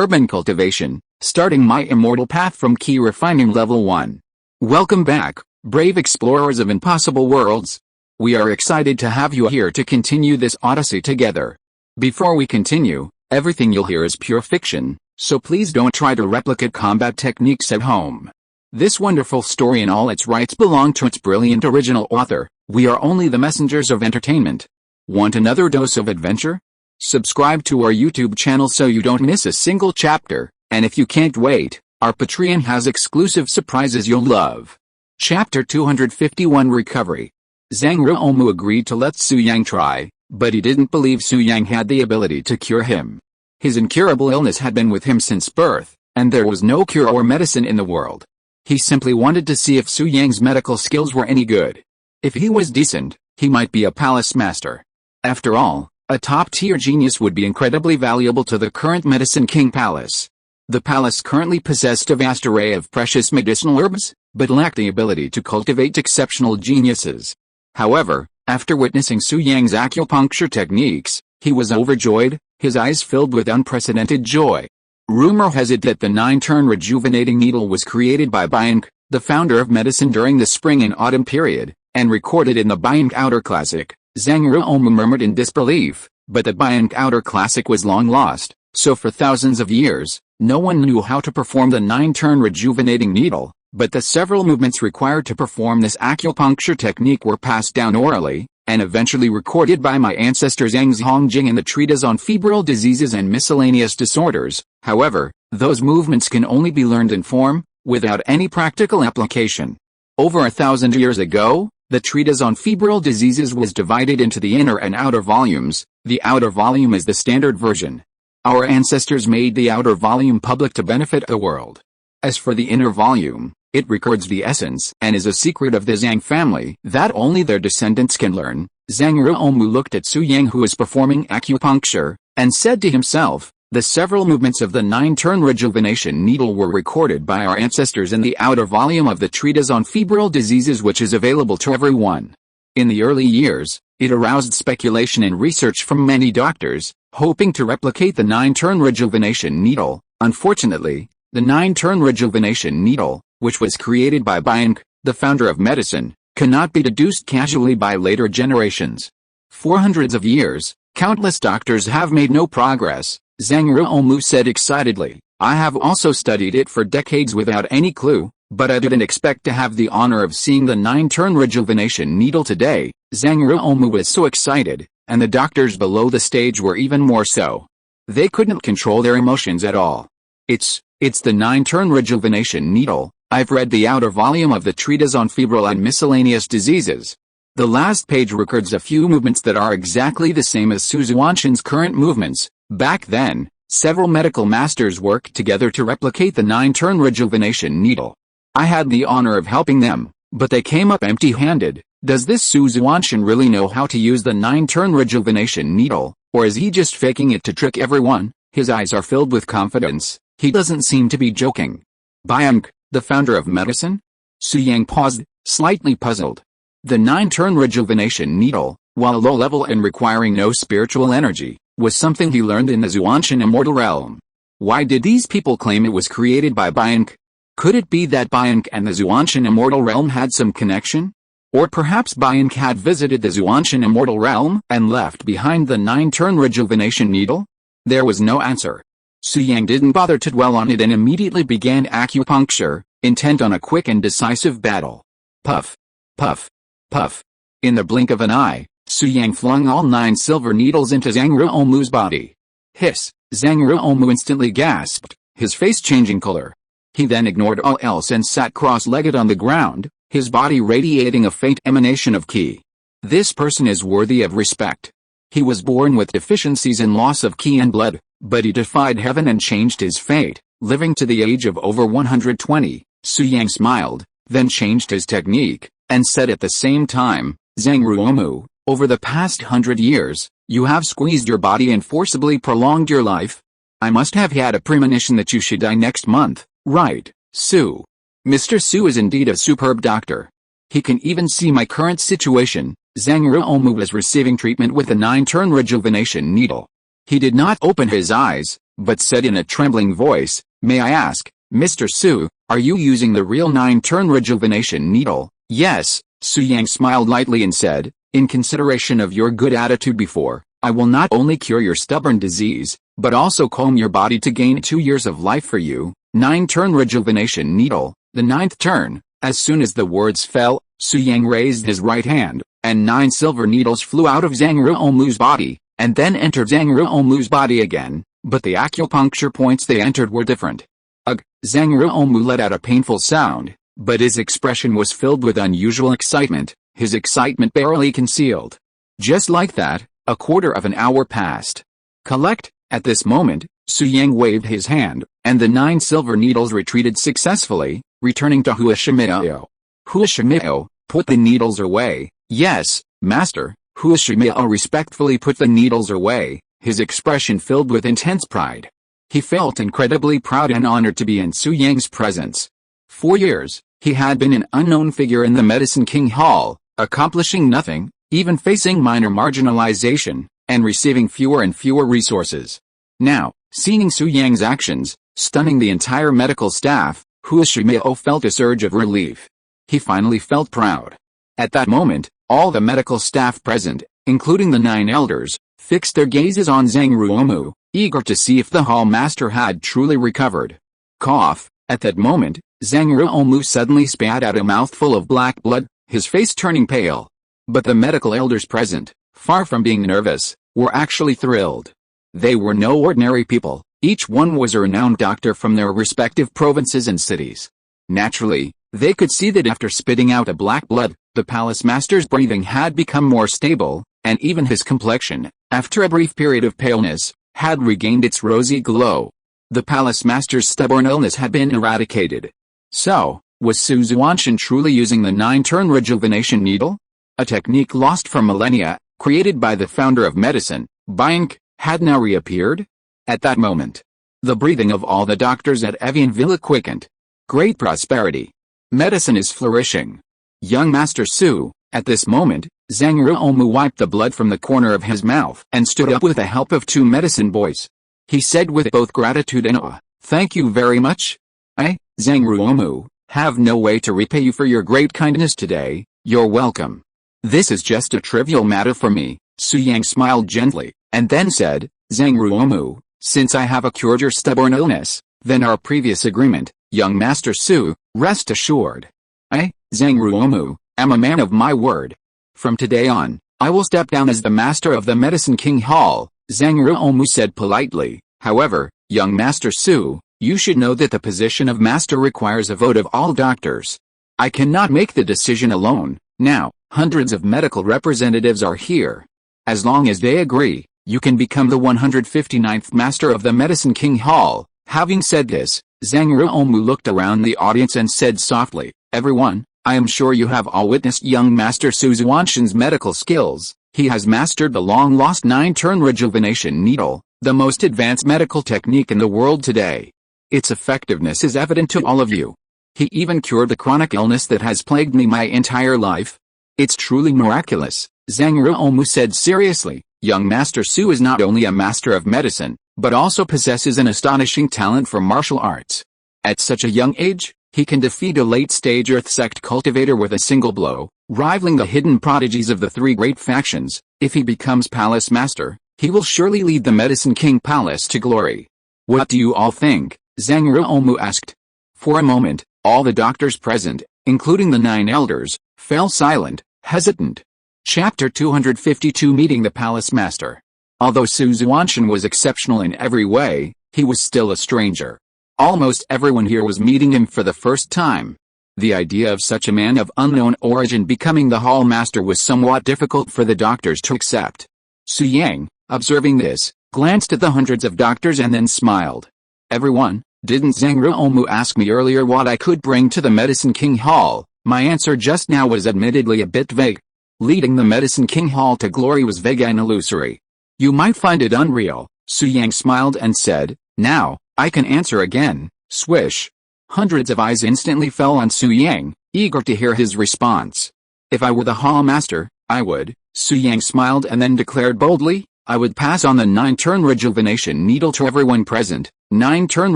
urban cultivation, starting my immortal path from key refining level 1. Welcome back, brave explorers of impossible worlds. We are excited to have you here to continue this odyssey together. Before we continue, everything you'll hear is pure fiction, so please don't try to replicate combat techniques at home. This wonderful story and all its rights belong to its brilliant original author. We are only the messengers of entertainment. Want another dose of adventure? Subscribe to our YouTube channel so you don't miss a single chapter, and if you can't wait, our Patreon has exclusive surprises you'll love. Chapter 251 Recovery. Zhang Ruomu agreed to let Su Yang try, but he didn't believe Su Yang had the ability to cure him. His incurable illness had been with him since birth, and there was no cure or medicine in the world. He simply wanted to see if Su Yang's medical skills were any good. If he was decent, he might be a palace master. After all, a top-tier genius would be incredibly valuable to the current Medicine King Palace. The palace currently possessed a vast array of precious medicinal herbs, but lacked the ability to cultivate exceptional geniuses. However, after witnessing Su Yang's acupuncture techniques, he was overjoyed, his eyes filled with unprecedented joy. Rumor has it that the 9-turn rejuvenating needle was created by Bianc, the founder of medicine during the spring and autumn period, and recorded in the Bianc Outer Classic. Zhang Ruomu murmured in disbelief, but the Bianc Outer Classic was long lost, so for thousands of years, no one knew how to perform the 9-turn rejuvenating needle, but the several movements required to perform this acupuncture technique were passed down orally, and eventually recorded by my ancestor Zhang Hongjing in the treatise on febrile diseases and miscellaneous disorders. However, those movements can only be learned in form, without any practical application. Over 1,000 years ago, the treatise on febrile diseases was divided into the inner and outer volumes. The outer volume is the standard version. Our ancestors made the outer volume public to benefit the world. As for the inner volume, it records the essence and is a secret of the Zhang family that only their descendants can learn. Zhang Ruomu looked at Su Yang, who was performing acupuncture, and said to himself, the several movements of the 9-turn rejuvenation needle were recorded by our ancestors in the outer volume of the treatise on febrile diseases, which is available to everyone. In the early years, it aroused speculation and research from many doctors, hoping to replicate the 9-turn rejuvenation needle. Unfortunately, the 9-turn rejuvenation needle, which was created by Bianc, the founder of medicine, cannot be deduced casually by later generations. For hundreds of years, countless doctors have made no progress. Zhang Ruomu said excitedly. I have also studied it for decades without any clue, but I didn't expect to have the honor of seeing the 9-turn rejuvenation needle today. Zhang Ruomu was so excited, and the doctors below the stage were even more so. They couldn't control their emotions at all. It's the 9-turn rejuvenation needle. I've read the outer volume of the treatise on febrile and miscellaneous diseases. The last page records a few movements that are exactly the same as Su Xuantian's current movements. Back then, several medical masters worked together to replicate the 9-turn rejuvenation needle. I had the honor of helping them, but they came up empty-handed. Does this Su Xuantian really know how to use the 9-turn rejuvenation needle, or is he just faking it to trick everyone? His eyes are filled with confidence. He doesn't seem to be joking. Bianc, the founder of medicine? Su Yang paused, slightly puzzled. The 9-turn rejuvenation needle, while low-level and requiring no spiritual energy, was something he learned in the Xuantian immortal realm. Why did these people claim it was created by Bianc? Could it be that Bianc and the Xuantian immortal realm had some connection? Or perhaps Bianc had visited the Xuantian immortal realm and left behind the 9-turn rejuvenation needle? There was no answer. Su Yang didn't bother to dwell on it and immediately began acupuncture, intent on a quick and decisive battle. Puff, puff, puff. In the blink of an eye, Su Yang flung all 9 silver needles into Zhang Ruomu's body. Hiss! Zhang Ruomu instantly gasped, his face changing color. He then ignored all else and sat cross-legged on the ground, his body radiating a faint emanation of qi. This person is worthy of respect. He was born with deficiencies and loss of qi and blood, but he defied heaven and changed his fate, living to the age of over 120. Su Yang smiled, then changed his technique, and said at the same time, Zhang Ruomu, over the past 100 years, you have squeezed your body and forcibly prolonged your life. I must have had a premonition that you should die next month, right, Su? Mr. Su is indeed a superb doctor. He can even see my current situation. Zhang Ruomu was receiving treatment with the 9-turn rejuvenation needle. He did not open his eyes, but said in a trembling voice, "May I ask, Mr. Su, are you using the real 9-turn rejuvenation needle?" "Yes," Su Yang smiled lightly and said, "in consideration of your good attitude before, I will not only cure your stubborn disease, but also calm your body to gain 2 years of life for you. 9-turn rejuvenation needle, the 9th turn." As soon as the words fell, Su Yang raised his right hand, and 9 silver needles flew out of Zhang Ruomu's body, and then entered Zhang Ruomu's body again, but the acupuncture points they entered were different. Ugh! Zhang Ruomu let out a painful sound, but his expression was filled with unusual excitement, his excitement barely concealed. Just like that, a quarter of an hour passed. "Collect." At this moment, Su Yang waved his hand, and the 9 silver needles retreated successfully, returning to Huashimeo. "Huashimeo, put the needles away." "Yes, master." Huashimeo respectfully put the needles away, his expression filled with intense pride. He felt incredibly proud and honored to be in Su Yang's presence. For years, he had been an unknown figure in the Medicine King Hall, accomplishing nothing, even facing minor marginalization, and receiving fewer and fewer resources. Now, seeing Su Yang's actions, stunning the entire medical staff, Huashimeo felt a surge of relief. He finally felt proud. At that moment, all the medical staff present, including the 9 elders, fixed their gazes on Zhang Ruomu, eager to see if the hall master had truly recovered. Cough. At that moment, Zhang Ruomu suddenly spat out a mouthful of black blood, his face turning pale. But the medical elders present, far from being nervous, were actually thrilled. They were no ordinary people, each one was a renowned doctor from their respective provinces and cities. Naturally, they could see that after spitting out the black blood, the palace master's breathing had become more stable, and even his complexion, after a brief period of paleness, had regained its rosy glow. The palace master's stubborn illness had been eradicated. So, was Su Xuantian truly using the 9-turn rejuvenation needle? A technique lost for millennia, created by the founder of medicine, Bianc, had now reappeared? At that moment, the breathing of all the doctors at Evian Villa quickened. Great prosperity. Medicine is flourishing. Young Master Su, at this moment, Zhang Ruomu wiped the blood from the corner of his mouth and stood up with the help of 2 medicine boys. He said with both gratitude and awe, "Thank you very much. I, Zhang Ruomu, have no way to repay you for your great kindness today. You're welcome. This is just a trivial matter for me." Su Yang smiled gently, and then said, "Zhang Ruomu, since I have cured your stubborn illness, then our previous agreement, young Master Su, rest assured. I, Zhang Ruomu, am a man of my word. From today on, I will step down as the master of the Medicine King Hall," Zhang Ruomu said politely. "However, young Master Su, you should know that the position of master requires a vote of all doctors. I cannot make the decision alone. Now, hundreds of medical representatives are here. As long as they agree, you can become the 159th master of the Medicine King Hall." Having said this, Zhang Ruomu looked around the audience and said softly, "Everyone, I am sure you have all witnessed young Master Su Xuantian's medical skills. He has mastered the long-lost 9-turn rejuvenation needle, the most advanced medical technique in the world today. Its effectiveness is evident to all of you. He even cured the chronic illness that has plagued me my entire life. It's truly miraculous," Zhang Ruomu said seriously. Young Master Su is not only a master of medicine, but also possesses an astonishing talent for martial arts. At such a young age, he can defeat a late-stage Earth sect cultivator with a single blow, rivaling the hidden prodigies of the 3 great factions. If he becomes palace master, he will surely lead the Medicine King Palace to glory. "What do you all think?" Zhang Ruomu asked. For a moment, all the doctors present, including the 9 elders, fell silent, hesitant. Chapter 252 Meeting the Palace Master. Although Su Xuantian was exceptional in every way, he was still a stranger. Almost everyone here was meeting him for the first time. The idea of such a man of unknown origin becoming the hall master was somewhat difficult for the doctors to accept. Su Yang, observing this, glanced at the hundreds of doctors and then smiled. "Everyone, didn't Zhang Ruomu ask me earlier what I could bring to the Medicine King Hall? My answer just now was admittedly a bit vague. Leading the Medicine King Hall to glory was vague and illusory. You might find it unreal." Su Yang smiled and said, "Now, I can answer again." Swish. Hundreds of eyes instantly fell on Su Yang, eager to hear his response. "If I were the hall master, I would," Su Yang smiled and then declared boldly, I would pass on the 9-turn rejuvenation needle to everyone present. 9-turn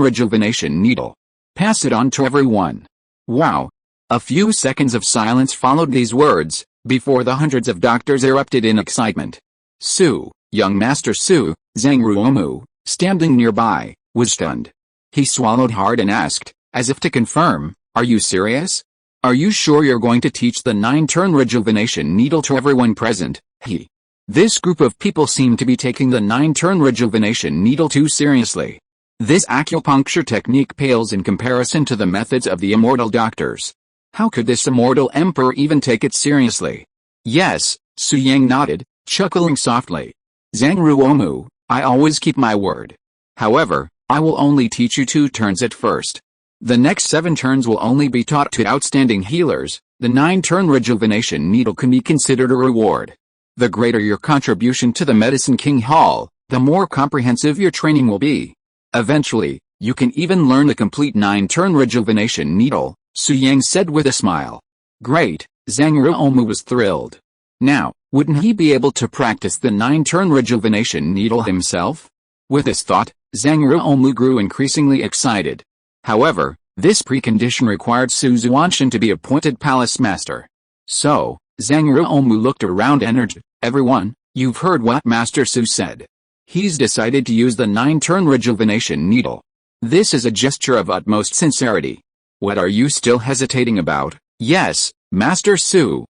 rejuvenation needle. Pass it on to everyone. Wow. A few seconds of silence followed these words, before the hundreds of doctors erupted in excitement. Su, young Master Su, Zhang Ruomu, standing nearby, was stunned. He swallowed hard and asked, as if to confirm, "Are you serious? Are you sure you're going to teach the 9-turn rejuvenation needle to everyone present?" This group of people seemed to be taking the 9-turn rejuvenation needle too seriously. This acupuncture technique pales in comparison to the methods of the immortal doctors. How could this immortal emperor even take it seriously? Yes, Su Yang nodded, chuckling softly. Zhang Ruomu, I always keep my word. However, I will only teach you 2 turns at first. The next 7 turns will only be taught to outstanding healers. The 9-turn rejuvenation needle can be considered a reward. The greater your contribution to the Medicine King Hall, the more comprehensive your training will be. Eventually, you can even learn the complete 9-turn rejuvenation needle, Su Yang said with a smile. Great, Zhang Ruomu was thrilled. Now, wouldn't he be able to practice the 9-turn rejuvenation needle himself? With this thought, Zhang Ruomu grew increasingly excited. However, this precondition required Su Xuantian to be appointed palace master. So, Zhang Ruomu looked around and urged, everyone, you've heard what Master Su said. He's decided to use the 9-turn rejuvenation needle. This is a gesture of utmost sincerity. What are you still hesitating about? Yes, Master Su.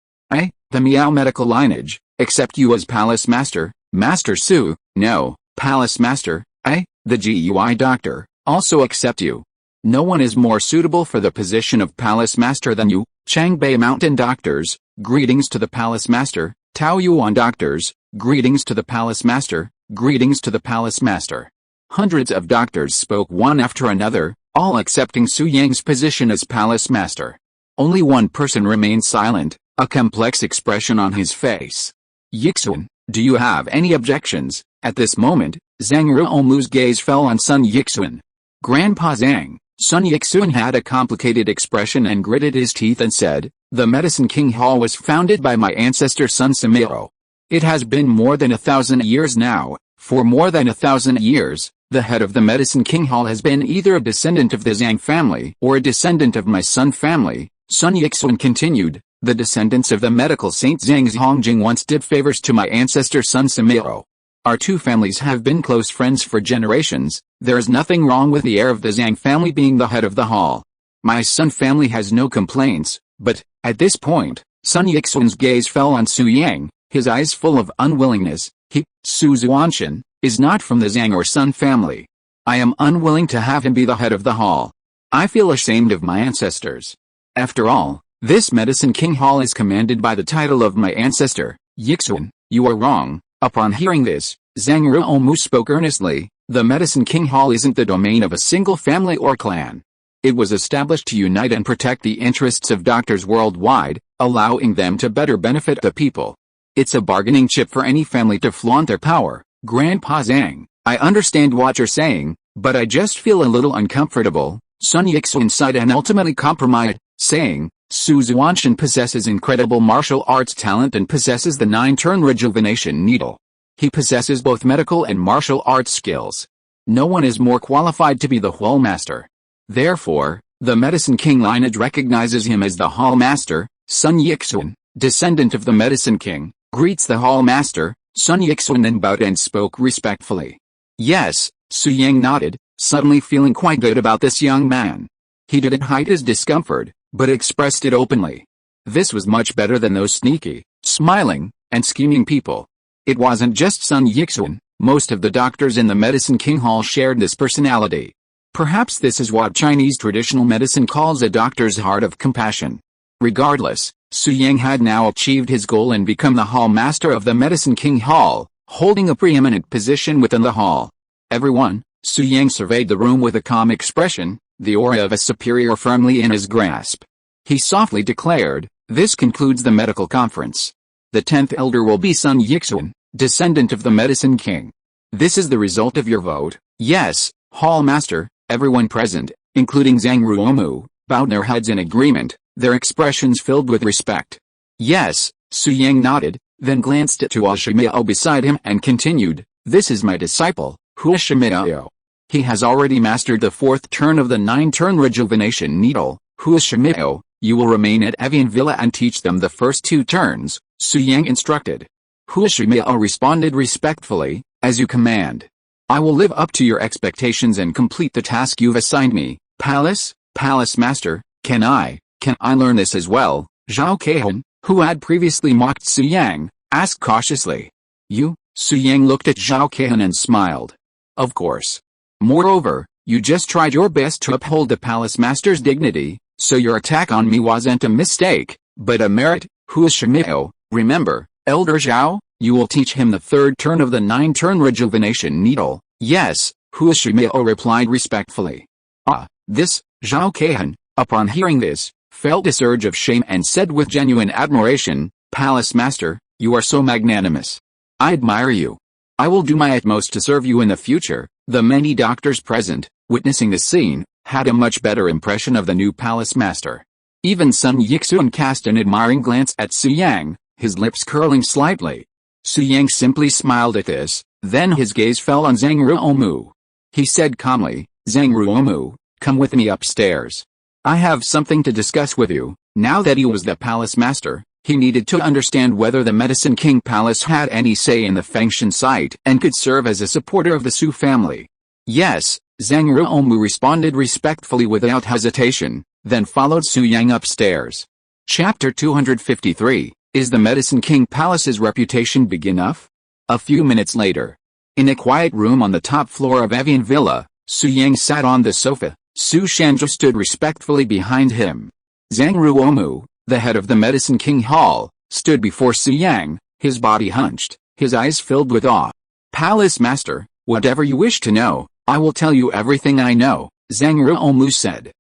The Miao medical lineage, accept you as palace master. Master Su, no, palace master. The GUI doctor, also accept you. No one is more suitable for the position of palace master than you. Changbei Mountain doctors, greetings to the palace master. Taoyuan doctors, greetings to the palace master. Greetings to the palace master. Hundreds of doctors spoke one after another, all accepting Su Yang's position as palace master. Only one person remained silent, a complex expression on his face. Yixun, do you have any objections? At this moment, Zhang Ruomu's gaze fell on Sun Yixun. Grandpa Zhang. Sun Yixun had a complicated expression and gritted his teeth and said, the Medicine King Hall was founded by my ancestor Sun Samiro. It has been more than 1,000 years now. For more than 1,000 years, the head of the Medicine King Hall has been either a descendant of the Zhang family or a descendant of my Sun family. Sun Yixun continued, the descendants of the medical saint Zhang Zhongjing once did favors to my ancestor Sun Samiro. Our 2 families have been close friends for generations. There is nothing wrong with the heir of the Zhang family being the head of the hall. My Sun family has no complaints, but, at this point, Sun Yixun's gaze fell on Su Yang, his eyes full of unwillingness. Su Xuantian, is not from the Zhang or Sun family. I am unwilling to have him be the head of the hall. I feel ashamed of my ancestors. After all, this Medicine King Hall is commanded by the title of my ancestor. Yixun, you are wrong. Upon hearing this, Zhang Ruomu spoke earnestly, the Medicine King Hall isn't the domain of a single family or clan. It was established to unite and protect the interests of doctors worldwide, allowing them to better benefit the people. It's a bargaining chip for any family to flaunt their power. Grandpa Zhang, I understand what you're saying, but I just feel a little uncomfortable. Sun Yixun sighed and ultimately compromised, saying, Su Xuantian possesses incredible martial arts talent and possesses the 9-turn rejuvenation needle. He possesses both medical and martial arts skills. No one is more qualified to be the Hall Master. Therefore, the Medicine King lineage recognizes him as the Hall Master. Sun Yixun, descendant of the Medicine King, greets the Hall Master. Sun Yixun then bowed and spoke respectfully. Yes, Su Yang nodded, suddenly feeling quite good about this young man. He didn't hide his discomfort, but expressed it openly. This was much better than those sneaky, smiling, and scheming people. It wasn't just Sun Yixun, most of the doctors in the Medicine King Hall shared this personality. Perhaps this is what Chinese traditional medicine calls a doctor's heart of compassion. Regardless, Su Yang had now achieved his goal and become the Hall Master of the Medicine King Hall, holding a preeminent position within the hall. Everyone, Su Yang surveyed the room with a calm expression, the aura of a superior firmly in his grasp. He softly declared, this concludes the medical conference. The 10th elder will be Sun Yixun, descendant of the Medicine King. This is the result of your vote. Yes, Hall Master. Everyone present, including Zhang Ruomu, bowed their heads in agreement, their expressions filled with respect. Yes, Su Yang nodded, then glanced at Hua Shimiao beside him and continued, "This is my disciple, Hua Shimiao. He has already mastered the 4th turn of the 9-turn rejuvenation needle. Hua Shimiao, you will remain at Evian Villa and teach them the first 2 turns," Su Yang instructed. Hua Shimiao responded respectfully, "As you command. I will live up to your expectations and complete the task you've assigned me." Palace Master, can I learn this as well?" Zhao Keihan, who had previously mocked Su Yang, asked cautiously. "You?" Su Yang looked at Zhao Keihan and smiled. "Of course. Moreover, you just tried your best to uphold the Palace Master's dignity, so your attack on me wasn't a mistake, but a merit." Hua Shimiao, remember, Elder Zhao, you will teach him the 3rd turn of the 9-turn rejuvenation needle. "Yes," Hua Shimiao replied respectfully. This, Zhao Keihan, upon hearing this, felt a surge of shame and said with genuine admiration, "Palace Master, you are so magnanimous. I admire you. I will do my utmost to serve you in the future." The many doctors present, witnessing the scene, had a much better impression of the new Palace Master. Even Sun Yixun cast an admiring glance at Su Yang, his lips curling slightly. Su Yang simply smiled at this, then his gaze fell on Zhang Ruomu. He said calmly, "Zhang Ruomu, come with me upstairs. I have something to discuss with you." Now that he was the Palace Master, he needed to understand whether the Medicine King Palace had any say in the Fengshan site and could serve as a supporter of the Su family. "Yes," Zhang Ruomu responded respectfully without hesitation, then followed Su Yang upstairs. Chapter 253, Is the Medicine King Palace's reputation big enough? A few minutes later. In a quiet room on the top floor of Evian Villa, Su Yang sat on the sofa. Su Shanzhou stood respectfully behind him. Zhang Ruomu, the head of the Medicine King Hall, stood before Su Yang, his body hunched, his eyes filled with awe. "Palace Master, whatever you wish to know, I will tell you everything I know," Zhang Ruomu said.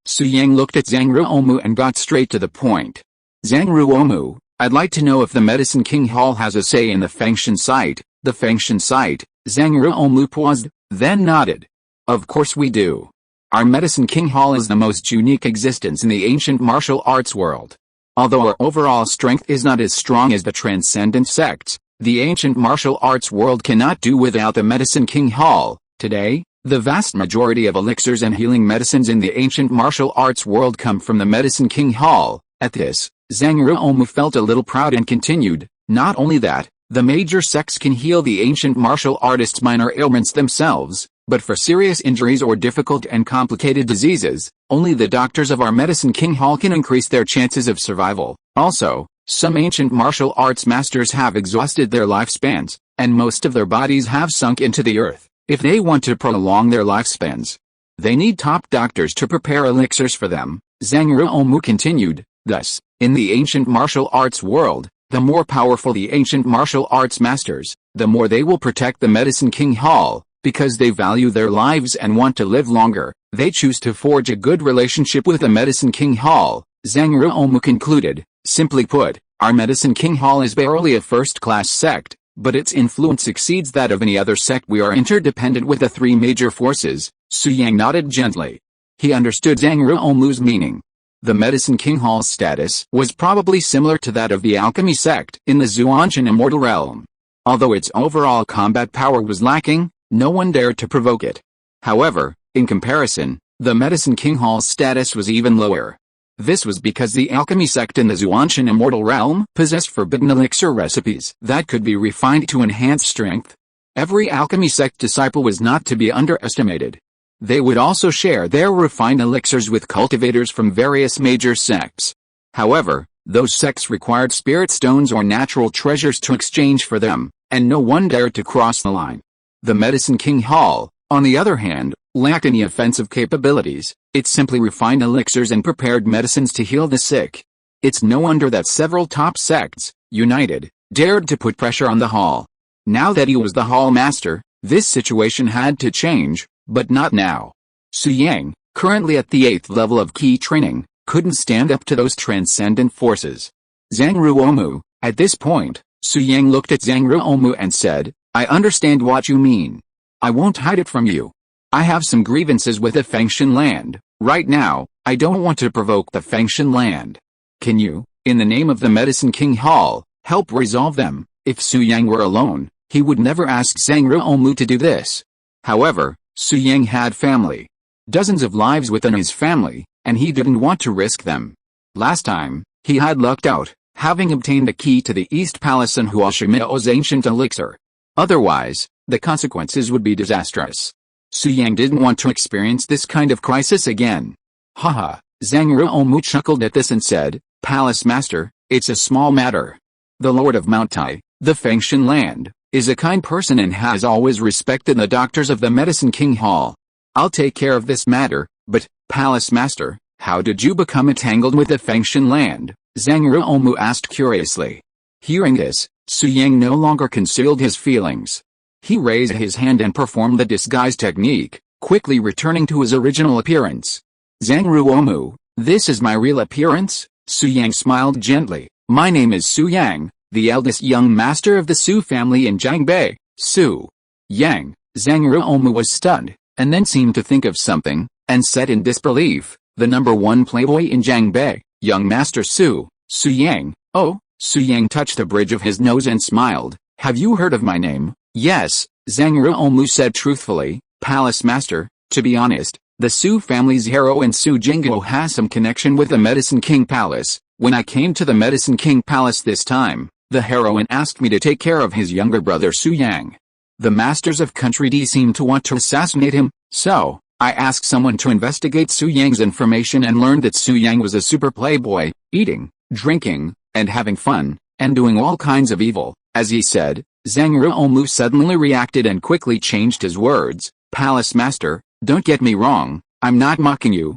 Su Yang looked at Zhang Ruomu and got straight to the point. "Zhang Ruomu, I'd like to know if the Medicine King Hall has a say in the Fengshan site." "The Fengshan site?" Zhang Ruomu paused, then nodded. "Of course we do. Our Medicine King Hall is the most unique existence in the ancient martial arts world. Although our overall strength is not as strong as the transcendent sects, the ancient martial arts world cannot do without the Medicine King Hall. Today, the vast majority of elixirs and healing medicines in the ancient martial arts world come from the Medicine King Hall." At this, Zhang Ruomu felt a little proud and continued, "Not only that, the major sects can heal the ancient martial artists' minor ailments themselves, but for serious injuries or difficult and complicated diseases, only the doctors of our Medicine King Hall can increase their chances of survival. Also, some ancient martial arts masters have exhausted their lifespans, and most of their bodies have sunk into the earth. If they want to prolong their lifespans, they need top doctors to prepare elixirs for them." Zhang Ruomu continued, "Thus, in the ancient martial arts world, the more powerful the ancient martial arts masters, the more they will protect the Medicine King Hall. Because they value their lives and want to live longer, they choose to forge a good relationship with the Medicine King Hall." Zhang Ruomu concluded, "Simply put, our Medicine King Hall is barely a first-class sect, but its influence exceeds that of any other sect. We are interdependent with the 3 major forces." Su Yang nodded gently. He understood Zhang Ruomu's meaning. The Medicine King Hall's status was probably similar to that of the alchemy sect in the Xuantian immortal realm. Although its overall combat power was lacking, no one dared to provoke it. However, in comparison, the Medicine King Hall's status was even lower. This was because the alchemy sect in the Xuantian immortal realm possessed forbidden elixir recipes that could be refined to enhance strength. Every alchemy sect disciple was not to be underestimated. They would also share their refined elixirs with cultivators from various major sects. However, those sects required spirit stones or natural treasures to exchange for them, and no one dared to cross the line. The Medicine King Hall, on the other hand, lacked any offensive capabilities. It simply refined elixirs and prepared medicines to heal the sick. It's no wonder that several top sects, united, dared to put pressure on the Hall. Now that he was the Hall Master, this situation had to change, but not now. Su Yang, currently at the 8th level of key training, couldn't stand up to those transcendent forces. Zhang Ruomu, at this point, Su Yang looked at Zhang Ruomu and said, "I understand what you mean. I won't hide it from you. I have some grievances with the Fengshan land. Right now, I don't want to provoke the Fengshan land. Can you, in the name of the Medicine King Hall, help resolve them. If Su Yang were alone, he would never ask Zhang Ruomu to do this. However, Su Yang had family. Dozens of lives within his family, and he didn't want to risk them. Last time, he had lucked out, having obtained a key to the East Palace and Huashimiao's ancient elixir. Otherwise, the consequences would be disastrous. Su Yang didn't want to experience this kind of crisis again. Haha, Zhang Ruomu chuckled at this and said, Palace Master, it's a small matter. The Lord of Mount Tai, the Fengshan land, is a kind person and has always respected the doctors of the Medicine King Hall. I'll take care of this matter, but, Palace Master, how did you become entangled with the Fengshan land? Zhang Ruomu asked curiously. Hearing this, Su Yang no longer concealed his feelings. He raised his hand and performed the disguise technique, quickly returning to his original appearance. Zhang Ruomu, this is my real appearance? Su Yang smiled gently. My name is Su Yang, the eldest young master of the Su family in Jiangbei. Su Yang. Zhang Ruomu was stunned, and then seemed to think of something, and said in disbelief, the #1 playboy in Jiangbei, young master Su Yang. Oh, Su Yang touched the bridge of his nose and smiled. Have you heard of my name? Yes, Zhang Ruomu said truthfully. Palace Master, to be honest, the Su family's heroine Su Jingguo has some connection with the Medicine King Palace. When I came to the Medicine King Palace this time, the heroine asked me to take care of his younger brother Su Yang. The masters of Country D seemed to want to assassinate him, so I asked someone to investigate Su Yang's information and learned that Su Yang was a super playboy, eating, drinking, and having fun, and doing all kinds of evil. As he said, Zhang Ruomu suddenly reacted and quickly changed his words. Palace Master, don't get me wrong, I'm not mocking you,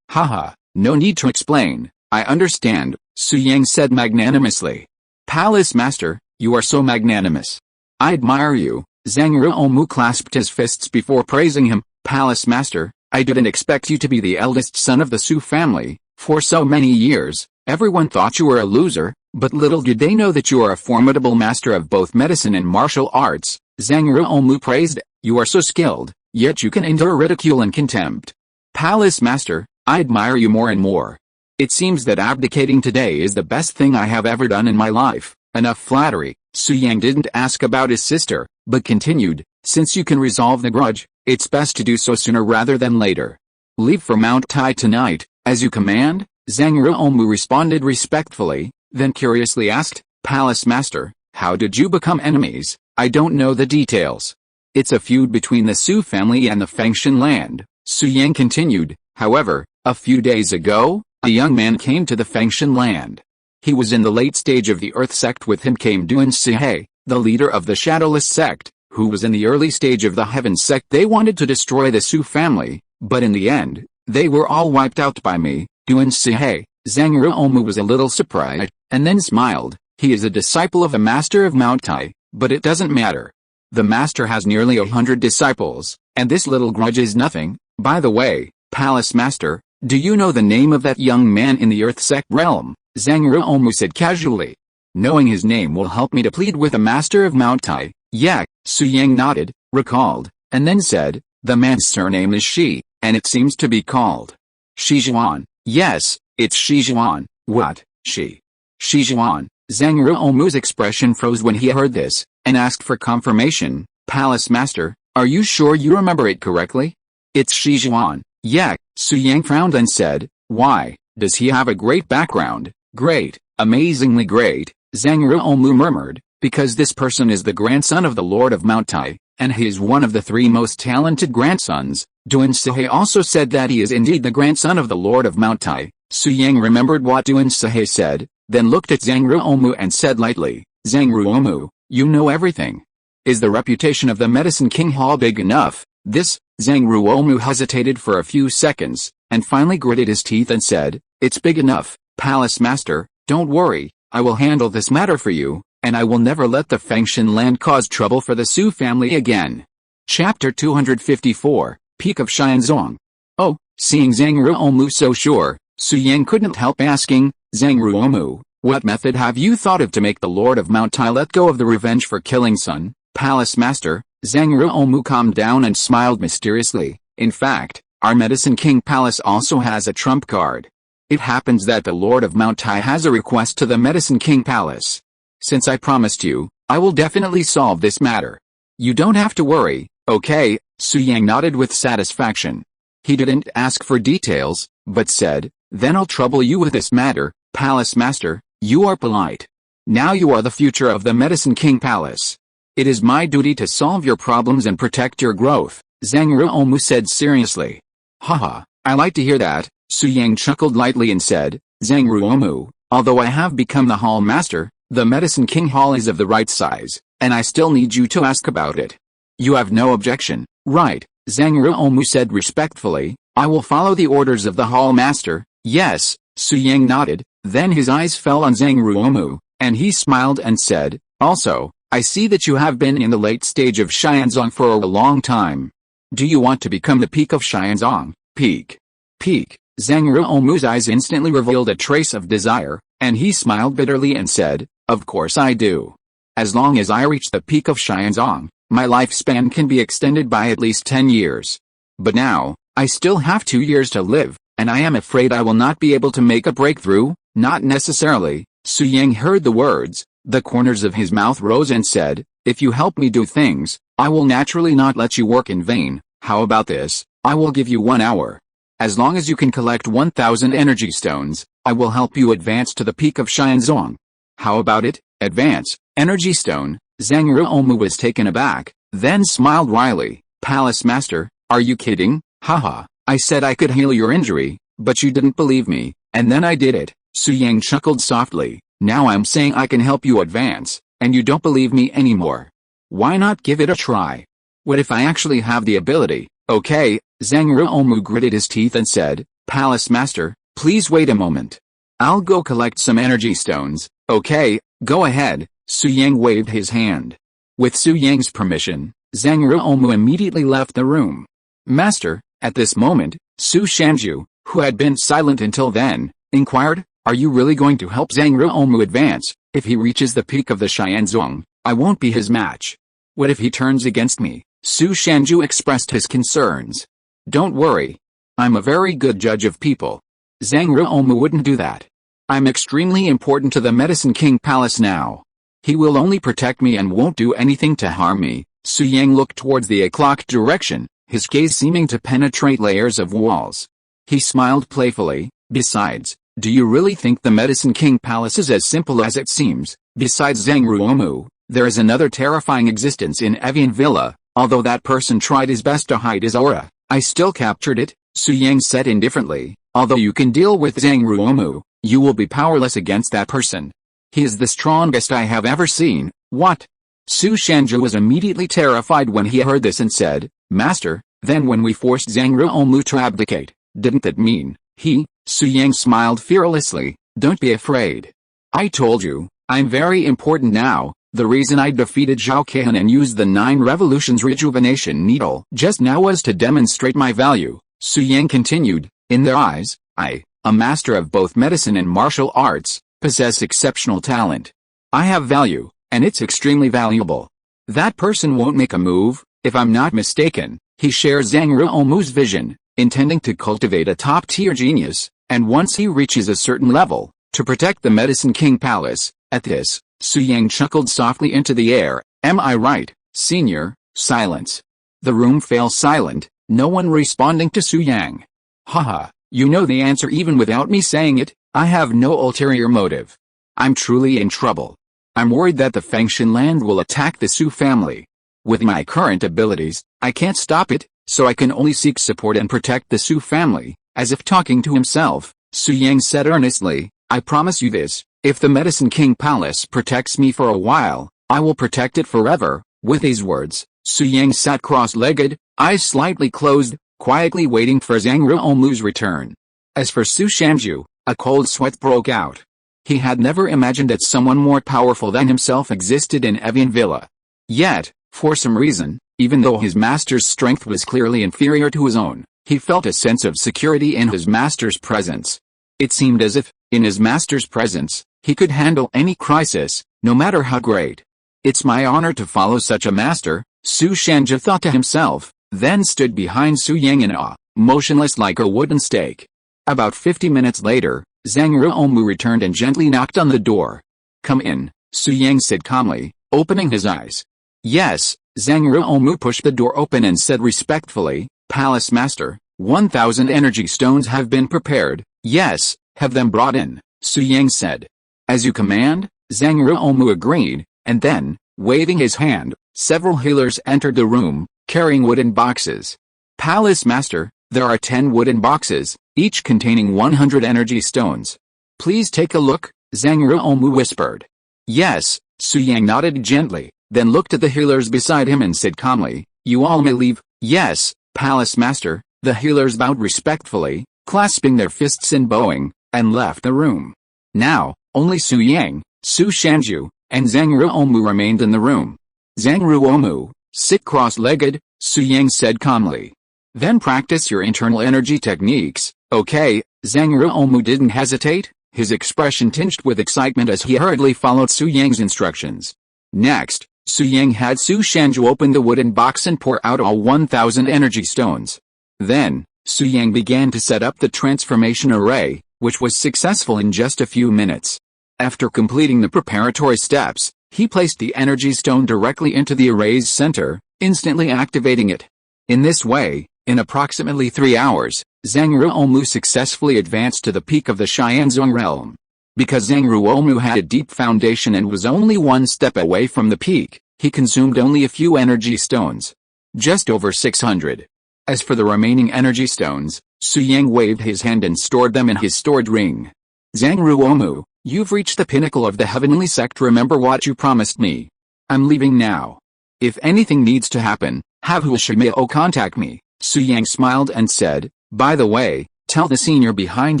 haha, no need to explain, I understand, Su Yang said magnanimously. Palace Master, you are so magnanimous. I admire you. Zhang Ruomu clasped his fists before praising him. Palace Master, I didn't expect you to be the eldest son of the Su family. For so many years, everyone thought you were a loser, but little did they know that you are a formidable master of both medicine and martial arts. Zhang Ruomu praised, you are so skilled, yet you can endure ridicule and contempt. Palace Master, I admire you more and more. It seems that abdicating today is the best thing I have ever done in my life. Enough flattery. Su Yang didn't ask about his sister, but continued, since you can resolve the grudge, it's best to do so sooner rather than later. Leave for Mount Tai tonight, as you command? Zhang Ruomu responded respectfully, then curiously asked, Palace Master, how did you become enemies? I don't know the details. It's a feud between the Su family and the Fengshan land, Su Yang continued. However, a few days ago, a young man came to the Fengshan land. He was in the late stage of the Earth sect. With him came Duan Sihei, the leader of the Shadowless sect, who was in the early stage of the Heaven sect. They wanted to destroy the Su family, but in the end, they were all wiped out by me. Duan Sihei. Zhang Ruomu was a little surprised, and then smiled. He is a disciple of a master of Mount Tai, but it doesn't matter. The master has nearly 100 disciples, and this little grudge is nothing. By the way, Palace Master, do you know the name of that young man in the Earth sect realm? Zhang Ruomu said casually. Knowing his name will help me to plead with the master of Mount Tai. Yeah, Su Yang nodded, recalled, and then said, the man's surname is Shi, and it seems to be called Shi Zhuan. Yes, it's Shi Zhuan. What, Shi Zhuan? Zhang Ruomu's expression froze when he heard this, and asked for confirmation. Palace Master, are you sure you remember it correctly? It's Shi Zhuan. Yeah, Su Yang frowned and said, why, does he have a great background? Great, amazingly great, Zhang Ruomu murmured, because this person is the grandson of the Lord of Mount Tai, and he is one of the 3 most talented grandsons. Duan Sihei also said that he is indeed the grandson of the Lord of Mount Tai. Su Yang remembered what Duan Sihei said, then looked at Zhang Ruomu and said lightly, Zhang Ruomu, you know everything. Is the reputation of the Medicine King Hall big enough? Zhang Ruomu hesitated for a few seconds, and finally gritted his teeth and said, it's big enough. Palace Master, don't worry, I will handle this matter for you, and I will never let the Fengshan land cause trouble for the Su family again. Chapter 254, Peak of Xianzong. Oh, seeing Zhang Ruomu so sure, Su Yang couldn't help asking, Zhang Ruomu, what method have you thought of to make the Lord of Mount Tai let go of the revenge for killing Sun? Palace Master, Zhang Ruomu calmed down and smiled mysteriously. In fact, our Medicine King Palace also has a trump card. It happens that the Lord of Mount Tai has a request to the Medicine King Palace. Since I promised you, I will definitely solve this matter. You don't have to worry, okay? Su Yang nodded with satisfaction. He didn't ask for details, but said, then I'll trouble you with this matter, Palace Master. You are polite. Now you are the future of the Medicine King Palace. It is my duty to solve your problems and protect your growth, Zhang Ruomu said seriously. Haha, I like to hear that, Su Yang chuckled lightly and said, Zhang Ruomu, although I have become the Hall Master, the Medicine King Hall is of the right size, and I still need you to ask about it. You have no objection, right? Zhang Ruomu said respectfully. I will follow the orders of the Hall Master. Yes, Su Yang nodded, then his eyes fell on Zhang Ruomu, and he smiled and said, also, I see that you have been in the late stage of Xianzong for a long time. Do you want to become the peak of Xianzong? Peak. Peak. Zhang Ruomu's eyes instantly revealed a trace of desire, and he smiled bitterly and said, of course I do. As long as I reach the peak of Xianzong, my lifespan can be extended by at least 10 years. But now, I still have 2 years to live, and I am afraid I will not be able to make a breakthrough. Not necessarily. Su Yang heard the words, the corners of his mouth rose and said, if you help me do things, I will naturally not let you work in vain. How about this? I will give you 1 hour. As long as you can collect 1,000 energy stones, I will help you advance to the peak of Xianzong. How about it? Advance, energy stone. Zhang Ruomu was taken aback, then smiled wryly. Palace Master, are you kidding? Haha, I said I could heal your injury, but you didn't believe me, and then I did it. Su Yang chuckled softly. Now I'm saying I can help you advance, and you don't believe me anymore. Why not give it a try? What if I actually have the ability? Okay, Zhang Ruomu gritted his teeth and said, Palace Master, please wait a moment. I'll go collect some energy stones. Okay, go ahead. Su Yang waved his hand. With Su Yang's permission, Zhang Ruomu immediately left the room. Master, at this moment, Su Shanju, who had been silent until then, inquired, are you really going to help Zhang Ruomu advance? If he reaches the peak of the Xianzong, I won't be his match. What if he turns against me? Su Shanju expressed his concerns. Don't worry. I'm a very good judge of people. Zhang Ruomu wouldn't do that. I'm extremely important to the Medicine King Palace now. He will only protect me and won't do anything to harm me. Su Yang looked towards the o'clock direction, his gaze seeming to penetrate layers of walls. He smiled playfully. Besides, do you really think the Medicine King Palace is as simple as it seems? Besides Zhang Ruomu, there is another terrifying existence in Evian Villa. Although that person tried his best to hide his aura, I still captured it, Su Yang said indifferently. Although you can deal with Zhang Ruomu, you will be powerless against that person. He is the strongest I have ever seen. What? Su Shanju was immediately terrified when he heard this and said, Master, then when we forced Zhang Ruomu to abdicate, didn't that mean he? Su Yang smiled fearlessly. Don't be afraid. I told you, I'm very important now. The reason I defeated Zhao Kaihan and used the 9 Revolutions Rejuvenation Needle just now was to demonstrate my value. Su Yang continued, in their eyes, I, a master of both medicine and martial arts, possess exceptional talent. I have value, and it's extremely valuable. That person won't make a move, if I'm not mistaken. He shares Zhang Ruomu's vision, intending to cultivate a top-tier genius, and once he reaches a certain level, to protect the Medicine King Palace. At this, Su Yang chuckled softly into the air. Am I right, senior? Silence. The room fell silent, no one responding to Su Yang. Haha, you know the answer even without me saying it. I have no ulterior motive. I'm truly in trouble. I'm worried that the Fengshan land will attack the Su family. With my current abilities, I can't stop it, so I can only seek support and protect the Su family. As if talking to himself, Su Yang said earnestly, I promise you this. If the Medicine King Palace protects me for a while, I will protect it forever. With these words, Su Yang sat cross-legged, eyes slightly closed, quietly waiting for Zhang Ruomu's return. As for Su Shanju, a cold sweat broke out. He had never imagined that someone more powerful than himself existed in Evian Villa. Yet, for some reason, even though his master's strength was clearly inferior to his own, he felt a sense of security in his master's presence. It seemed as if, in his master's presence, he could handle any crisis, no matter how great. It's my honor to follow such a master, Su Shanju thought to himself, then stood behind Su Yang in awe, motionless like a wooden stake. About 50 minutes later, Zhang Ruomu returned and gently knocked on the door. Come in. Su Yang said calmly, opening his eyes. Yes, Zhang Ruomu pushed the door open and said respectfully, Palace Master, 1,000 energy stones have been prepared. Yes, have them brought in, Su Yang said. As you command, Zhang Ruomu agreed, and then, waving his hand, several healers entered the room, carrying wooden boxes. Palace Master, there are 10 wooden boxes, each containing 100 energy stones. Please take a look, Zhang Ruomu whispered. Yes, Su Yang nodded gently, then looked at the healers beside him and said calmly, you all may leave. Yes, Palace Master, the healers bowed respectfully, clasping their fists and bowing, and left the room. Now, only Su Yang, Su Shanju, and Zhang Ruomu remained in the room. Zhang Ruomu, sit cross-legged, Su Yang said calmly. Then practice your internal energy techniques, okay? Zhang Ruomu didn't hesitate, his expression tinged with excitement as he hurriedly followed Su Yang's instructions. Next, Su Yang had Su Shanju open the wooden box and pour out all 1,000 energy stones. Then, Su Yang began to set up the transformation array, which was successful in just a few minutes. After completing the preparatory steps, he placed the energy stone directly into the array's center, instantly activating it. In this way, in approximately 3 hours, Zhang Ruomu successfully advanced to the peak of the Xianzong realm. Because Zhang Ruomu had a deep foundation and was only one step away from the peak, he consumed only a few energy stones. Just over 600. As for the remaining energy stones, Su Yang waved his hand and stored them in his stored ring. Zhang Ruomu, you've reached the pinnacle of the heavenly sect. Remember what you promised me. I'm leaving now. If anything needs to happen, have Hu Shimao contact me. Su Yang smiled and said, by the way, tell the senior behind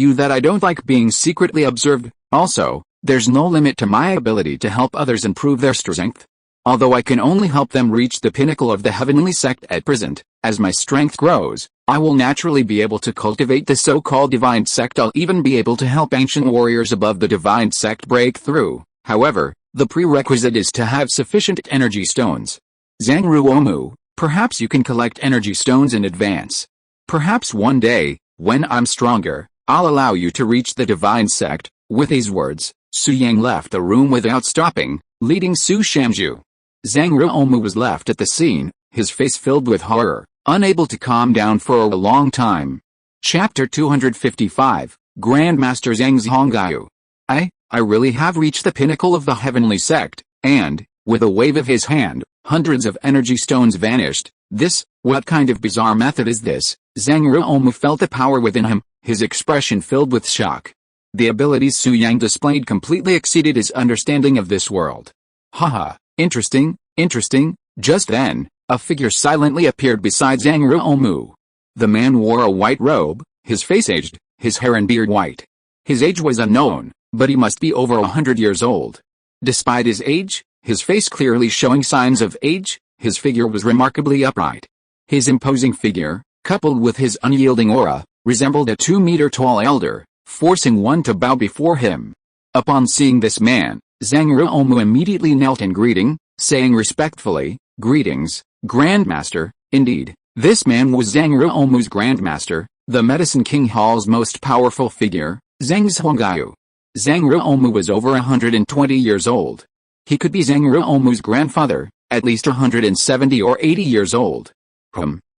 you that I don't like being secretly observed. Also, there's no limit to my ability to help others improve their strength. Although I can only help them reach the pinnacle of the heavenly sect at present, as my strength grows, I will naturally be able to cultivate the so-called divine sect. I'll even be able to help ancient warriors above the divine sect break through. However, the prerequisite is to have sufficient energy stones. Zhang Ruomu, perhaps you can collect energy stones in advance. Perhaps one day, when I'm stronger, I'll allow you to reach the divine sect. With these words, Su Yang left the room without stopping, leading Su Shanju. Zhang Ruomu was left at the scene, his face filled with horror, unable to calm down for a long time. Chapter 255, Grandmaster Zhang's Hongyu. I really have reached the pinnacle of the heavenly sect, and, with a wave of his hand, hundreds of energy stones vanished. What kind of bizarre method is this? Zhang Ruomu felt the power within him, his expression filled with shock. The abilities Su Yang displayed completely exceeded his understanding of this world. Haha, interesting. Just then, a figure silently appeared beside Zhang Ruomu. The man wore a white robe, his face aged, his hair and beard white. His age was unknown, but he must be over 100 years old. Despite his age, his face clearly showing signs of age, his figure was remarkably upright. His imposing figure, coupled with his unyielding aura, resembled a 2-meter-tall elder, forcing one to bow before him. Upon seeing this man, Zhang Ruomu immediately knelt in greeting, saying respectfully, greetings, Grandmaster. Indeed, this man was Zhang Ruomu's Grandmaster, the Medicine King Hall's most powerful figure, Zhang Hongyu. Zhang Ruomu was over 120 years old. He could be Zhang Ruomu's grandfather, at least 170 or 80 years old.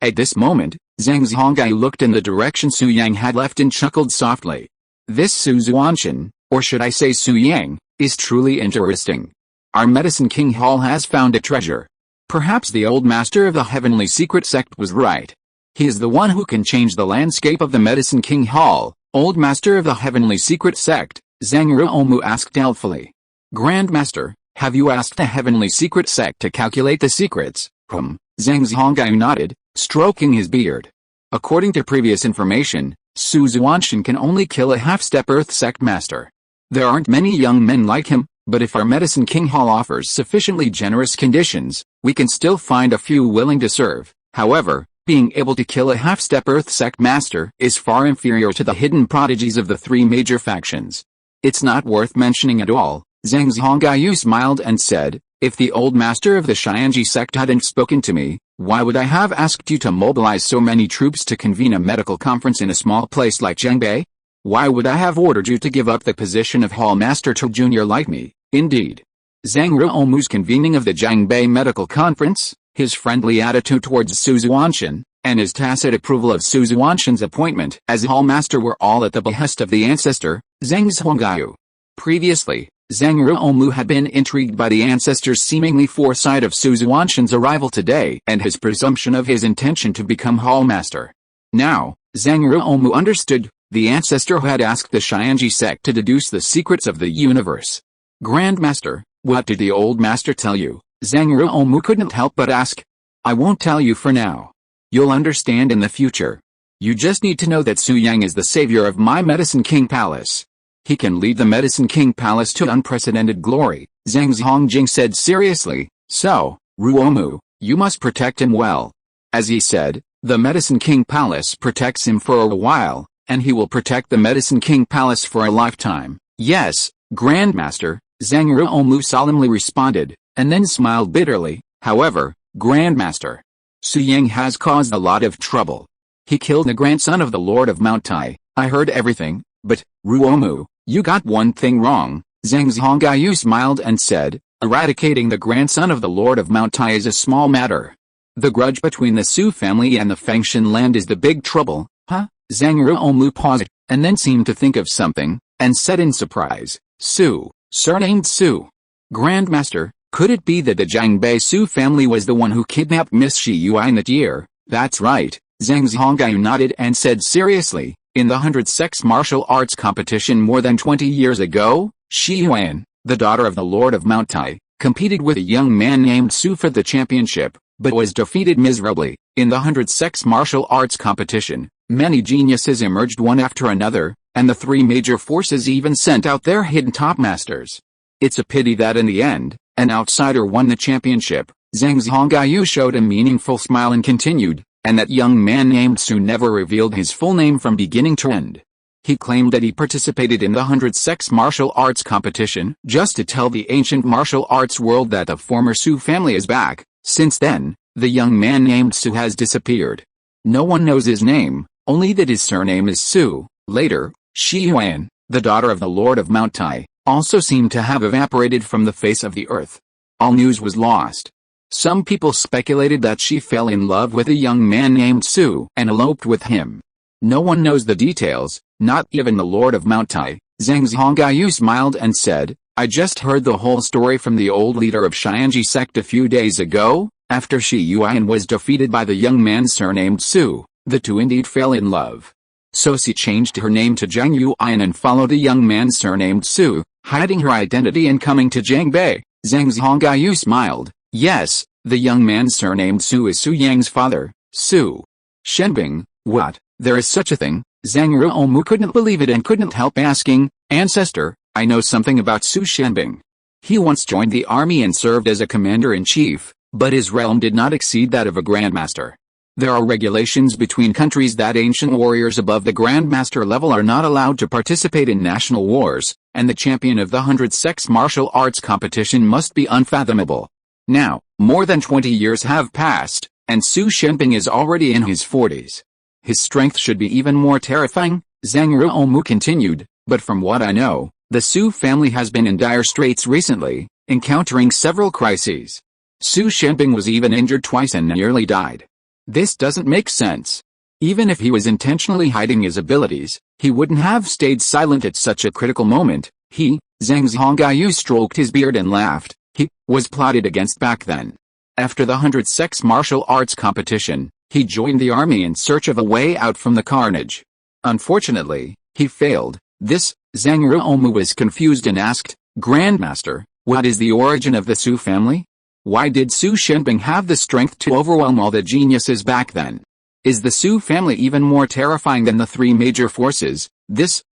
At this moment, Zhang Hongyu looked in the direction Su Yang had left and chuckled softly. This Su Xuantian, or should I say Su Yang, is truly interesting. Our Medicine King Hall has found a treasure. Perhaps the old master of the heavenly secret sect was right. He is the one who can change the landscape of the Medicine King Hall. Old master of the heavenly secret sect, Zhang Ruomu asked doubtfully. Grandmaster, have you asked the heavenly secret sect to calculate the secrets? Zhang Hongyu nodded, stroking his beard. According to previous information, Su Xuantian can only kill a half-step Earth sect master. There aren't many young men like him, but if our Medicine King Hall offers sufficiently generous conditions, we can still find a few willing to serve. However, being able to kill a half-step Earth sect master is far inferior to the hidden prodigies of the 3 major factions. It's not worth mentioning at all. Zhang Hongyu smiled and said, if the old master of the Xianji sect hadn't spoken to me, why would I have asked you to mobilize so many troops to convene a medical conference in a small place like Zhengbei? Why would I have ordered you to give up the position of hall master to a junior like me? Indeed, Zhang Ruomu's convening of the Jiangbei Medical Conference, his friendly attitude towards Su Xuantian, and his tacit approval of Su Xuantian's appointment as Hallmaster were all at the behest of the ancestor, Zhang Zhongyu. Previously, Zhang Ruomu had been intrigued by the ancestor's seemingly foresight of Su Xuantian's arrival today and his presumption of his intention to become Hallmaster. Now, Zhang Ruomu understood, the ancestor who had asked the Xianji sect to deduce the secrets of the universe. Grandmaster, what did the old master tell you? Zhang Ruomu couldn't help but ask. I won't tell you for now. You'll understand in the future. You just need to know that Su Yang is the savior of my Medicine King Palace. He can lead the Medicine King Palace to unprecedented glory, Zhang Zongjing said seriously. So, Ruomu, you must protect him well. As he said, the Medicine King Palace protects him for a while, and he will protect the Medicine King Palace for a lifetime. Yes, Grandmaster, Zhang Ruomu solemnly responded, and then smiled bitterly. However, Grandmaster, Su Yang has caused a lot of trouble. He killed the grandson of the Lord of Mount Tai. I heard everything, but, Ruomu, you got one thing wrong. Zhang Zhongyu smiled and said, eradicating the grandson of the Lord of Mount Tai is a small matter. The grudge between the Su family and the Fengshan land is the big trouble. Huh? Zhang Ruomu paused, and then seemed to think of something, and said in surprise, Su, surnamed Su. Grandmaster, could it be that the Jiangbei Su family was the one who kidnapped Miss Shi Yuan that year? That's right, Zhang Zhongyu nodded and said seriously, in the 100 sex martial arts competition more than 20 years ago, Shi Yuan, the daughter of the Lord of Mount Tai, competed with a young man named Su for the championship, but was defeated miserably. In the 100 sex martial arts competition, many geniuses emerged one after another, and the three major forces even sent out their hidden top masters. It's a pity that in the end, an outsider won the championship. Zhang Zhongyu showed a meaningful smile and continued, and that young man named Su never revealed his full name from beginning to end. He claimed that he participated in the 100 sex martial arts competition just to tell the ancient martial arts world that the former Su family is back. Since then, the young man named Su has disappeared. No one knows his name, only that his surname is Su. Later, Shi Yuan, the daughter of the Lord of Mount Tai, also seemed to have evaporated from the face of the earth. All news was lost. Some people speculated that she fell in love with a young man named Su and eloped with him. No one knows the details, not even the Lord of Mount Tai. Zhang Zhongyu smiled and said, I just heard the whole story from the old leader of Xianji sect a few days ago. After Shi Yuan was defeated by the young man surnamed Su, the two indeed fell in love. So she changed her name to Zhang Yuan and followed the young man surnamed Su, hiding her identity and coming to Jiangbei. Zhang Zhongyu smiled. Yes, the young man surnamed Su is Su Yang's father, Su Shenbing. What? There is such a thing? Zhang Ruomu couldn't believe it and couldn't help asking, Ancestor, I know something about Su Shenbing. He once joined the army and served as a commander-in-chief, but his realm did not exceed that of a grandmaster. There are regulations between countries that ancient warriors above the grandmaster level are not allowed to participate in national wars, and the champion of the 100 sex martial arts competition must be unfathomable. Now, more than 20 years have passed, and Su Shenbing is already in his 40s. His strength should be even more terrifying, Zhang Ruomu continued, but from what I know, the Su family has been in dire straits recently, encountering several crises. Su Shenbing was even injured twice and nearly died. This doesn't make sense. Even if he was intentionally hiding his abilities, he wouldn't have stayed silent at such a critical moment. Zhang Zhongyu stroked his beard and laughed. He was plotted against back then. After the 100 sex martial arts competition, he joined the army in search of a way out from the carnage. Unfortunately, he failed. Zhang Ruomu was confused and asked, Grandmaster, what is the origin of the Su family? Why did Su Shenbing have the strength to overwhelm all the geniuses back then? Is the Su family even more terrifying than the three major forces?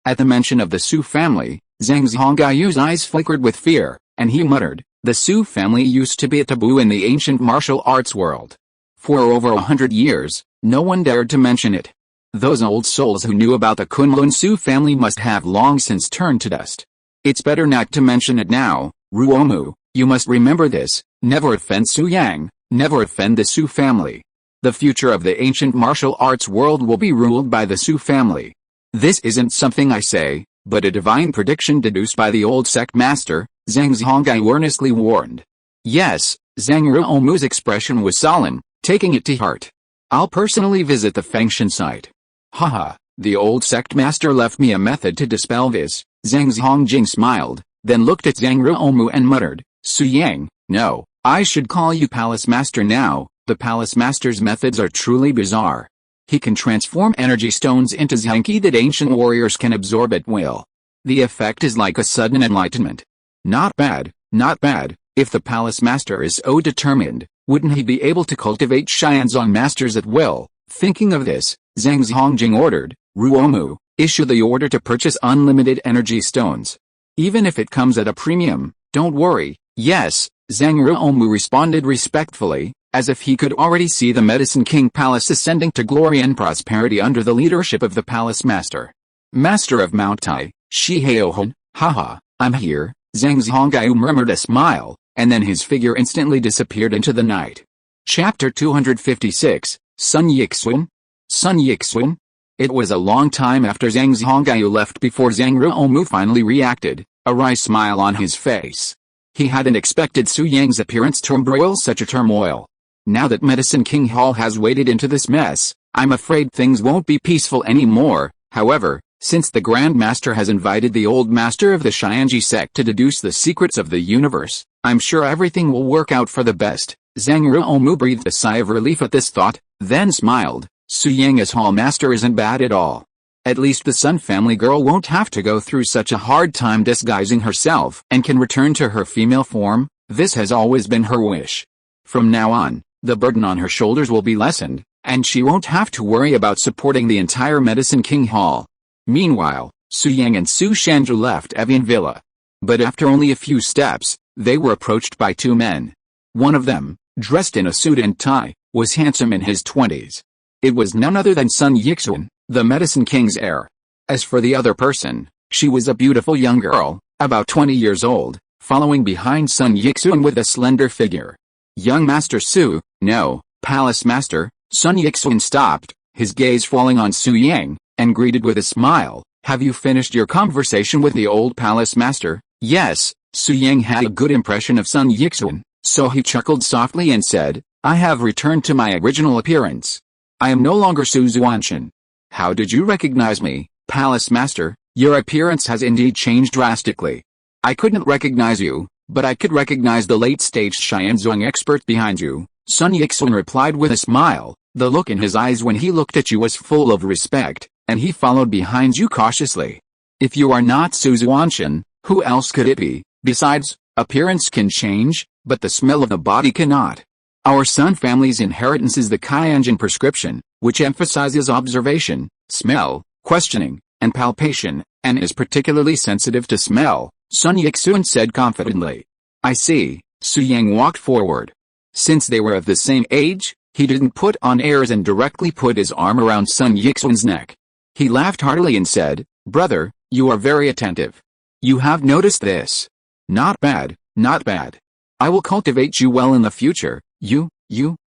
At the mention of the Su family, Zhang Zhongyu's eyes flickered with fear, and he muttered, the Su family used to be a taboo in the ancient martial arts world. For over 100 years, no one dared to mention it. Those old souls who knew about the Kunlun Su family must have long since turned to dust. It's better not to mention it now, Ruomu, you must remember this, never offend Su Yang, never offend the Su family. The future of the ancient martial arts world will be ruled by the Su family. This isn't something I say, but a divine prediction deduced by the old sect master, Zhang Zhonggai earnestly warned. Yes, Zhang Ruomu's expression was solemn, taking it to heart. I'll personally visit the Fengshan site. Haha, the old sect master left me a method to dispel this. Zhang Zhongjing smiled, then looked at Zhang Ruomu and muttered, Su Yang, no, I should call you Palace Master now. The Palace Master's methods are truly bizarre. He can transform energy stones into Zhanki that ancient warriors can absorb at will. The effect is like a sudden enlightenment. Not bad, not bad. If the Palace Master is so determined, wouldn't he be able to cultivate Xianzong Masters at will? Thinking of this, Zhang Zhongjing ordered, Ruomu, issue the order to purchase unlimited energy stones. Even if it comes at a premium, don't worry. Yes, Zhang Ruomu responded respectfully, as if he could already see the Medicine King Palace ascending to glory and prosperity under the leadership of the Palace Master. Master of Mount Tai, Shi Heohun, haha, I'm here, Zhang Zhonggai murmured a smile, and then his figure instantly disappeared into the night. Chapter 256, Sun Yixun? Sun Yixun? It was a long time after Zhang Zhonggai left before Zhang Ruomu finally reacted, a wry smile on his face. He hadn't expected Su Yang's appearance to embroil such a turmoil. Now that Medicine King Hall has waded into this mess, I'm afraid things won't be peaceful anymore. However, since the Grand Master has invited the old master of the Xianji sect to deduce the secrets of the universe, I'm sure everything will work out for the best. Zhang Ruomu breathed a sigh of relief at this thought, then smiled. Su Yang as Hall Master isn't bad at all. At least the Sun family girl won't have to go through such a hard time disguising herself and can return to her female form. This has always been her wish. From now on, the burden on her shoulders will be lessened, and she won't have to worry about supporting the entire Medicine King Hall. Meanwhile, Su Yang and Su Shanzhu left Evian Villa. But after only a few steps, they were approached by two men. One of them, dressed in a suit and tie, was handsome in his 20s. It was none other than Sun Yixun, the Medicine King's heir. As for the other person, she was a beautiful young girl, about 20 years old, following behind Sun Yixun with a slender figure. Young Master Su, no, Palace Master. Sun Yixun stopped, his gaze falling on Su Yang, and greeted with a smile. Have you finished your conversation with the old Palace Master? Yes, Su Yang had a good impression of Sun Yixun, so he chuckled softly and said, I have returned to my original appearance. I am no longer Su Xuantian. How did you recognize me, Palace Master? Your appearance has indeed changed drastically. I couldn't recognize you, but I could recognize the late-stage Xianzong expert behind you, Sun Yixun replied with a smile. The look in his eyes when he looked at you was full of respect, and he followed behind you cautiously. If you are not Su Xuantian, who else could it be? Besides, appearance can change, but the smell of the body cannot. Our Sun family's inheritance is the Qianjin prescription, which emphasizes observation, smell, questioning, and palpation, and is particularly sensitive to smell, Sun Yixun said confidently. I see. Su Yang walked forward. Since they were of the same age, he didn't put on airs and directly put his arm around Sun Yixun's neck. He laughed heartily and said, Brother, you are very attentive. You have noticed this. Not bad, not bad. I will cultivate you well in the future. You,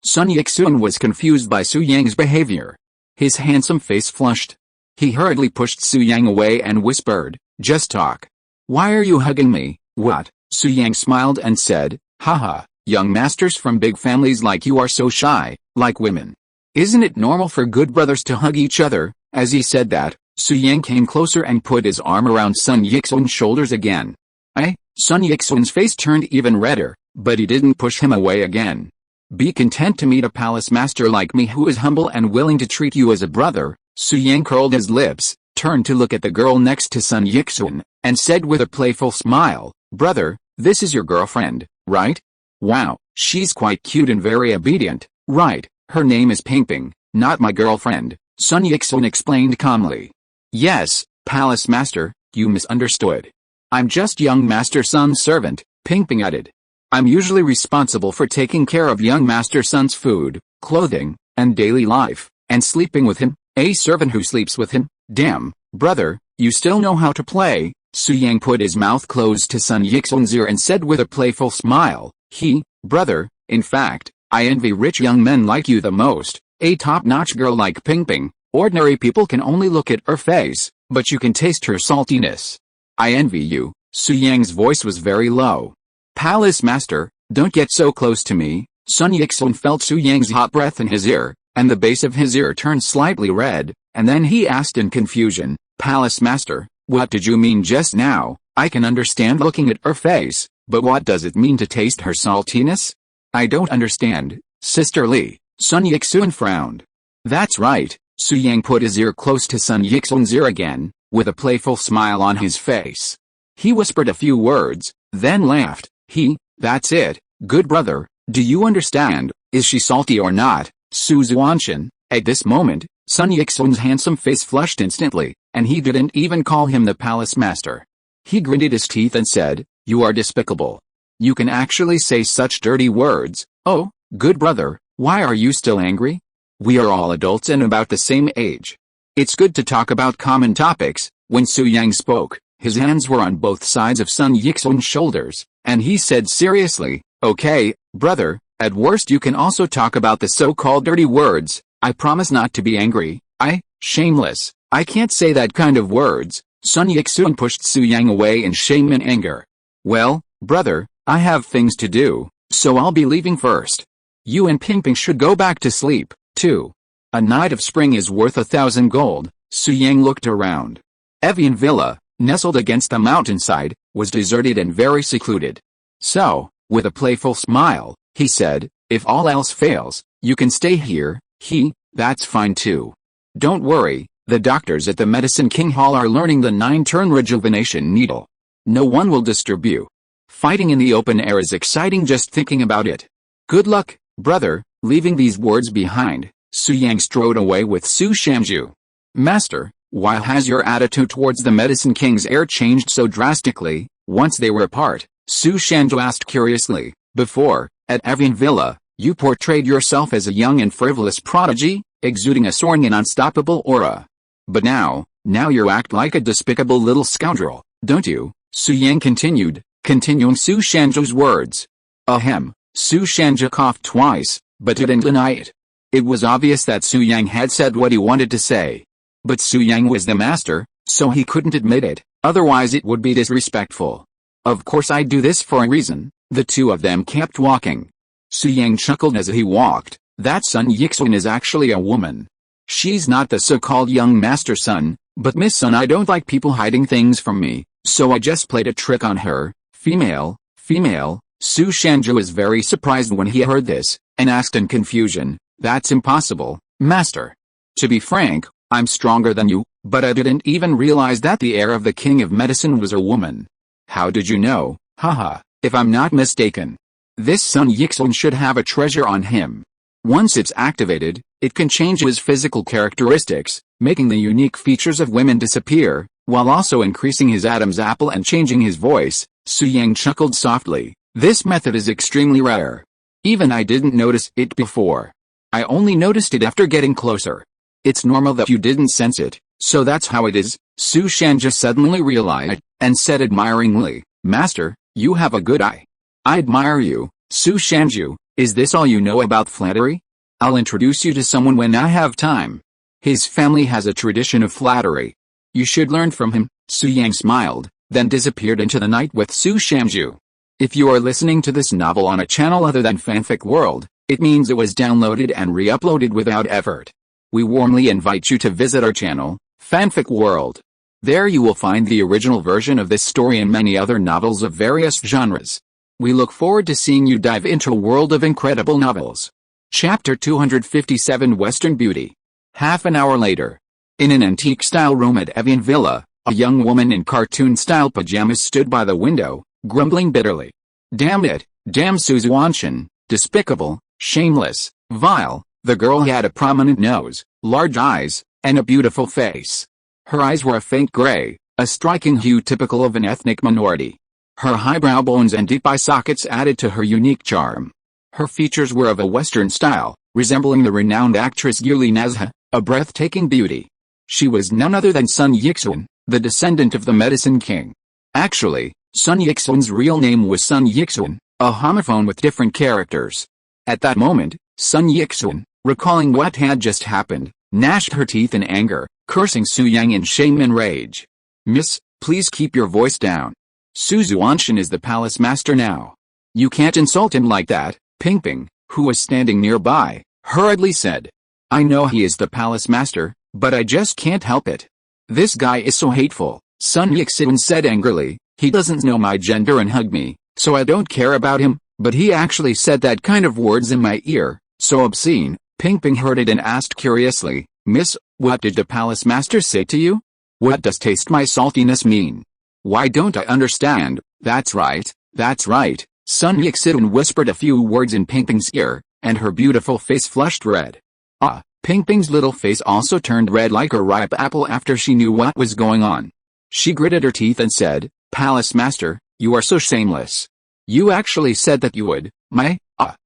Sun Yixun was confused by Su Yang's behavior. His handsome face flushed. He hurriedly pushed Su Yang away and whispered, just talk. Why are you hugging me? What? Su Yang smiled and said, haha, young masters from big families like you are so shy, like women. Isn't it normal for good brothers to hug each other? As he said that, Su Yang came closer and put his arm around Sun Yixun's shoulders again. Sun Yixun's face turned even redder, but he didn't push him away again. Be content to meet a palace master like me who is humble and willing to treat you as a brother. Su Yang curled his lips, turned to look at the girl next to Sun Yixun, and said with a playful smile, Brother, this is your girlfriend, right? Wow, she's quite cute and very obedient, right? Her name is Pingping, not my girlfriend, Sun Yixun explained calmly. Yes, Palace Master, you misunderstood. I'm just young Master Sun's servant, Pingping added. I'm usually responsible for taking care of young Master Sun's food, clothing, and daily life, and sleeping with him, a servant who sleeps with him. Damn, brother, you still know how to play. Su Yang put his mouth closed to Sun Yixun's ear and said with a playful smile, Brother, in fact, I envy rich young men like you the most, a top-notch girl like Pingping. Ordinary people can only look at her face, but you can taste her saltiness. I envy you, Su Yang's voice was very low. Palace Master, don't get so close to me. Sun Yixun felt Su Yang's hot breath in his ear, and the base of his ear turned slightly red, and then he asked in confusion, Palace Master, what did you mean just now? I can understand looking at her face, but what does it mean to taste her saltiness? I don't understand, Sister Li. Sun Yixun frowned. That's right. Su Yang put his ear close to Sun Yixun's ear again, with a playful smile on his face. He whispered a few words, then laughed. That's it, good brother, do you understand? Is she salty or not? Su Xuantian. At this moment, Sun Yixun's handsome face flushed instantly, and he didn't even call him the Palace Master. He gritted his teeth and said, you are despicable. You can actually say such dirty words. Oh, good brother, why are you still angry? We are all adults and about the same age. It's good to talk about common topics. When Su Yang spoke, his hands were on both sides of Sun Yixun's shoulders, and he said seriously, okay, brother, at worst you can also talk about the so-called dirty words. I promise not to be angry. Shameless. I can't say that kind of words. Sun Yixun pushed Su Yang away in shame and anger. Well, brother, I have things to do, so I'll be leaving first. You and Pingping should go back to sleep, too. A night of spring is worth 1,000 gold. Su Yang looked around. Evian Villa, nestled against the mountainside, was deserted and very secluded. So, with a playful smile, he said, if all else fails, you can stay here. That's fine too. Don't worry, the doctors at the Medicine King Hall are learning the 9-turn rejuvenation needle. No one will disturb you. Fighting in the open air is exciting just thinking about it. Good luck, brother. Leaving these words behind, Su Yang strode away with Su Shanju. Master, why has your attitude towards the Medicine King's heir changed so drastically? Once they were apart, Su Shanju asked curiously. Before, at Evian Villa, you portrayed yourself as a young and frivolous prodigy, exuding a soaring and unstoppable aura. But now you act like a despicable little scoundrel, don't you? Su Yang continued, continuing Su Shanju's words. Ahem. Su Shanju coughed twice, but didn't deny it. It was obvious that Su Yang had said what he wanted to say. But Su Yang was the master, so he couldn't admit it, otherwise it would be disrespectful. Of course I do this for a reason. The two of them kept walking. Su Yang chuckled as he walked. That Sun Yixun is actually a woman. She's not the so-called young master Sun, but Miss Sun, I don't like people hiding things from me, so I just played a trick on her. Female. Su Shanju was very surprised when he heard this, and asked in confusion, that's impossible, master. To be frank, I'm stronger than you, but I didn't even realize that the heir of the King of Medicine was a woman. How did you know? Haha, if I'm not mistaken. This Sun Yixun should have a treasure on him. Once it's activated, it can change his physical characteristics, making the unique features of women disappear, while also increasing his Adam's apple and changing his voice. Su Yang chuckled softly. This method is extremely rare. Even I didn't notice it before. I only noticed it after getting closer. It's normal that you didn't sense it, so that's how it is. Su Shanju suddenly realized, and said admiringly, Master, you have a good eye. I admire you. Su Shanju, is this all you know about flattery? I'll introduce you to someone when I have time. His family has a tradition of flattery. You should learn from him. Su Yang smiled, then disappeared into the night with Su Shanju. If you are listening to this novel on a channel other than Fanfic World, it means it was downloaded and re-uploaded without effort. We warmly invite you to visit our channel, Fanfic World. There you will find the original version of this story and many other novels of various genres. We look forward to seeing you dive into a world of incredible novels. Chapter 257 Western Beauty. Half an hour later. In an antique-style room at Evian Villa, a young woman in cartoon-style pajamas stood by the window, grumbling bitterly. Damn it, damn Su Xuantian, despicable, shameless, vile. The girl had a prominent nose, large eyes, and a beautiful face. Her eyes were a faint gray, a striking hue typical of an ethnic minority. Her highbrow bones and deep eye sockets added to her unique charm. Her features were of a Western style, resembling the renowned actress Yuli Nazha, a breathtaking beauty. She was none other than Sun Yixun, the descendant of the Medicine King. Actually, Sun Yixun's real name was Sun Yixun, a homophone with different characters. At that moment, Sun Yixun, recalling what had just happened, gnashed her teeth in anger, cursing Su Yang in shame and rage. Miss, please keep your voice down. Su Xuantian is the palace master now. You can't insult him like that, Pingping, who was standing nearby, hurriedly said. I know he is the palace master, but I just can't help it. This guy is so hateful, Sun Yixin said angrily. He doesn't know my gender and hug me, so I don't care about him, but he actually said that kind of words in my ear, so obscene. Pingping heard it and asked curiously, Miss, what did the palace master say to you? What does taste my saltiness mean? Why don't I understand? That's right, Sun Yixin whispered a few words in Pingping's ear, and her beautiful face flushed red. Ah, Pingping's little face also turned red like a ripe apple after she knew what was going on. She gritted her teeth and said, Palace Master, you are so shameless. You actually said that you would,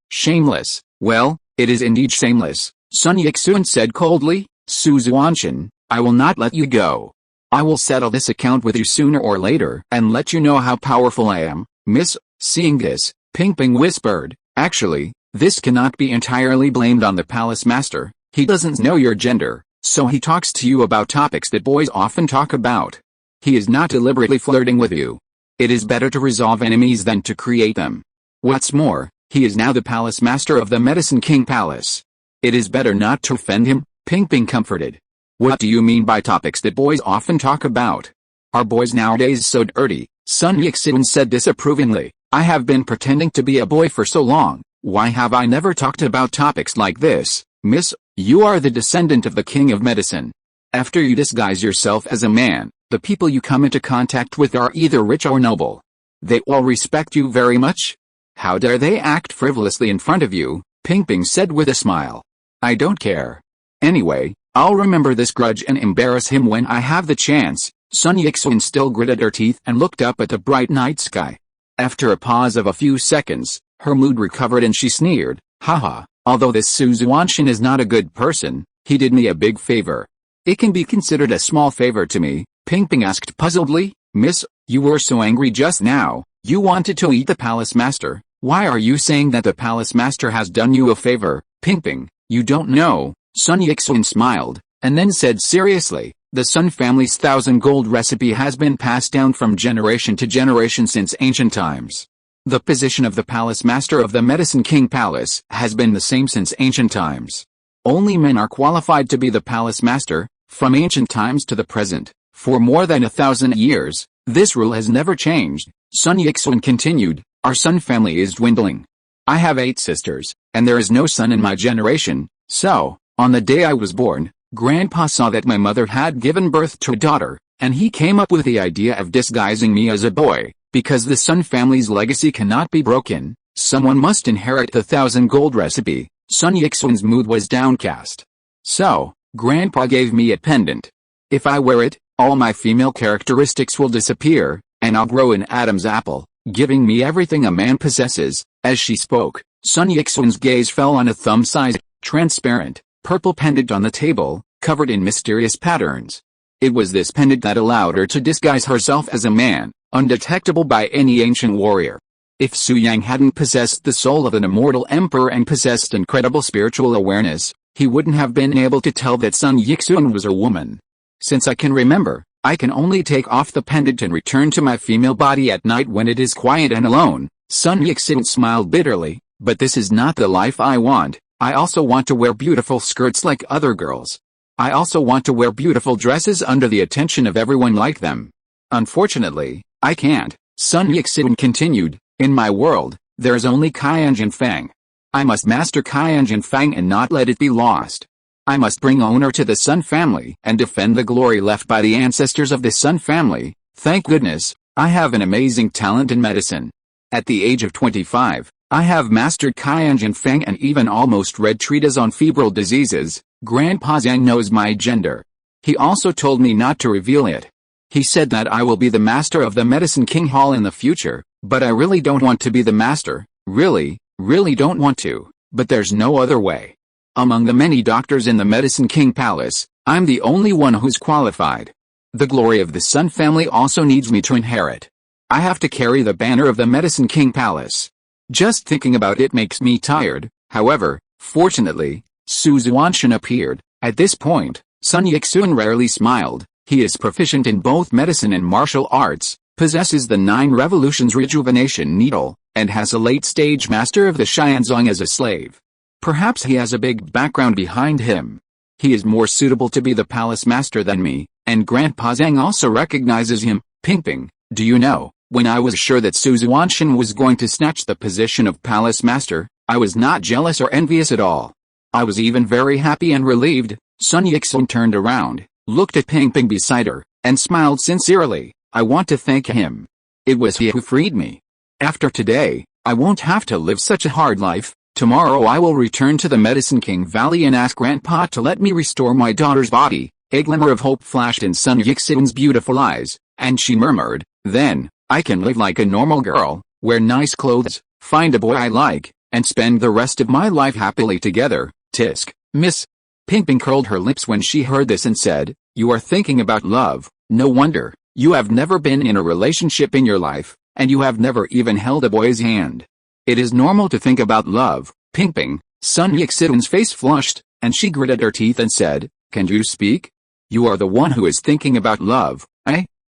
shameless. Well, it is indeed shameless, Sun Yixin said coldly. Su Xuantian, I will not let you go. I will settle this account with you sooner or later and let you know how powerful I am, Miss. Seeing this, Pingping whispered, actually, this cannot be entirely blamed on the palace master. He doesn't know your gender, so he talks to you about topics that boys often talk about. He is not deliberately flirting with you. It is better to resolve enemies than to create them. What's more, he is now the palace master of the Medicine King Palace. It is better not to offend him, Pingping comforted. What do you mean by topics that boys often talk about? Are boys nowadays so dirty? Sun Yixin said disapprovingly. I have been pretending to be a boy for so long, why have I never talked about topics like this? Miss, you are the descendant of the King of Medicine. After you disguise yourself as a man, the people you come into contact with are either rich or noble. They all respect you very much. How dare they act frivolously in front of you? Pingping said with a smile. I don't care. Anyway, I'll remember this grudge and embarrass him when I have the chance. Sun Yixin still gritted her teeth and looked up at the bright night sky. After a pause of a few seconds, her mood recovered and she sneered, haha, although this Su Xuantian is not a good person, he did me a big favor. It can be considered a small favor to me, Pingping asked puzzledly. Miss, you were so angry just now, you wanted to eat the palace master. Why are you saying that the palace master has done you a favor? Pingping, you don't know. Sun Yixin smiled, and then said seriously, the Sun family's 1,000 gold recipe has been passed down from generation to generation since ancient times. The position of the palace master of the Medicine King Palace has been the same since ancient times. Only men are qualified to be the palace master, from ancient times to the present. For more than 1,000 years, this rule has never changed. Sun Yixin continued, our Sun family is dwindling. I have 8 sisters, and there is no son in my generation, so, on the day I was born, Grandpa saw that my mother had given birth to a daughter, and he came up with the idea of disguising me as a boy. Because the Sun family's legacy cannot be broken, someone must inherit the 1,000 gold recipe. Sun Yixin's mood was downcast. So, Grandpa gave me a pendant. If I wear it, all my female characteristics will disappear, and I'll grow an Adam's apple, giving me everything a man possesses. As she spoke, Sun Yixin's gaze fell on a thumb-sized, transparent, purple pendant on the table, covered in mysterious patterns. It was this pendant that allowed her to disguise herself as a man, undetectable by any ancient warrior. If Su Yang hadn't possessed the soul of an immortal emperor and possessed incredible spiritual awareness, he wouldn't have been able to tell that Sun Yixin was a woman. Since I can remember, I can only take off the pendant and return to my female body at night when it is quiet and alone. Sun Yixin smiled bitterly, but this is not the life I want. I also want to wear beautiful skirts like other girls. I also want to wear beautiful dresses under the attention of everyone like them. Unfortunately, I can't. Sun Yixin continued, in my world, there is only Qianjian Fang. I must master Qianjian Fang and not let it be lost. I must bring honor to the Sun family and defend the glory left by the ancestors of the Sun family. Thank goodness, I have an amazing talent in medicine. At the age of 25, I have mastered Qianjian Fang and even almost read treatises on febrile diseases. Grandpa Zhang knows my gender. He also told me not to reveal it. He said that I will be the master of the Medicine King Hall in the future, but I really don't want to be the master. Really don't want to, but there's no other way. Among the many doctors in the Medicine King Palace, I'm the only one who's qualified. The glory of the Sun family also needs me to inherit. I have to carry the banner of the Medicine King Palace. Just thinking about it makes me tired. However, fortunately, Su Xuantian appeared. At this point, Sun Yixin rarely smiled. He is proficient in both medicine and martial arts, possesses the 9 revolutions rejuvenation needle, and has a late-stage master of the Xianzong as a slave. Perhaps he has a big background behind him. He is more suitable to be the palace master than me, and Grandpa Zhang also recognizes him. Ping, do you know, when I was sure that Su Xuantian was going to snatch the position of palace master, I was not jealous or envious at all. I was even very happy and relieved. Sun Yixun turned around, looked at Ping beside her, and smiled sincerely. I want to thank him. It was he who freed me. After today, I won't have to live such a hard life. Tomorrow I will return to the Medicine King Valley and ask Grandpa to let me restore my daughter's body. A glimmer of hope flashed in Sun Yixun's beautiful eyes, and she murmured, then, I can live like a normal girl, wear nice clothes, find a boy I like, and spend the rest of my life happily together. Tisk, Miss. Ping curled her lips when she heard this and said, you are thinking about love. No wonder. You have never been in a relationship in your life, and you have never even held a boy's hand. It is normal to think about love. Ping. Sun Yixun's face flushed, and she gritted her teeth and said, can you speak? You are the one who is thinking about love.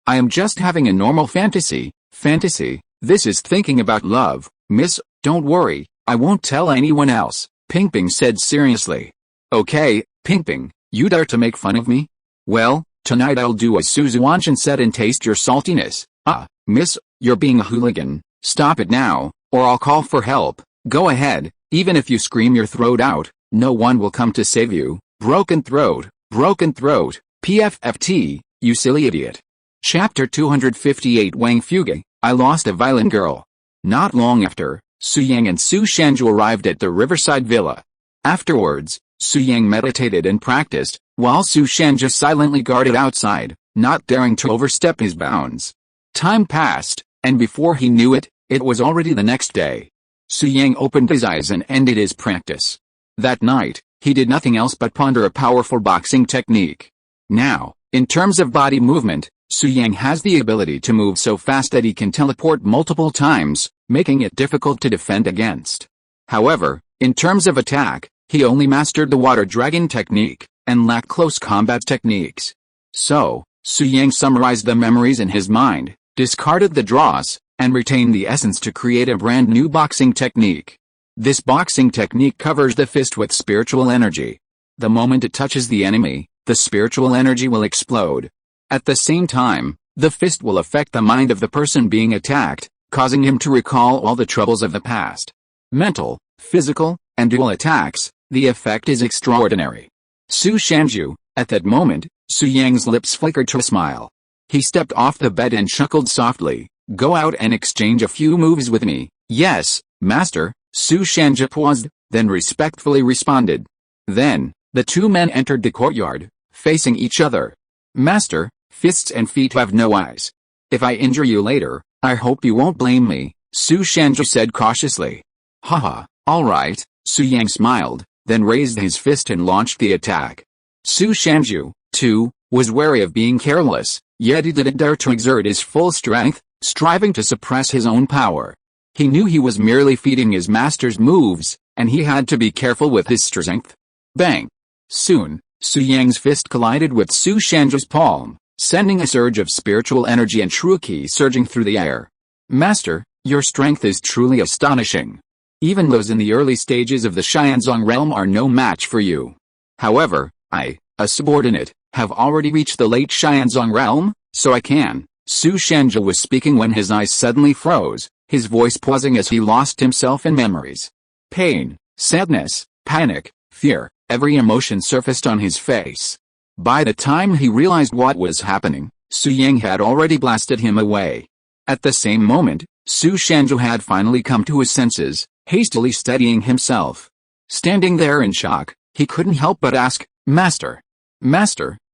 I am just having a normal fantasy. Fantasy? This is thinking about love, miss. Don't worry, I won't tell anyone else, Ping said seriously. Okay, Ping, you dare to make fun of me? Well, tonight I'll do as Su Xuantian said and taste your saltiness. Miss, you're being a hooligan. Stop it now, or I'll call for help. Go ahead, even if you scream your throat out, no one will come to save you. Broken throat, PFFT, you silly idiot. Chapter 258 Wang Fuge, I lost a violent girl. Not long after, Su Yang and Su Shanzhu arrived at the riverside villa. Afterwards, Su Yang meditated and practiced, while Su Shanzhu silently guarded outside, not daring to overstep his bounds. Time passed, and before he knew it, it was already the next day. Su Yang opened his eyes and ended his practice. That night, he did nothing else but ponder a powerful boxing technique. Now, in terms of body movement, Su Yang has the ability to move so fast that he can teleport multiple times, making it difficult to defend against. However, in terms of attack, he only mastered the water dragon technique, and lacked close combat techniques. So, Su Yang summarized the memories in his mind, discarded the draws, and retained the essence to create a brand new boxing technique. This boxing technique covers the fist with spiritual energy. The moment it touches the enemy, the spiritual energy will explode. At the same time, the fist will affect the mind of the person being attacked, causing him to recall all the troubles of the past. Mental, physical, and dual attacks, the effect is extraordinary. Su Shanzhu, at that moment, Su Yang's lips flickered to a smile. He stepped off the bed and chuckled softly, go out and exchange a few moves with me. Yes, master, Su Shanzhu paused, then respectfully responded. Then, the two men entered the courtyard, facing each other. Master, fists and feet have no eyes. If I injure you later, I hope you won't blame me, Su Shanzhu said cautiously. Haha, alright, Su Yang smiled, then raised his fist and launched the attack. Su Shanzhu, too, was wary of being careless, yet he didn't dare to exert his full strength, striving to suppress his own power. He knew he was merely feeding his master's moves, and he had to be careful with his strength. Bang! Soon, Su Yang's fist collided with Su Shanzhu's palm, sending a surge of spiritual energy and true ki surging through the air. Master, your strength is truly astonishing. Even those in the early stages of the Xianzong realm are no match for you. However, I, a subordinate, have already reached the late Xianzong realm, so I can. Su Shanzhu was speaking when his eyes suddenly froze, his voice pausing as he lost himself in memories. Pain, sadness, panic, fear, every emotion surfaced on his face. By the time he realized what was happening, Su Yang had already blasted him away. At the same moment, Su Shanzhu had finally come to his senses, hastily steadying himself. Standing there in shock, he couldn't help but ask, Master,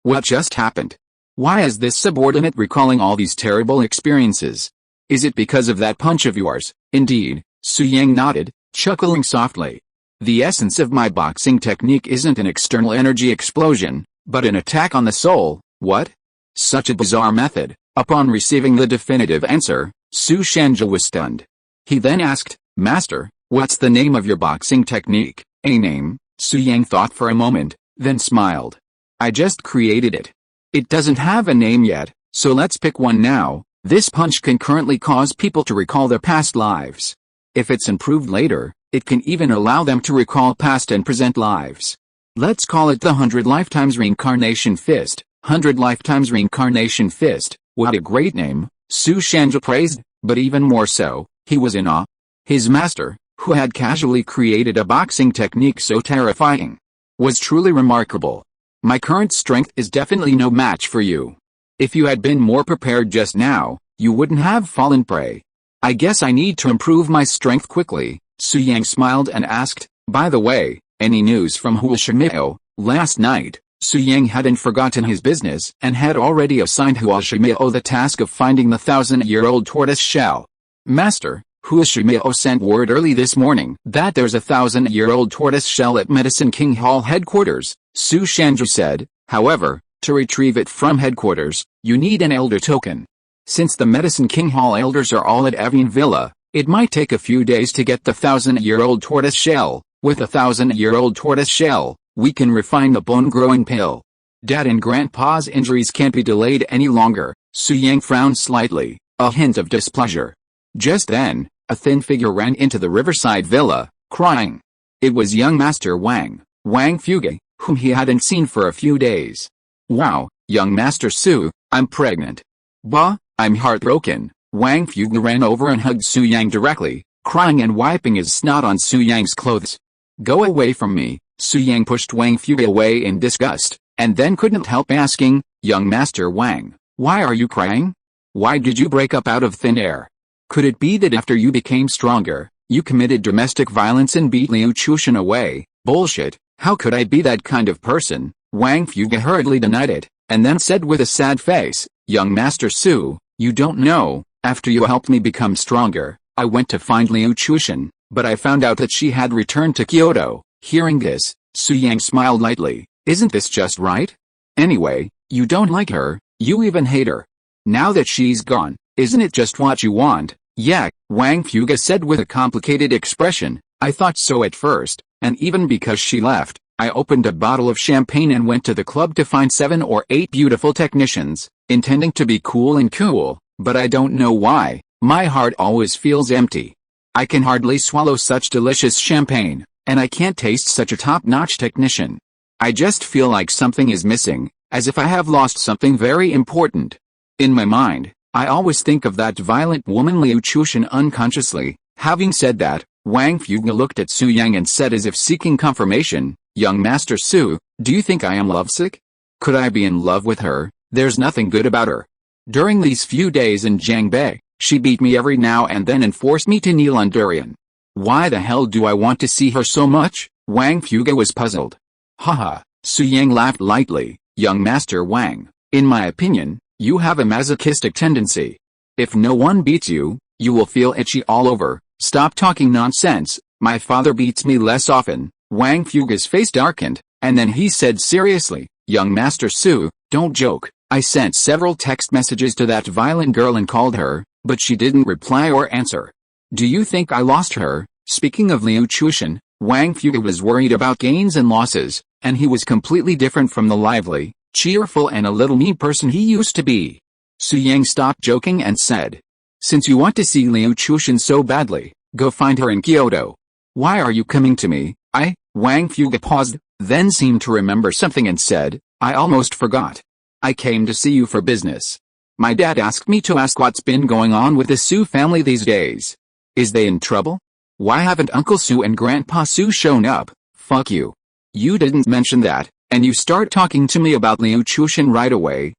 what just happened? Why is this subordinate recalling all these terrible experiences? Is it because of that punch of yours? Indeed, Su Yang nodded, chuckling softly. The essence of my boxing technique isn't an external energy explosion, but an attack on the soul. What? Such a bizarre method. Upon receiving the definitive answer, Su Shanzhu was stunned. He then asked, Master, what's the name of your boxing technique? A name? Su Yang thought for a moment, then smiled. I just created it. It doesn't have a name yet, so let's pick one now. This punch can currently cause people to recall their past lives. If it's improved later, it can even allow them to recall past and present lives. Let's call it the 100 Lifetimes Reincarnation Fist. 100 Lifetimes Reincarnation Fist. What a great name, Xuantian praised, but even more so, he was in awe. His master, who had casually created a boxing technique so terrifying, was truly remarkable. My current strength is definitely no match for you. If you had been more prepared just now, you wouldn't have fallen prey. I guess I need to improve my strength quickly. Xuyang smiled and asked, by the way, any news from Huashimeo? Last night, Xuyang hadn't forgotten his business and had already assigned Huashimeo the task of finding the 1,000-year-old tortoise shell. Master, Huashimeo sent word early this morning that there's a 1,000-year-old tortoise shell at Medicine King Hall headquarters, Su Shanju said. However, to retrieve it from headquarters, you need an elder token. Since the Medicine King Hall elders are all at Avian Villa, it might take a few days to get the 1,000-year-old tortoise shell. With a 1,000-year-old tortoise shell, we can refine the bone-growing pill. Dad and Grandpa's injuries can't be delayed any longer. Xuyang frowned slightly, a hint of displeasure. Just then, a thin figure ran into the riverside villa, crying. It was young Master Wang Fuge, whom he hadn't seen for a few days. Wow, young Master Su, I'm pregnant. Bah, I'm heartbroken. Wang Fuge ran over and hugged Xuyang directly, crying and wiping his snot on Xuyang's clothes. Go away from me. Xuyang pushed Wang Fuge away in disgust, and then couldn't help asking, young Master Wang, why are you crying? Why did you break up out of thin air? Could it be that after you became stronger, you committed domestic violence and beat Liu Chushan away? Bullshit, how could I be that kind of person? Wang Fuge hurriedly denied it, and then said with a sad face, young Master Su, you don't know, after you helped me become stronger, I went to find Liu Chushan, but I found out that she had returned to Kyoto. Hearing this, Xuyang smiled lightly. Isn't this just right? Anyway, you don't like her, you even hate her. Now that she's gone, isn't it just what you want? Yeah, Wang Fuge said with a complicated expression. I thought so at first, and even because she left, I opened a bottle of champagne and went to the club to find 7 or 8 beautiful technicians, intending to be cool and cool, but I don't know why, my heart always feels empty. I can hardly swallow such delicious champagne, and I can't taste such a top-notch technician. I just feel like something is missing, as if I have lost something very important. In my mind, I always think of that violent woman Liu Chushan unconsciously. Having said that, Wang Fuge looked at Xuyang and said as if seeking confirmation, young Master Su, do you think I am lovesick? Could I be in love with her? There's nothing good about her. During these few days in Jiangbei, she beat me every now and then and forced me to kneel on durian. Why the hell do I want to see her so much? Wang Fuge was puzzled. Haha, Xuyang laughed lightly, young Master Wang, in my opinion, you have a masochistic tendency. If no one beats you, you will feel itchy all over. Stop talking nonsense, my father beats me less often. Wang Fuge's face darkened, and then he said seriously, young Master Su, don't joke. I sent several text messages to that violent girl and called her, but she didn't reply or answer. Do you think I lost her? Speaking of Liu Chushan, Wang Fuge was worried about gains and losses, and he was completely different from the lively, cheerful and a little mean person he used to be. Xuyang stopped joking and said, since you want to see Liu Chushan so badly, go find her in Kyoto. Why are you coming to me? Wang Fuge paused, then seemed to remember something and said, I almost forgot. I came to see you for business. My dad asked me to ask what's been going on with the Su family these days. Is they in trouble? Why haven't Uncle Su and Grandpa Su shown up? Fuck you. You didn't mention that, and you start talking to me about Liu Chushan right away.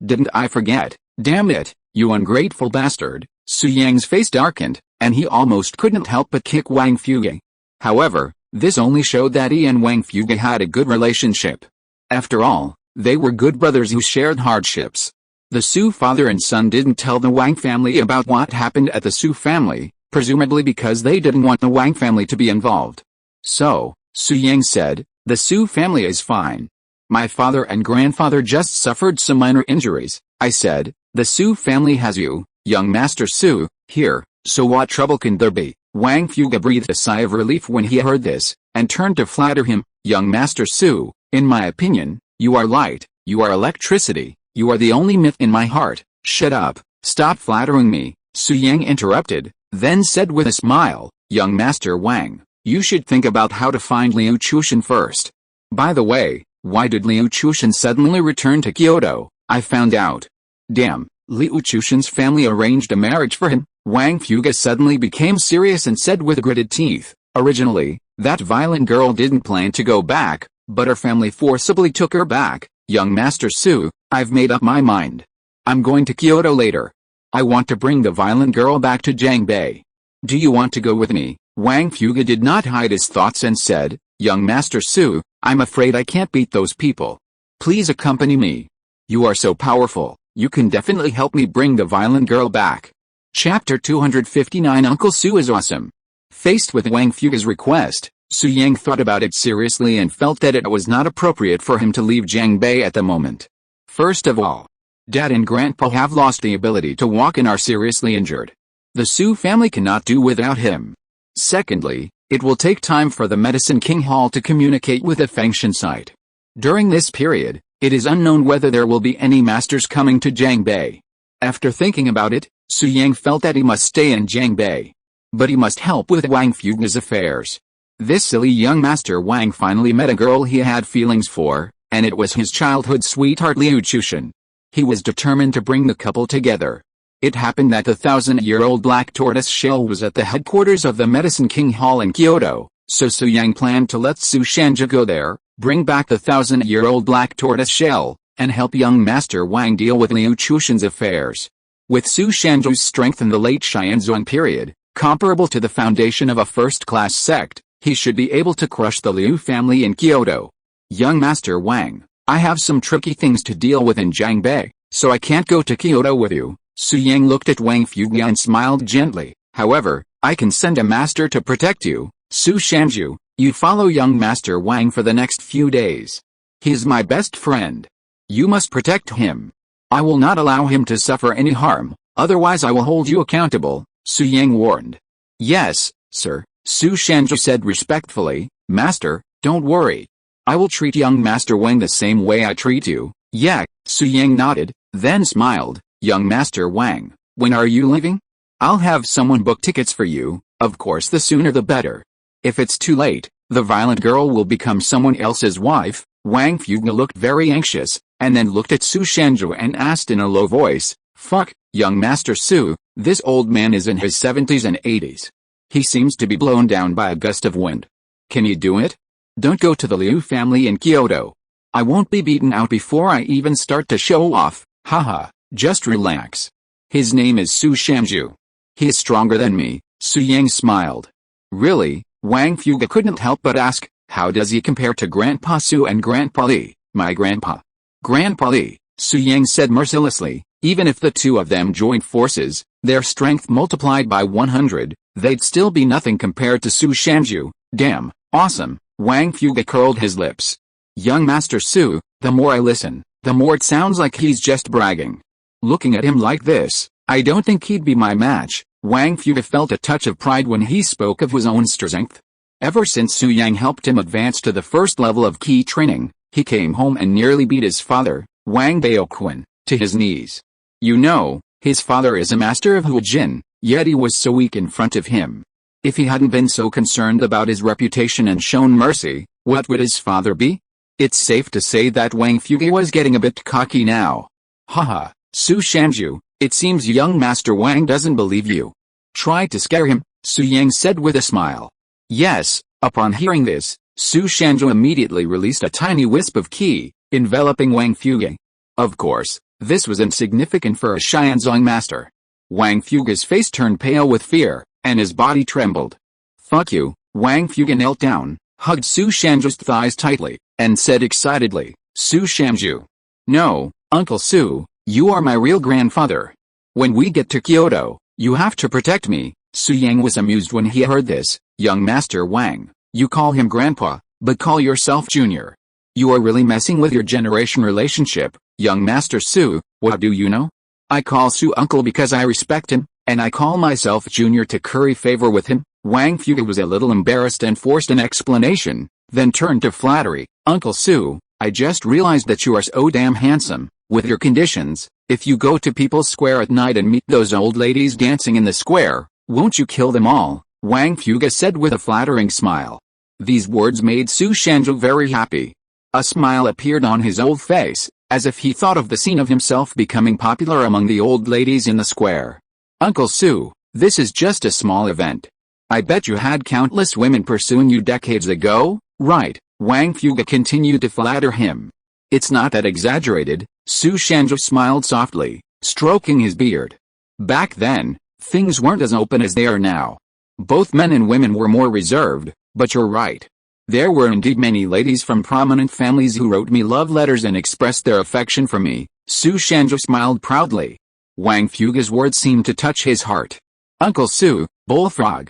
Didn't I forget? Damn it, you ungrateful bastard. Xuyang's face darkened, and he almost couldn't help but kick Wang Fuge. However, this only showed that he and Wang Fuge had a good relationship. After all, they were good brothers who shared hardships. The Su father and son didn't tell the Wang family about what happened at the Su family, presumably because they didn't want the Wang family to be involved. So, Xuyang said, the Su family is fine. My father and grandfather just suffered some minor injuries. I said, the Su family has you, young Master Su, here, so what trouble can there be? Wang Fuge breathed a sigh of relief when he heard this, and turned to flatter him, young Master Su, in my opinion, you are light, you are electricity, you are the only myth in my heart. Shut up, Stop flattering me, Su Yang interrupted, then said with a smile, young Master Wang, you should think about how to find Liu Chushan first. By the way, why did Liu Chushan suddenly return to Kyoto? I found out. Damn, Liu Chushan's family arranged a marriage for him. Wang Fuge suddenly became serious and said with gritted teeth, originally, that violent girl didn't plan to go back, but her family forcibly took her back. Young Master Su, I've made up my mind. I'm going to Kyoto later. I want to bring the violent girl back to Jiangbei. Do you want to go with me? Wang Fuge did not hide his thoughts and said, young Master Su, I'm afraid I can't beat those people. Please accompany me. You are so powerful, you can definitely help me bring the violent girl back. Chapter 259 Uncle Su is awesome. Faced with Wang Fuge's request, Su Yang thought about it seriously and felt that it was not appropriate for him to leave Jiangbei at the moment. First of all, Dad and Grandpa have lost the ability to walk and are seriously injured. The Su family cannot do without him. Secondly, it will take time for the Medicine King Hall to communicate with the Fengshan site. During this period, it is unknown whether there will be any masters coming to Jiangbei. After thinking about it, Su Yang felt that he must stay in Jiangbei. But he must help with Wang Fuge's affairs. This silly young Master Wang finally met a girl he had feelings for, and it was his childhood sweetheart Liu Chushan. He was determined to bring the couple together. It happened that the 1,000-year-old black tortoise shell was at the headquarters of the Medicine King Hall in Kyoto, so Su Yang planned to let Su Shanja go there, bring back the 1,000-year-old black tortoise shell, and help young Master Wang deal with Liu Chushan's affairs. With Su Shanju's strength in the late Xianzong period, comparable to the foundation of a first-class sect, he should be able to crush the Liu family in Kyoto. Young Master Wang, I have some tricky things to deal with in Jiangbei, so I can't go to Kyoto with you. Su Yang looked at Wang Fuge and smiled gently. However, I can send a master to protect you. Su Shanju, you follow young Master Wang for the next few days. He is my best friend. You must protect him. I will not allow him to suffer any harm, otherwise I will hold you accountable, Su Yang warned. Yes, sir, Su Shanju said respectfully. Master, don't worry. I will treat young Master Wang the same way I treat you. Yeah, Su Yang nodded, then smiled. Young Master Wang, when are you leaving? I'll have someone book tickets for you, of course the sooner the better. If it's too late, the violent girl will become someone else's wife. Wang Fuge looked very anxious, and then looked at Su Shanju and asked in a low voice, fuck, young Master Su, this old man is in his 70s and 80s. He seems to be blown down by a gust of wind. Can you do it? Don't go to the Liu family in Kyoto. I won't be beaten out before I even start to show off, haha, just relax. His name is Su Shanju. He is stronger than me, Su Yang smiled. Really? Wang Fuge couldn't help but ask, how does he compare to Grandpa Su and Grandpa Li, my grandpa? Grandpa Li, Su Yang said mercilessly, even if the two of them joined forces, their strength multiplied by 100, they'd still be nothing compared to Su Shanju. Damn, awesome, Wang Fuge curled his lips. Young Master Su, the more I listen, the more it sounds like he's just bragging. Looking at him like this, I don't think he'd be my match. Wang Fuge felt a touch of pride when he spoke of his own strength. Ever since Su Yang helped him advance to the first level of key training, he came home and nearly beat his father, Wang Baoquan, to his knees. You know, his father is a master of Huijin, yet he was so weak in front of him. If he hadn't been so concerned about his reputation and shown mercy, what would his father be? It's safe to say that Wang Fuge was getting a bit cocky now. Haha, Su Shanju, it seems young Master Wang doesn't believe you. Try to scare him, Su Yang said with a smile. Yes, upon hearing this, Su Shanju immediately released a tiny wisp of qi, enveloping Wang Fuge. Of course, this was insignificant for a Xianzong master. Wang Fuge's face turned pale with fear, and his body trembled. Fuck you, Wang Fuge knelt down, hugged Su Shanju's thighs tightly, and said excitedly, Su Shanju. No, Uncle Su, you are my real grandfather. When we get to Kyoto, you have to protect me. Su Yang was amused when he heard this. Young Master Wang, you call him grandpa, but call yourself junior. You are really messing with your generation relationship. Young Master Su, what do you know? I call Su uncle because I respect him, and I call myself junior to curry favor with him. Wang Fuge was a little embarrassed and forced an explanation, then turned to flattery. Uncle Su, I just realized that you are so damn handsome. With your conditions, If you go to People's Square at night and meet those old ladies dancing in the square, won't you kill them all? Wang Fuge said with a flattering smile. These words made Su Shanzhu very happy. A smile appeared on his old face, as if he thought of the scene of himself becoming popular among the old ladies in the square. Uncle Su, this is just a small event. I bet you had countless women pursuing you decades ago, right? Wang Fuge continued to flatter him. It's not that exaggerated, Su Shanzhu smiled softly, stroking his beard. Back then, things weren't as open as they are now. Both men and women were more reserved, but you're right. There were indeed many ladies from prominent families who wrote me love letters and expressed their affection for me. Su Shanzhu smiled proudly. Wang Fuge's words seemed to touch his heart. Uncle Su, bullfrog,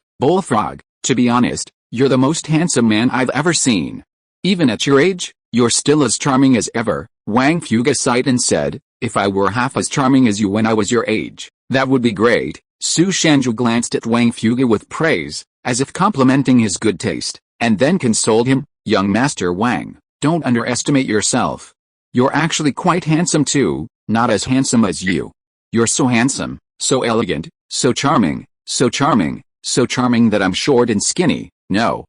to be honest, you're the most handsome man I've ever seen. Even at your age, you're still as charming as ever. Wang Fuge sighed and said, if I were half as charming as you when I was your age, that would be great. Su Shanzhu glanced at Wang Fuge with praise, as if complimenting his good taste, and then consoled him, young Master Wang, don't underestimate yourself. You're actually quite handsome too, not as handsome as you. You're so handsome, so elegant, so charming that I'm short and skinny. No,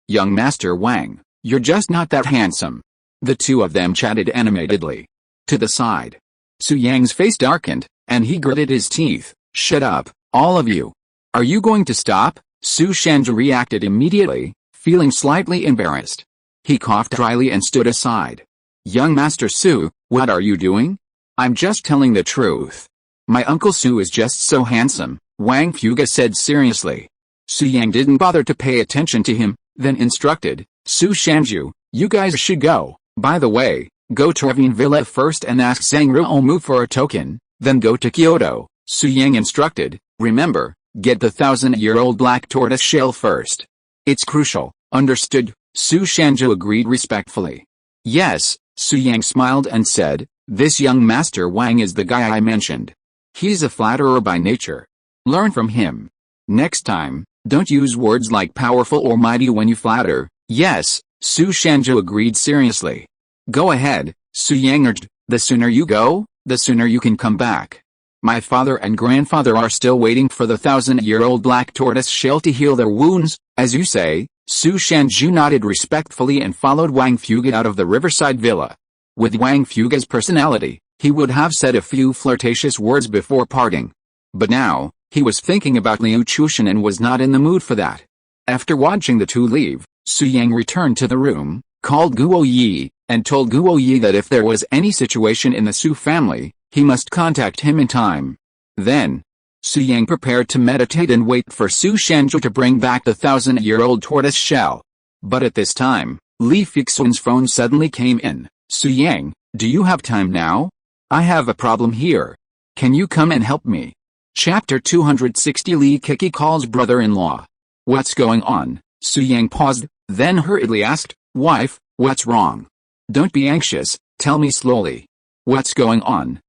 young Master Wang, you're just not that handsome. The two of them chatted animatedly. To the side, Su Yang's face darkened, and he gritted his teeth. Shut up, all of you. Are you going to stop? Su Shanzhu reacted immediately, feeling slightly embarrassed. He coughed dryly and stood aside. Young Master Su, what are you doing? I'm just telling the truth. My Uncle Su is just so handsome, Wang Fuge said seriously. Su Yang didn't bother to pay attention to him, then instructed, Su Shanzhu, you guys should go. By the way, go to Ravine Villa first and ask Zhang Ruomu for a token, then go to Kyoto. Su Yang instructed, remember, get the 1,000-year-old black tortoise shell first. It's crucial, understood? Su Shanzhu agreed respectfully. Yes, Su Yang smiled and said, this young Master Wang is the guy I mentioned. He's a flatterer by nature. Learn from him. Next time, don't use words like powerful or mighty when you flatter. Yes, Su Shanzhu agreed seriously. Go ahead, Su Yang urged, the sooner you go, the sooner you can come back. My father and grandfather are still waiting for the 1,000-year-old black tortoise shell to heal their wounds, as you say. Su Shanzhu nodded respectfully and followed Wang Fuge out of the riverside villa. With Wang Fuge's personality, he would have said a few flirtatious words before parting. But now, he was thinking about Liu Chushan and was not in the mood for that. After watching the two leave, Su Yang returned to the room, called Guo Yi, and told Guo Yi that if there was any situation in the Su family, he must contact him in time. Then, Su Yang prepared to meditate and wait for Su Shanzhu to bring back the 1,000-year-old tortoise shell. But at this time, Li Fixun's phone suddenly came in. Su Yang, do you have time now? I have a problem here. Can you come and help me? Chapter 260 Li Kiki calls brother-in-law. What's going on? Su Yang paused, then hurriedly asked, wife, what's wrong? Don't be anxious, tell me slowly. What's going on?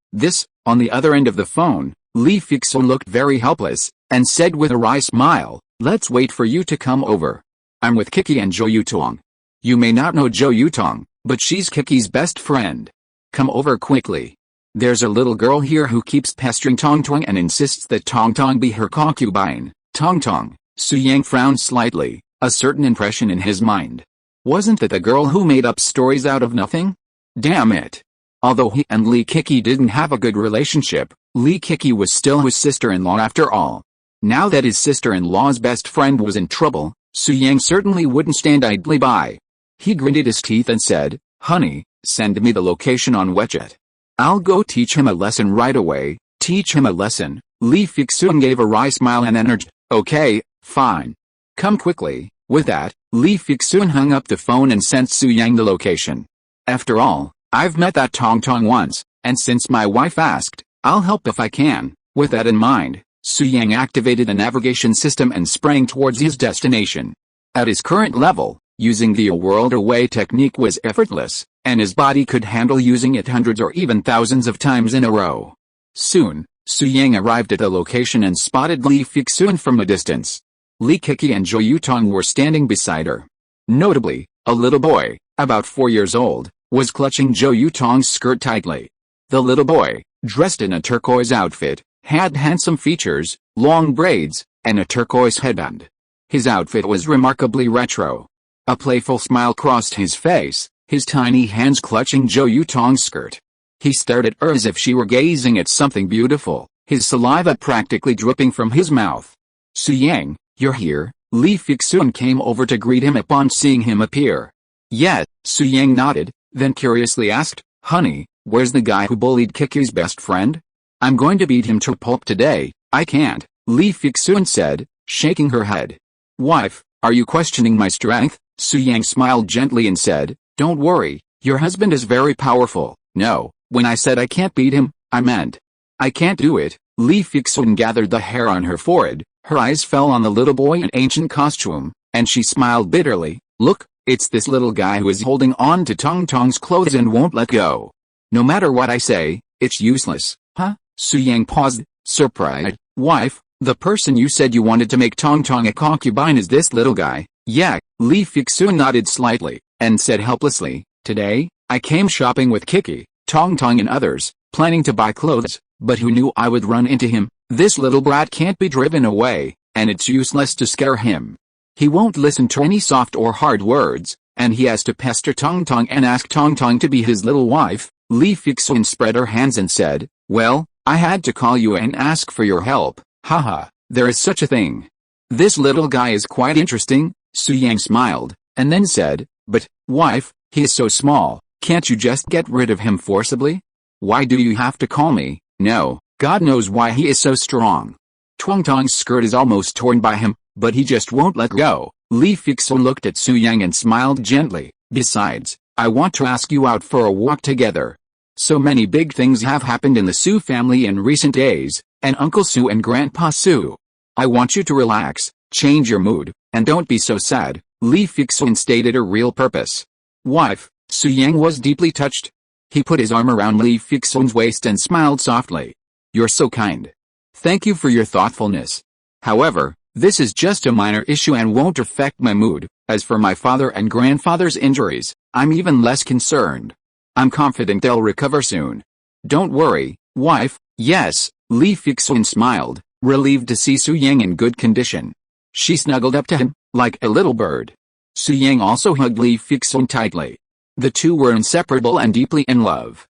On the other end of the phone, Li Fixun looked very helpless, and said with a wry smile, let's wait for you to come over. I'm with Kiki and Zhou Yutong. You may not know Zhou Yutong, but she's Kiki's best friend. Come over quickly. There's a little girl here who keeps pestering Tongtong and insists that Tongtong be her concubine. Tongtong. Su Yang frowned slightly, a certain impression in his mind. Wasn't that the girl who made up stories out of nothing? Damn it. Although he and Li Kiki didn't have a good relationship, Li Kiki was still his sister-in-law after all. Now that his sister-in-law's best friend was in trouble, Su Yang certainly wouldn't stand idly by. He gritted his teeth and said, honey, send me the location on WeChat. I'll go teach him a lesson right away. Teach him a lesson? Li Fixun gave a wry smile and then urged, okay, fine. Come quickly. With that, Li Fixun hung up the phone and sent Su Yang the location. After all, I've met that Tongtong once, and since my wife asked, I'll help if I can. With that in mind, Su Yang activated the navigation system and sprang towards his destination. At his current level, using the A World Away technique was effortless, and his body could handle using it hundreds or even thousands of times in a row. Soon, Su Yang arrived at the location and spotted Li Fixun from a distance. Li Kiki and Zhou Yutong were standing beside her. Notably, a little boy, about 4 years old, was clutching Zhou Yutong's skirt tightly. The little boy, dressed in a turquoise outfit, had handsome features, long braids, and a turquoise headband. His outfit was remarkably retro. A playful smile crossed his face, his tiny hands clutching Zhou Yutong's skirt. He stared at her as if she were gazing at something beautiful, his saliva practically dripping from his mouth. "Su Yang, you're here." Li Fixun came over to greet him upon seeing him appear. "Yeah," Su Yang nodded, then curiously asked, "Honey, where's the guy who bullied Kiki's best friend? I'm going to beat him to pulp today." "I can't," Li Fixun said, shaking her head. "Wife, are you questioning my strength?" Su Yang smiled gently and said, "Don't worry, your husband is very powerful." "No, when I said I can't beat him, I meant I can't do it." Li Fixun gathered the hair on her forehead, her eyes fell on the little boy in ancient costume, and she smiled bitterly. "Look, it's this little guy who is holding on to Tong Tong's clothes and won't let go. No matter what I say, it's useless." "Huh?" Su Yang paused, surprised. "Wife, the person you said you wanted to make Tong Tong a concubine is this little guy?" "Yeah." Li Fixun nodded slightly, and said helplessly, "Today, I came shopping with Kiki, Tong Tong and others, planning to buy clothes, but who knew I would run into him? This little brat can't be driven away, and it's useless to scare him. He won't listen to any soft or hard words, and he has to pester Tong Tong and ask Tong Tong to be his little wife." Li Fixun spread her hands and said, "Well, I had to call you and ask for your help. Haha, there is such a thing. This little guy is quite interesting." Su Yang smiled, and then said, "But, wife, he is so small, can't you just get rid of him forcibly? Why do you have to call me?" "No, God knows why he is so strong. Tong Tong's skirt is almost torn by him, but he just won't let go." Li Fixun looked at Su Yang and smiled gently. "Besides, I want to ask you out for a walk together. So many big things have happened in the Su family in recent days, and Uncle Su and Grandpa Su. I want you to relax, change your mood, and don't be so sad." Li Fixun stated her real purpose. "Wife," Su Yang was deeply touched. He put his arm around Li Fixun's waist and smiled softly. "You're so kind. Thank you for your thoughtfulness. However, this is just a minor issue and won't affect my mood. As for my father and grandfather's injuries, I'm even less concerned. I'm confident they'll recover soon. Don't worry, wife." "Yes," Li Fixun smiled, relieved to see Su Yang in good condition. She snuggled up to him, like a little bird. Su Yang also hugged Li Fixun tightly. The two were inseparable and deeply in love.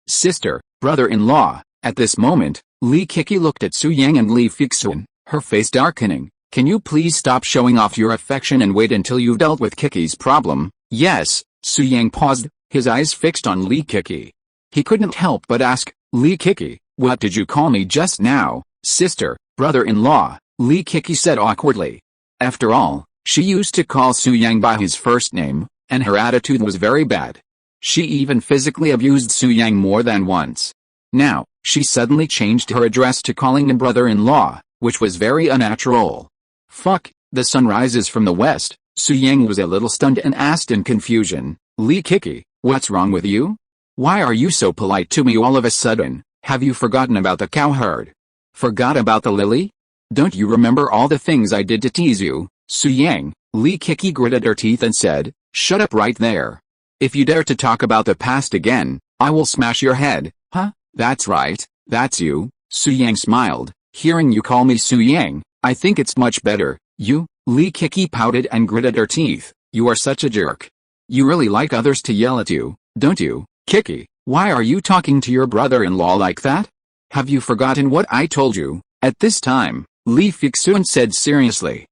Sister, brother-in-law." At this moment, Li Kiki looked at Su Yang and Li Fixun, her face darkening. "Can you please stop showing off your affection and wait until you've dealt with Kiki's problem?" "Yes." Su Yang paused, his eyes fixed on Li Kiki. He couldn't help but ask, "Li Kiki, what did you call me just now?" "Sister, brother-in-law," Li Kiki said awkwardly. After all, she used to call Su Yang by his first name, and her attitude was very bad. She even physically abused Su Yang more than once. Now, she suddenly changed her address to calling him brother-in-law, which was very unnatural. "Fuck, the sun rises from the west." Su Yang was a little stunned and asked in confusion, "Li Kiki, what's wrong with you? Why are you so polite to me all of a sudden? Have you forgotten about the cow herd? Forgot about the lily? Don't you remember all the things I did to tease you?" "Su Yang," Li Kiki gritted her teeth and said, "Shut up right there. If you dare to talk about the past again, I will smash your head." "Huh? That's right, that's you." Su Yang smiled. "Hearing you call me Su Yang, I think it's much better." "You?" Li Kiki pouted and gritted her teeth. "You are such a jerk. You really like others to yell at you, don't you?" "Kiki, why are you talking to your brother-in-law like that? Have you forgotten what I told you?" At this time, Li Fixun said seriously.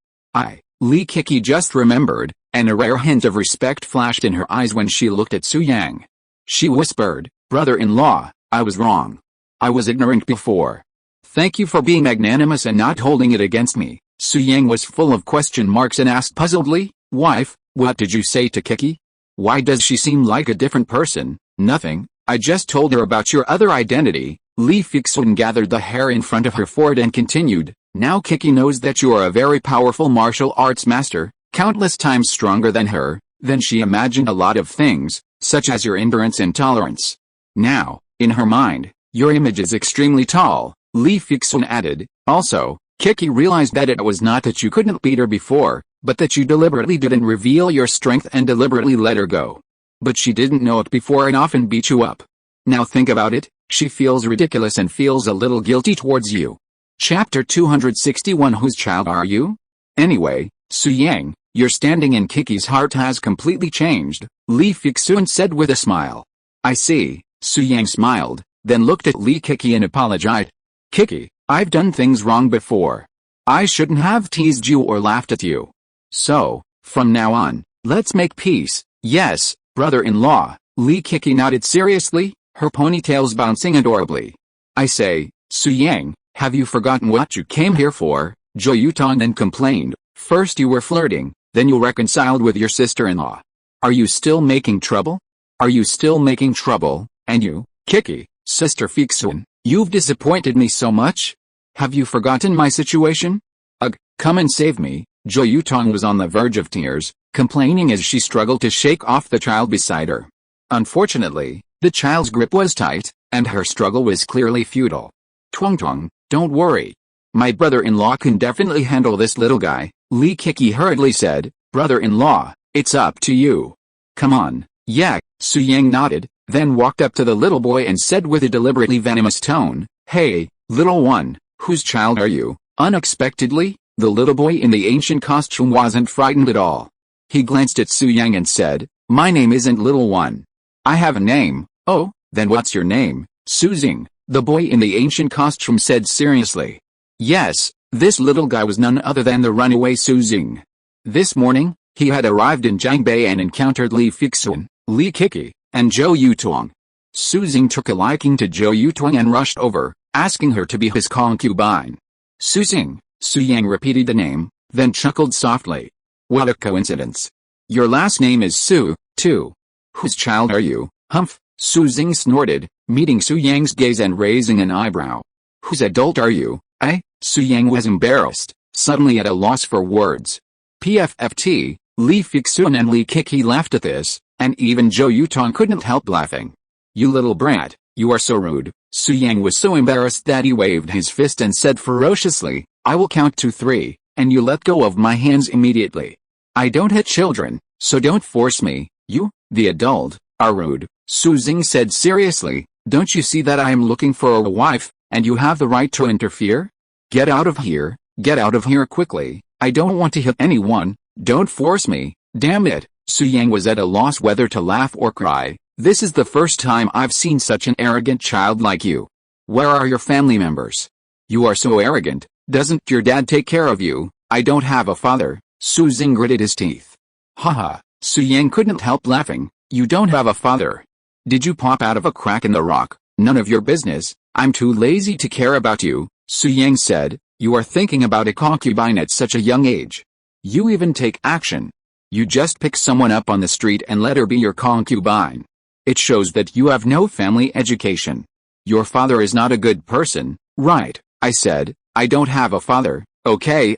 Li Kiki just remembered, and a rare hint of respect flashed in her eyes when she looked at Su Yang. She whispered, "Brother-in-law, I was wrong. I was ignorant before. Thank you for being magnanimous and not holding it against me." Su Yang was full of question marks and asked puzzledly, "Wife, what did you say to Kiki? Why does she seem like a different person?" "Nothing, I just told her about your other identity." Li Fixun gathered the hair in front of her forehead and continued, "Now Kiki knows that you are a very powerful martial arts master, countless times stronger than her. Then she imagined a lot of things, such as your endurance and tolerance. Now, in her mind, your image is extremely tall." Li Fixun added, "Also, Kiki realized that it was not that you couldn't beat her before, but that you deliberately didn't reveal your strength and deliberately let her go. But she didn't know it before and often beat you up. Now think about it, she feels ridiculous and feels a little guilty towards you. Chapter 261 Whose child are you? Anyway, Su Yang, your standing in Kiki's heart has completely changed, Li Fixun said with a smile. I see, Su Yang smiled, then looked at Li Kiki and apologized. Kiki, I've done things wrong before. I shouldn't have teased you or laughed at you. So, from now on, let's make peace. Yes, brother-in-law, Li Kiki nodded seriously, her ponytails bouncing adorably. I say, Su Yang, have you forgotten what you came here for? Zhou Yutong then complained. First you were flirting, then you reconciled with your sister-in-law. Are you still making trouble? Are you still making trouble? And you, Kiki, Sister Fixun, you've disappointed me so much? Have you forgotten my situation? Ugh, come and save me. Zhou Yutong was on the verge of tears, complaining as she struggled to shake off the child beside her. Unfortunately, the child's grip was tight, and her struggle was clearly futile. Tuang, don't worry. My brother-in-law can definitely handle this little guy, Li Kiki hurriedly said. Brother-in-law, it's up to you. Come on. Yeah, Su Yang nodded, then walked up to the little boy and said with a deliberately venomous tone, Hey, little one, whose child are you? Unexpectedly, the little boy in the ancient costume wasn't frightened at all. He glanced at Su Yang and said, My name isn't little one. I have a name. Oh, then what's your name? Su Xing, the boy in the ancient costume said seriously. Yes, this little guy was none other than the runaway Su Xing. This morning, he had arrived in Jiangbei and encountered Li Fixun, Li Kiki, and Zhou Yutong. Su Xing took a liking to Zhou Yutong and rushed over, asking her to be his concubine. Su Xing, Su Yang repeated the name, then chuckled softly. What a coincidence. Your last name is Su, too. Whose child are you? Humph, Su Xing snorted, meeting Su Yang's gaze and raising an eyebrow. Whose adult are you? Su Yang was embarrassed, suddenly at a loss for words. PFFT, Li Fixun and Li Kiki laughed at this, and even Zhou Yutong couldn't help laughing. You little brat, you are so rude. Su Yang was so embarrassed that he waved his fist and said ferociously, I will count to 3, and you let go of my hands immediately. I don't hit children, so don't force me. You, the adult, are rude, Su Xing said seriously. Don't you see that I am looking for a wife, and you have the right to interfere? Get out of here quickly. I don't want to hit anyone, don't force me, damn it. Su Yang was at a loss whether to laugh or cry. This is the first time I've seen such an arrogant child like you. Where are your family members? You are so arrogant, doesn't your dad take care of you? I don't have a father, Su Xing gritted his teeth. Haha, Su Yang couldn't help laughing. You don't have a father. Did you pop out of a crack in the rock? None of your business, I'm too lazy to care about you, Su Yang said. You are thinking about a concubine at such a young age. You even take action. You just pick someone up on the street and let her be your concubine. It shows that you have no family education. Your father is not a good person, right? I said, I don't have a father. Okay,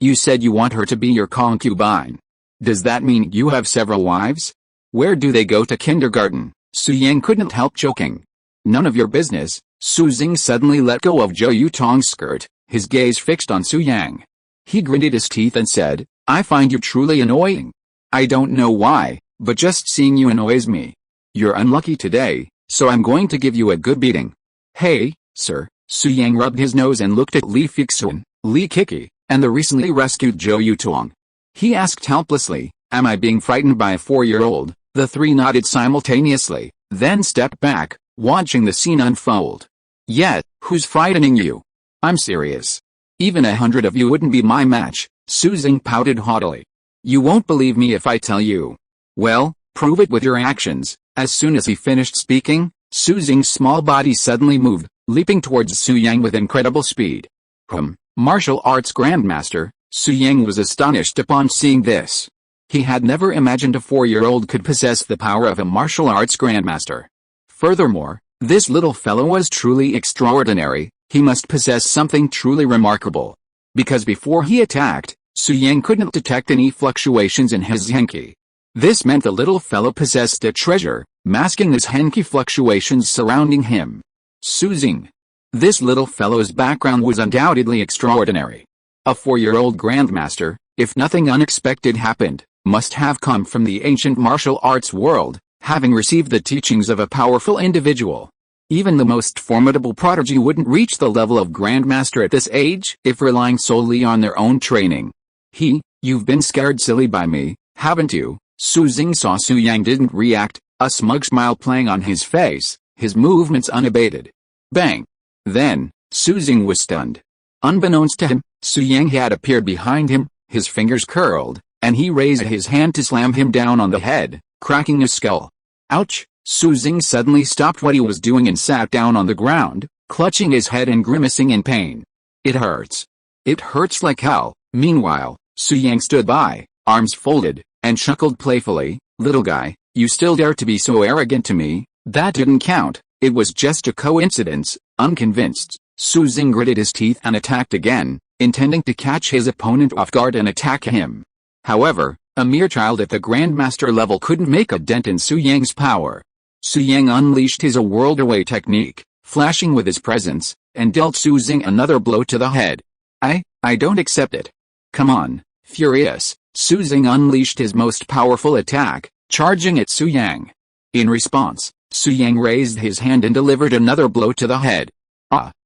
you said you want her to be your concubine. Does that mean you have several wives? Where do they go to kindergarten? Su Yang couldn't help joking. None of your business. Su Xing suddenly let go of Zhou Yutong's skirt, his gaze fixed on Su Yang. He gritted his teeth and said, I find you truly annoying. I don't know why, but just seeing you annoys me. You're unlucky today, so I'm going to give you a good beating. Hey, sir. Su Yang rubbed his nose and looked at Li Fixun, Li Kiki, and the recently rescued Zhou Yutong. He asked helplessly, Am I being frightened by a 4-year-old? The three nodded simultaneously, then stepped back, watching the scene unfold. Yeah, who's frightening you? I'm serious. Even 100 of you wouldn't be my match, Su Xing pouted haughtily. You won't believe me if I tell you. Well, prove it with your actions. As soon as he finished speaking, Su Xing's small body suddenly moved, leaping towards Su Yang with incredible speed. Martial arts grandmaster, Su Yang was astonished upon seeing this. He had never imagined a 4-year-old could possess the power of a martial arts grandmaster. Furthermore, this little fellow was truly extraordinary. He must possess something truly remarkable. Because before he attacked, Su Yang couldn't detect any fluctuations in his Henki. This meant the little fellow possessed a treasure, masking his Henki fluctuations surrounding him. Su Xing. This little fellow's background was undoubtedly extraordinary. A 4-year-old grandmaster, if nothing unexpected happened, must have come from the ancient martial arts world, having received the teachings of a powerful individual. Even the most formidable prodigy wouldn't reach the level of Grandmaster at this age if relying solely on their own training. You've been scared silly by me, haven't you? Su Jing saw Su Yang didn't react, a smug smile playing on his face, his movements unabated. Bang! Then, Su Jing was stunned. Unbeknownst to him, Su Yang had appeared behind him, his fingers curled, and he raised his hand to slam him down on the head, cracking his skull. Ouch! Su Jing suddenly stopped what he was doing and sat down on the ground, clutching his head and grimacing in pain. It hurts. It hurts like hell. Meanwhile, Su Yang stood by, arms folded, and chuckled playfully. Little guy, you still dare to be so arrogant to me? That didn't count, it was just a coincidence. Unconvinced, Su Jing gritted his teeth and attacked again, intending to catch his opponent off guard and attack him. However, a mere child at the Grandmaster level couldn't make a dent in Su Yang's power. Su Yang unleashed his a world away technique, flashing with his presence, and dealt Su Jing another blow to the head. I don't accept it. Come on. Furious, Su Jing unleashed his most powerful attack, charging at Su Yang. In response, Su Yang raised his hand and delivered another blow to the head.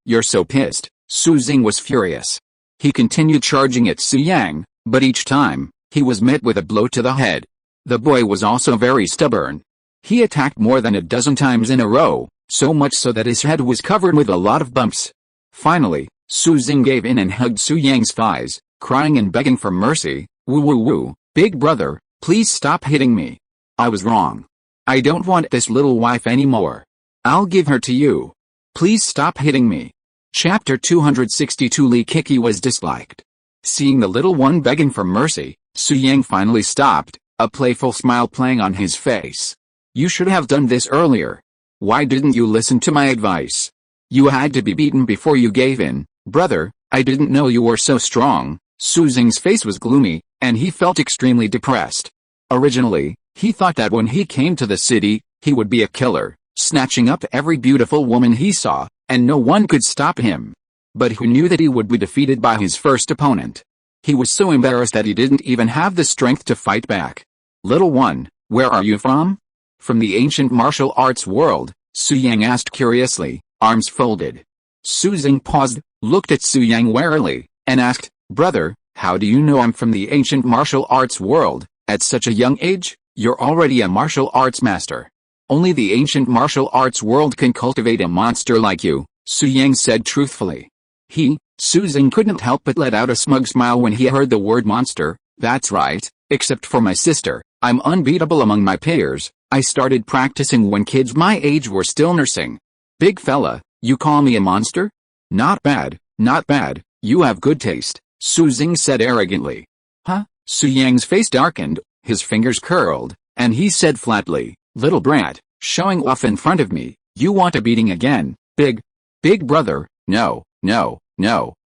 You're so pissed. Su Jing was furious. He continued charging at Su Yang, but each time, he was met with a blow to the head. The boy was also very stubborn. He attacked more than a dozen times in a row, so much so that his head was covered with a lot of bumps. Finally, Su Jing gave in and hugged Su Yang's thighs, crying and begging for mercy. Woo woo woo, big brother, please stop hitting me. I was wrong. I don't want this little wife anymore. I'll give her to you. Please stop hitting me. Chapter 262. Li Kiki was disliked. Seeing the little one begging for mercy, Su Yang finally stopped, a playful smile playing on his face. You should have done this earlier. Why didn't you listen to my advice? You had to be beaten before you gave in. Brother, I didn't know you were so strong. Su Jing's face was gloomy, and he felt extremely depressed. Originally, he thought that when he came to the city, he would be a killer, snatching up every beautiful woman he saw, and no one could stop him. But who knew that he would be defeated by his first opponent? He was so embarrassed that he didn't even have the strength to fight back. Little one, where are you from? From the ancient martial arts world, Su Yang asked curiously, arms folded. Su Jing paused, looked at Su Yang warily, and asked, Brother, how do you know I'm from the ancient martial arts world? At such a young age, you're already a martial arts master. Only the ancient martial arts world can cultivate a monster like you, Su Yang said truthfully. Su Jing couldn't help but let out a smug smile when he heard the word monster. That's right, except for my sister, I'm unbeatable among my peers. I started practicing when kids my age were still nursing. Big fella, you call me a monster? Not bad, not bad, you have good taste, Su Jing said arrogantly. Huh? Su Yang's face darkened, his fingers curled, and he said flatly, little brat, showing off in front of me, you want a beating again, big brother? No,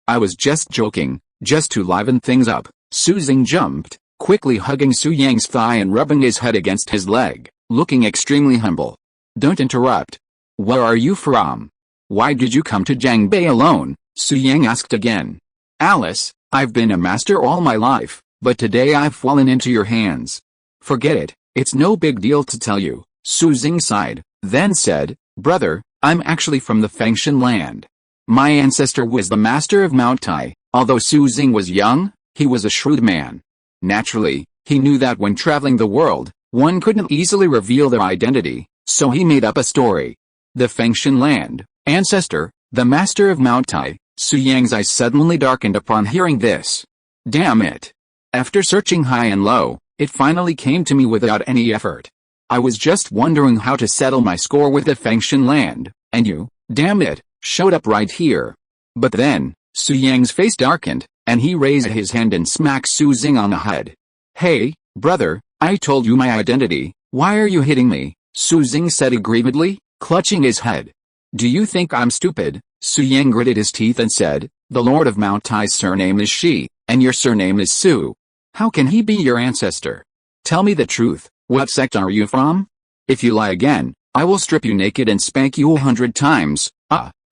I was just joking, just to liven things up. Su Jing jumped, quickly hugging Su Yang's thigh and rubbing his head against his leg, looking extremely humble. Don't interrupt. Where are you from? Why did you come to Jiangbei alone? Su Yang asked again. Alice, I've been a master all my life, but today I've fallen into your hands. Forget it, it's no big deal to tell you, Su Jing sighed, then said, Brother, I'm actually from the Fengshan land. My ancestor was the master of Mount Tai. Although Su Jing was young, he was a shrewd man. Naturally, he knew that when traveling the world, one couldn't easily reveal their identity, so he made up a story. The Fengshan land, ancestor, the master of Mount Tai. Su Yang's eyes suddenly darkened upon hearing this. Damn it. After searching high and low, it finally came to me without any effort. I was just wondering how to settle my score with the Fengshan land, and you, damn it, showed up right here. But then, Su Yang's face darkened, and he raised his hand and smacked Su Jing on the head. Hey, brother, I told you my identity, why are you hitting me? Su Jing said aggrievedly, clutching his head. Do you think I'm stupid? Su Yang gritted his teeth and said, the Lord of Mount Tai's surname is Shi, and your surname is Su. How can he be your ancestor? Tell me the truth, what sect are you from? If you lie again, I will strip you naked and spank you 100 times.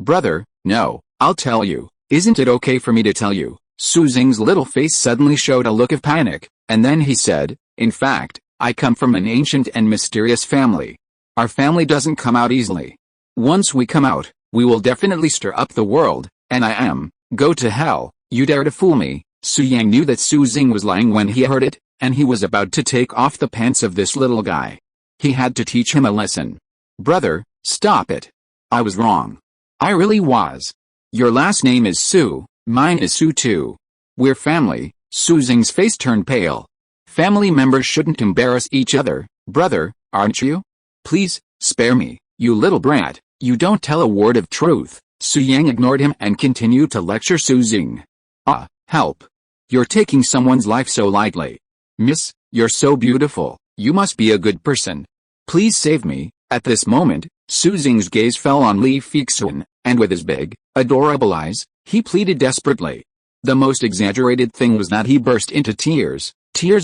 Brother, no, I'll tell you. Isn't it okay for me to tell you? Su Jing's little face suddenly showed a look of panic, and then he said, in fact, I come from an ancient and mysterious family. Our family doesn't come out easily. Once we come out, we will definitely stir up the world, and go to hell. You dare to fool me." Su Yang knew that Su Xing was lying when he heard it, and he was about to take off the pants of this little guy. He had to teach him a lesson. "Brother, stop it. I was wrong. I really was. Your last name is Su, mine is Su too. We're family." Su Xing's face turned pale. "Family members shouldn't embarrass each other, brother, aren't you? Please, spare me, you little brat, you don't tell a word of truth." Su Yang ignored him and continued to lecture Su Xing. Help. You're taking someone's life so lightly. Miss, you're so beautiful, you must be a good person. Please save me." At this moment, Su Xing's gaze fell on Li Fixun, and with his big, adorable eyes, he pleaded desperately. The most exaggerated thing was that he burst into tears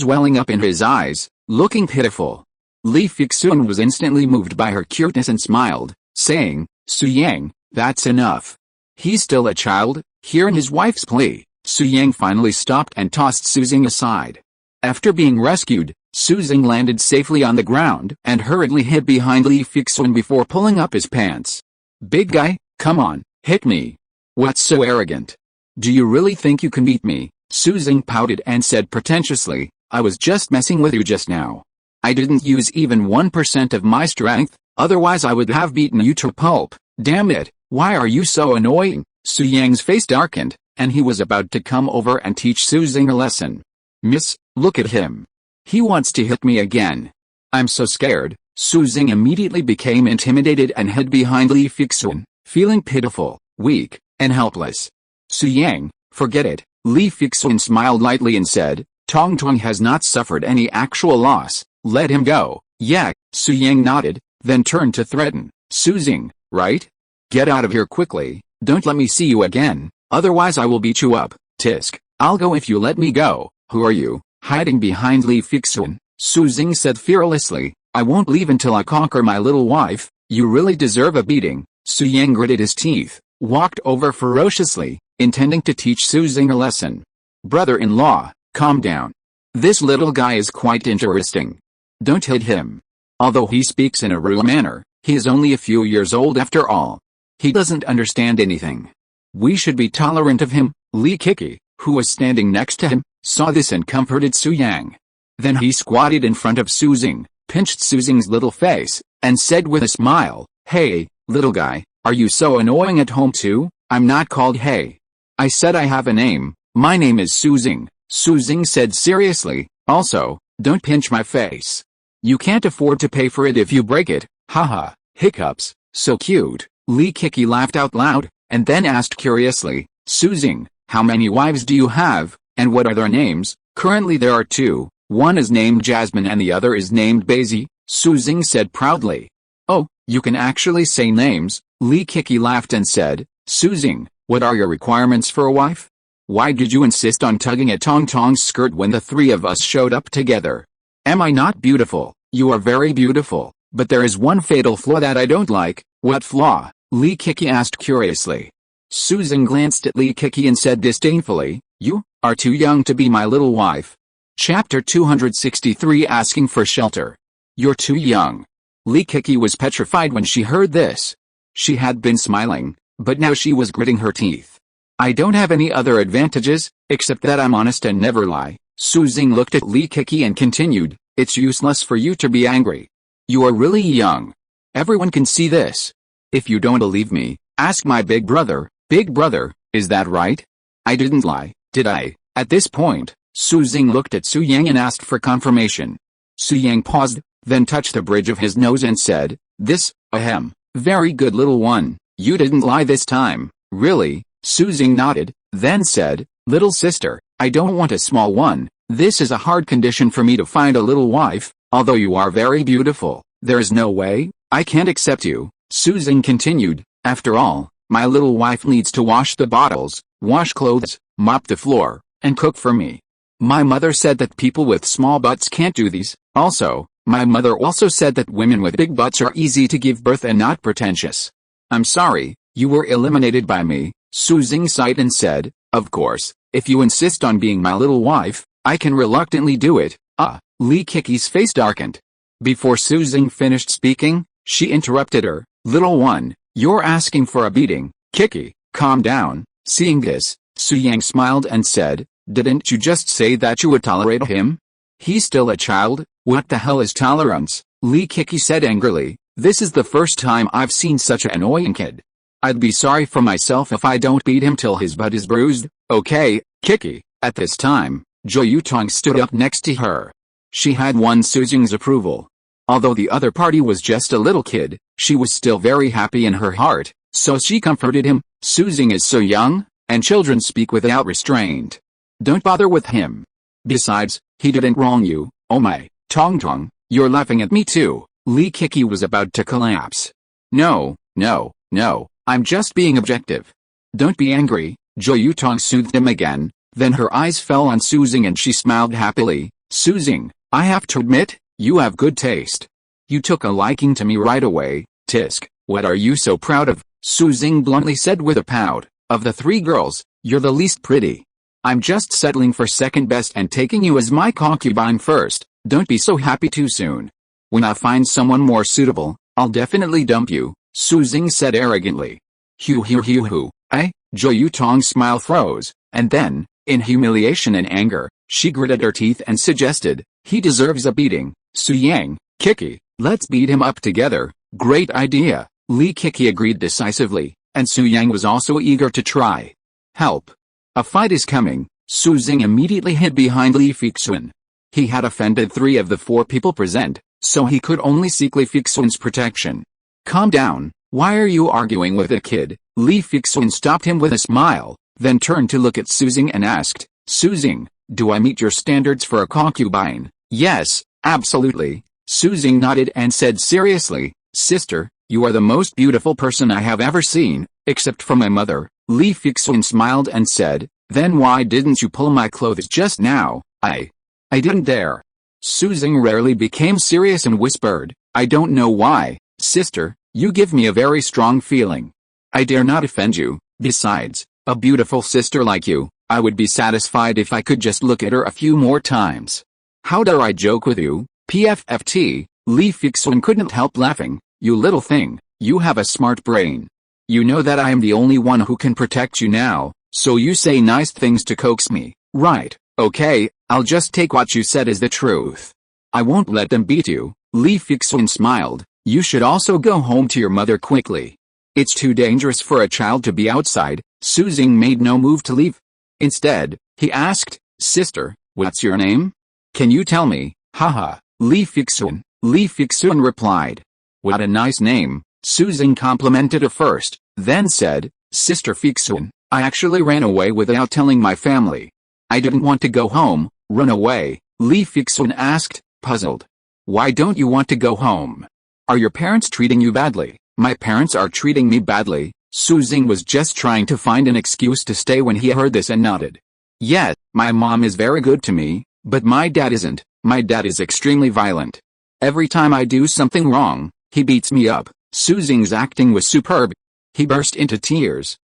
welling up in his eyes, looking pitiful. Li Fixun was instantly moved by her cuteness and smiled, saying, "Su Yang, that's enough. He's still a child." Hearing his wife's plea, Su Yang finally stopped and tossed Su Xing aside. After being rescued, Su Xing landed safely on the ground and hurriedly hid behind Li Fixun before pulling up his pants. "Big guy, come on, hit me. What's so arrogant? Do you really think you can beat me?" Su Xing pouted and said pretentiously, "I was just messing with you just now. I didn't use even 1% of my strength, otherwise I would have beaten you to pulp. Damn it, why are you so annoying?" Su Yang's face darkened, and he was about to come over and teach Su Xing a lesson. "Miss, look at him. He wants to hit me again. I'm so scared." Su Xing immediately became intimidated and hid behind Li Fixun, feeling pitiful, weak, and helpless. "Su Yang, forget it." Li Fixun smiled lightly and said, "Tong Tong has not suffered any actual loss, let him go." "Yeah." Su Yang nodded, then turned to threaten, "Su Xing, right? Get out of here quickly, don't let me see you again, otherwise I will beat you up." "Tisk, I'll go if you let me go." "Who are you?" Hiding behind Li Fixun, Su Xing said fearlessly, "I won't leave until I conquer my little wife. You really deserve a beating." Su Yang gritted his teeth, walked over ferociously, intending to teach Su Xing a lesson. "Brother-in-law, calm down. This little guy is quite interesting. Don't hit him. Although he speaks in a rude manner, he is only a few years old after all. He doesn't understand anything. We should be tolerant of him." Li Kiki, who was standing next to him, saw this and comforted Su Yang. Then he squatted in front of Su Xing, pinched Su Xing's little face, and said with a smile, "Hey, little guy, are you so annoying at home too?" "I'm not called Hey. I said I have a name. My name is Su Xing." Su Xing said seriously, "Also, don't pinch my face. You can't afford to pay for it if you break it." "Haha, hiccups, so cute." Li Kiki laughed out loud, and then asked curiously, "Su Xing, how many wives do you have, and what are their names?" "Currently there are two, one is named Jasmine and the other is named Basie," Su Xing said proudly. "Oh, you can actually say names." Li Kiki laughed and said, "Su Xing, what are your requirements for a wife? Why did you insist on tugging at Tong Tong's skirt when the three of us showed up together? Am I not beautiful?" "You are very beautiful, but there is one fatal flaw that I don't like." "What flaw?" Li Kiki asked curiously. Su Xing glanced at Li Kiki and said disdainfully, "You are too young to be my little wife." Chapter 263 Asking for Shelter. "You're too young." Li Kiki was petrified when she heard this. She had been smiling, but now she was gritting her teeth. "I don't have any other advantages, except that I'm honest and never lie." Su Xing looked at Li Kiki and continued, "It's useless for you to be angry. You are really young. Everyone can see this. If you don't believe me, ask my big brother." "Big brother, is that right? I didn't lie, did I?" At this point, Su Xing looked at Su Yang and asked for confirmation. Su Yang paused, then touched the bridge of his nose and said, "This, very good little one, you didn't lie this time." "Really?" Su Xing nodded, then said, "Little sister, I don't want a small one. This is a hard condition for me to find a little wife. Although you are very beautiful, there is no way I can't accept you." Su Xing continued, "After all, my little wife needs to wash the bottles, wash clothes, mop the floor, and cook for me. My mother said that people with small butts can't do these. Also, my mother also said that women with big butts are easy to give birth and not pretentious. I'm sorry, you were eliminated by me." Su Xing sighed and said, "Of course, if you insist on being my little wife, I can reluctantly do it." Li Kiki's face darkened. Before Su Xing finished speaking, she interrupted her. Little one, you're asking for a beating. Kiki, calm down. Seeing this, Su Yang smiled and said, didn't you just say that you would tolerate him? He's still a child. What the hell is tolerance? Li Kiki said angrily. This is the first time I've seen such an annoying kid. I'd be sorry for myself if I don't beat him till his butt is bruised. Okay, Kiki. At this time, Zhou Yutong stood up next to her. She had won Su Xing's approval. Although the other party was just a little kid, she was still very happy in her heart, so she comforted him. Su Xing is so young, and children speak without restraint. Don't bother with him. Besides, he didn't wrong you. Oh my, Tong Tong, you're laughing at me too. Li Kiki was about to collapse. No, I'm just being objective. Don't be angry. Zhou Yutong soothed him again, then her eyes fell on Su Xing and she smiled happily. Su Xing, I have to admit, you have good taste. You took a liking to me right away. Tisk, what are you so proud of? Su Xing bluntly said with a pout. Of the three girls, you're the least pretty. I'm just settling for second best and taking you as my concubine first. Don't be so happy too soon. When I find someone more suitable, I'll definitely dump you, Su Xing said arrogantly. Hoo. Zhou Yutong's smile froze, and then, in humiliation and anger, she gritted her teeth and suggested, he deserves a beating. Su Yang, Kiki, let's beat him up together. Great idea. Li Kiki agreed decisively, and Su Yang was also eager to try. Help. A fight is coming. Su Xing immediately hid behind Li Fixun. He had offended 3 of the 4 people present, so he could only seek Li Fixun's protection. Calm down, why are you arguing with a kid? Li Fixun stopped him with a smile, then turned to look at Su Xing and asked, Su Xing, do I meet your standards for a concubine? Yes, absolutely. Su Xing nodded and said seriously, sister, you are the most beautiful person I have ever seen, except for my mother. Li Fixun smiled and said, then why didn't you pull my clothes just now? I didn't dare. Su Xing rarely became serious and whispered, I don't know why, sister, you give me a very strong feeling. I dare not offend you. Besides, a beautiful sister like you, I would be satisfied if I could just look at her a few more times. How dare I joke with you? PFFT, Li Fixun couldn't help laughing. You little thing, you have a smart brain. You know that I am the only one who can protect you now, so you say nice things to coax me, right? Okay, I'll just take what you said as the truth. I won't let them beat you. Li Fixun smiled. You should also go home to your mother quickly. It's too dangerous for a child to be outside. Su Xing made no move to leave. Instead, he asked, sister, what's your name? Can you tell me? Haha, Li Fixun replied. What a nice name. Su Xing complimented her first, then said, Sister Fixun, I actually ran away without telling my family. I didn't want to go home. Run away? Li Fixun asked, puzzled. Why don't you want to go home? Are your parents treating you badly? My parents are treating me badly. Su Xing was just trying to find an excuse to stay when he heard this and nodded. Yet, my mom is very good to me, but my dad isn't. My dad is extremely violent. Every time I do something wrong, he beats me up. Su Xing's acting was superb. He burst into tears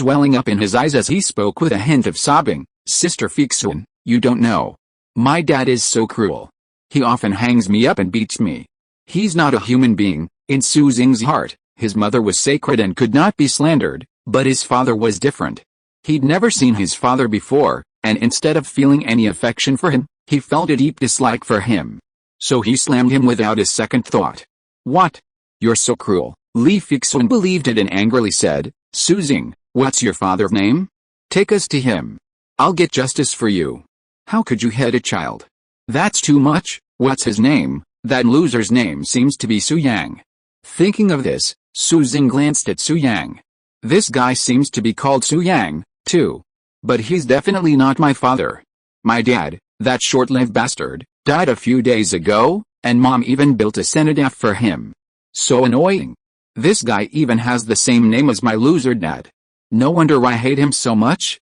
welling up in his eyes as he spoke with a hint of sobbing. Sister Fixun, you don't know. My dad is so cruel. He often hangs me up and beats me. He's not a human being. In Su Xing's heart, his mother was sacred and could not be slandered, but his father was different. He'd never seen his father before, and instead of feeling any affection for him, he felt a deep dislike for him. So he slammed him without a second thought. What? You're so cruel. Li Fixun believed it and angrily said, Su Xing, what's your father's name? Take us to him. I'll get justice for you. How could you hit a child? That's too much. What's his name? That loser's name seems to be Su Yang. Thinking of this, Su Xing glanced at Su Yang. This guy seems to be called Su Yang, too. But he's definitely not my father. My dad, that short-lived bastard, died a few days ago, and Mom even built a cenotaph for him. So annoying. This guy even has the same name as my loser dad. No wonder I hate him so much.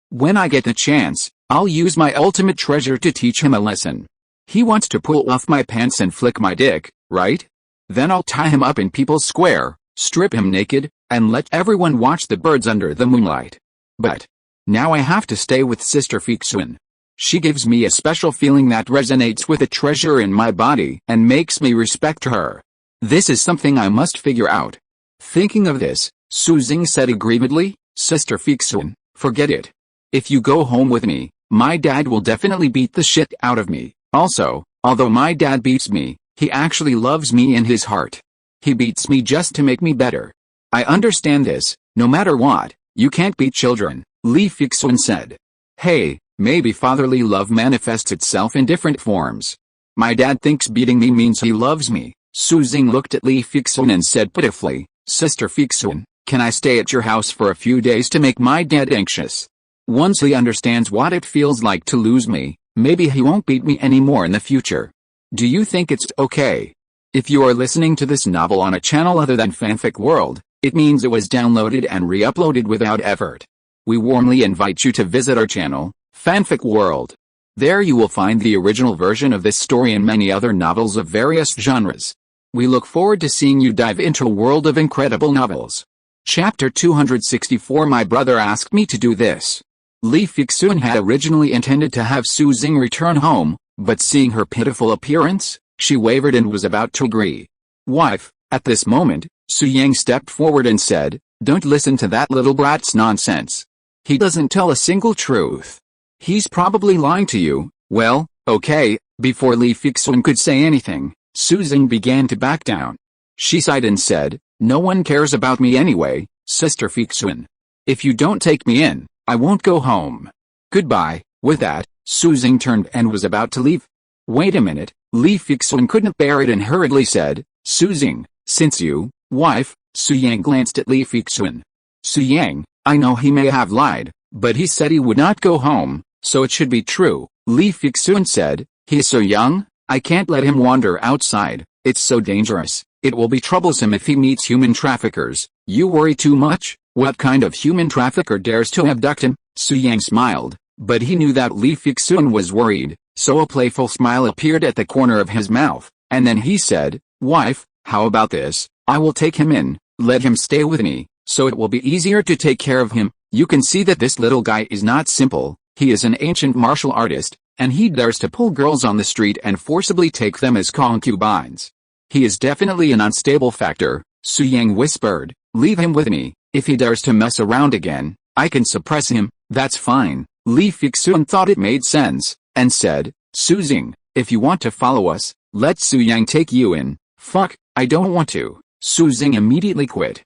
When I get the chance, I'll use my ultimate treasure to teach him a lesson. He wants to pull off my pants and flick my dick, right? Then I'll tie him up in People's Square, strip him naked, and let everyone watch the birds under the moonlight. But now I have to stay with Sister Fixun. She gives me a special feeling that resonates with a treasure in my body and makes me respect her. This is something I must figure out. Thinking of this, Su Jing said aggrievedly, Sister Fixun, forget it. If you go home with me, my dad will definitely beat the shit out of me. Also, although my dad beats me, he actually loves me in his heart. He beats me just to make me better. I understand this. No matter what, you can't beat children, Li Fixun said. Hey, maybe fatherly love manifests itself in different forms. My dad thinks beating me means he loves me. Su Jing looked at Li Fixun and said pitifully, Sister Fixun, can I stay at your house for a few days to make my dad anxious? Once he understands what it feels like to lose me, maybe he won't beat me anymore in the future. Do you think it's okay? If you are listening to this novel on a channel other than Fanfic World, it means it was downloaded and re-uploaded without effort. We warmly invite you to visit our channel, Fanfic World. There you will find the original version of this story and many other novels of various genres. We look forward to seeing you dive into a world of incredible novels. Chapter 264 My brother asked me to do this. Li Fixun had originally intended to have Su Jing return home, but seeing her pitiful appearance, she wavered and was about to agree. Wife, at this moment, Su Yang stepped forward and said, don't listen to that little brat's nonsense. He doesn't tell a single truth. He's probably lying to you. Well, okay. Before Li Fixun could say anything, Su Jing began to back down. She sighed and said, no one cares about me anyway, Sister Fixun. If you don't take me in, I won't go home. Goodbye. With that, Su Jing turned and was about to leave. Wait a minute, Li Fixun couldn't bear it and hurriedly said, Su Jing, since you, wife, Su Yang glanced at Li Fixun. Su Yang, I know he may have lied, but he said he would not go home, so it should be true, Li Fixun said. He is so young, I can't let him wander outside, it's so dangerous, it will be troublesome if he meets human traffickers. You worry too much? What kind of human trafficker dares to abduct him? Su Yang smiled, but he knew that Li Fixun was worried, so a playful smile appeared at the corner of his mouth, and then he said, wife, how about this? I will take him in, let him stay with me, so it will be easier to take care of him. You can see that this little guy is not simple, he is an ancient martial artist, and he dares to pull girls on the street and forcibly take them as concubines. He is definitely an unstable factor, Su Yang whispered. Leave him with me. If he dares to mess around again, I can suppress him. That's fine. Li Fixun thought it made sense, and said, Su Jing, if you want to follow us, let Su Yang take you in. Fuck, I don't want to. Su Jing immediately quit.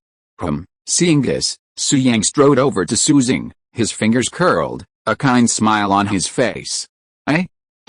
Seeing this, Su Yang strode over to Su Jing, his fingers curled, a kind smile on his face. I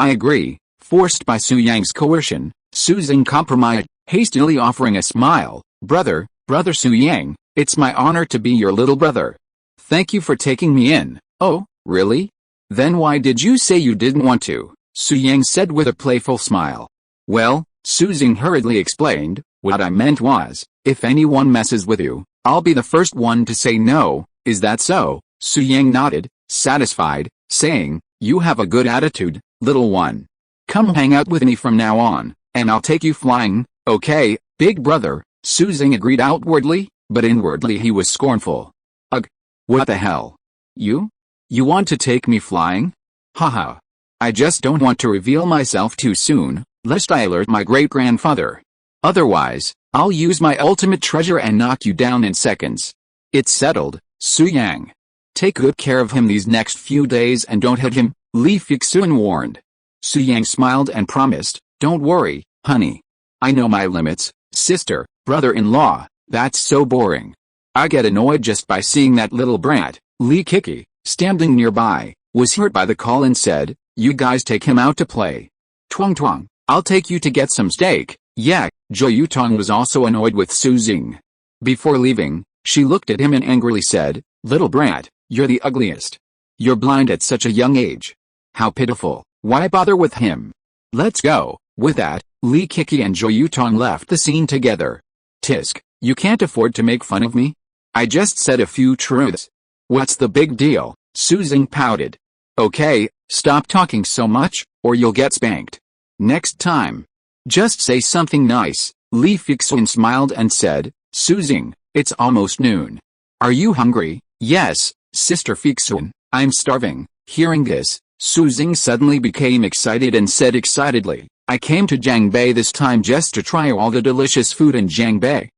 agree. Forced by Su Yang's coercion, Su Jing compromised, hastily offering a smile. Brother Su Yang, it's my honor to be your little brother. Thank you for taking me in. Oh, really? Then why did you say you didn't want to? Su Yang said with a playful smile. Well, Su Jing hurriedly explained, what I meant was, if anyone messes with you, I'll be the first one to say no. Is that so? Su Yang nodded, satisfied, saying, you have a good attitude, little one. Come hang out with me from now on, and I'll take you flying. Okay, big brother. Su Jing agreed outwardly, but inwardly he was scornful. Ugh. What the hell? You want to take me flying? Haha. I just don't want to reveal myself too soon, lest I alert my great-grandfather. Otherwise, I'll use my ultimate treasure and knock you down in seconds. It's settled, Su Yang. Take good care of him these next few days and don't hit him, Li Fixun warned. Su Yang smiled and promised, don't worry, honey. I know my limits, sister, brother-in-law, that's so boring. I get annoyed just by seeing that little brat. Li Kiki, standing nearby, was hurt by the call and said, you guys take him out to play. Twang, I'll take you to get some steak. Yeah, Jo Yutong was also annoyed with Su Jing. Before leaving, she looked at him and angrily said, little brat, you're the ugliest. You're blind at such a young age. How pitiful, why bother with him? Let's go. With that, Li Kiki and Jo Yutong left the scene together. Tisk, you can't afford to make fun of me? I just said a few truths. What's the big deal? Su Jing pouted. Okay, stop talking so much, or you'll get spanked. Next time. Just say something nice. Li Fixun smiled and said, Su Jing, it's almost noon. Are you hungry? Yes, Sister Fixun, I'm starving. Hearing this, Su Xing suddenly became excited and said excitedly, I came to Jiangbei this time just to try all the delicious food in Jiangbei.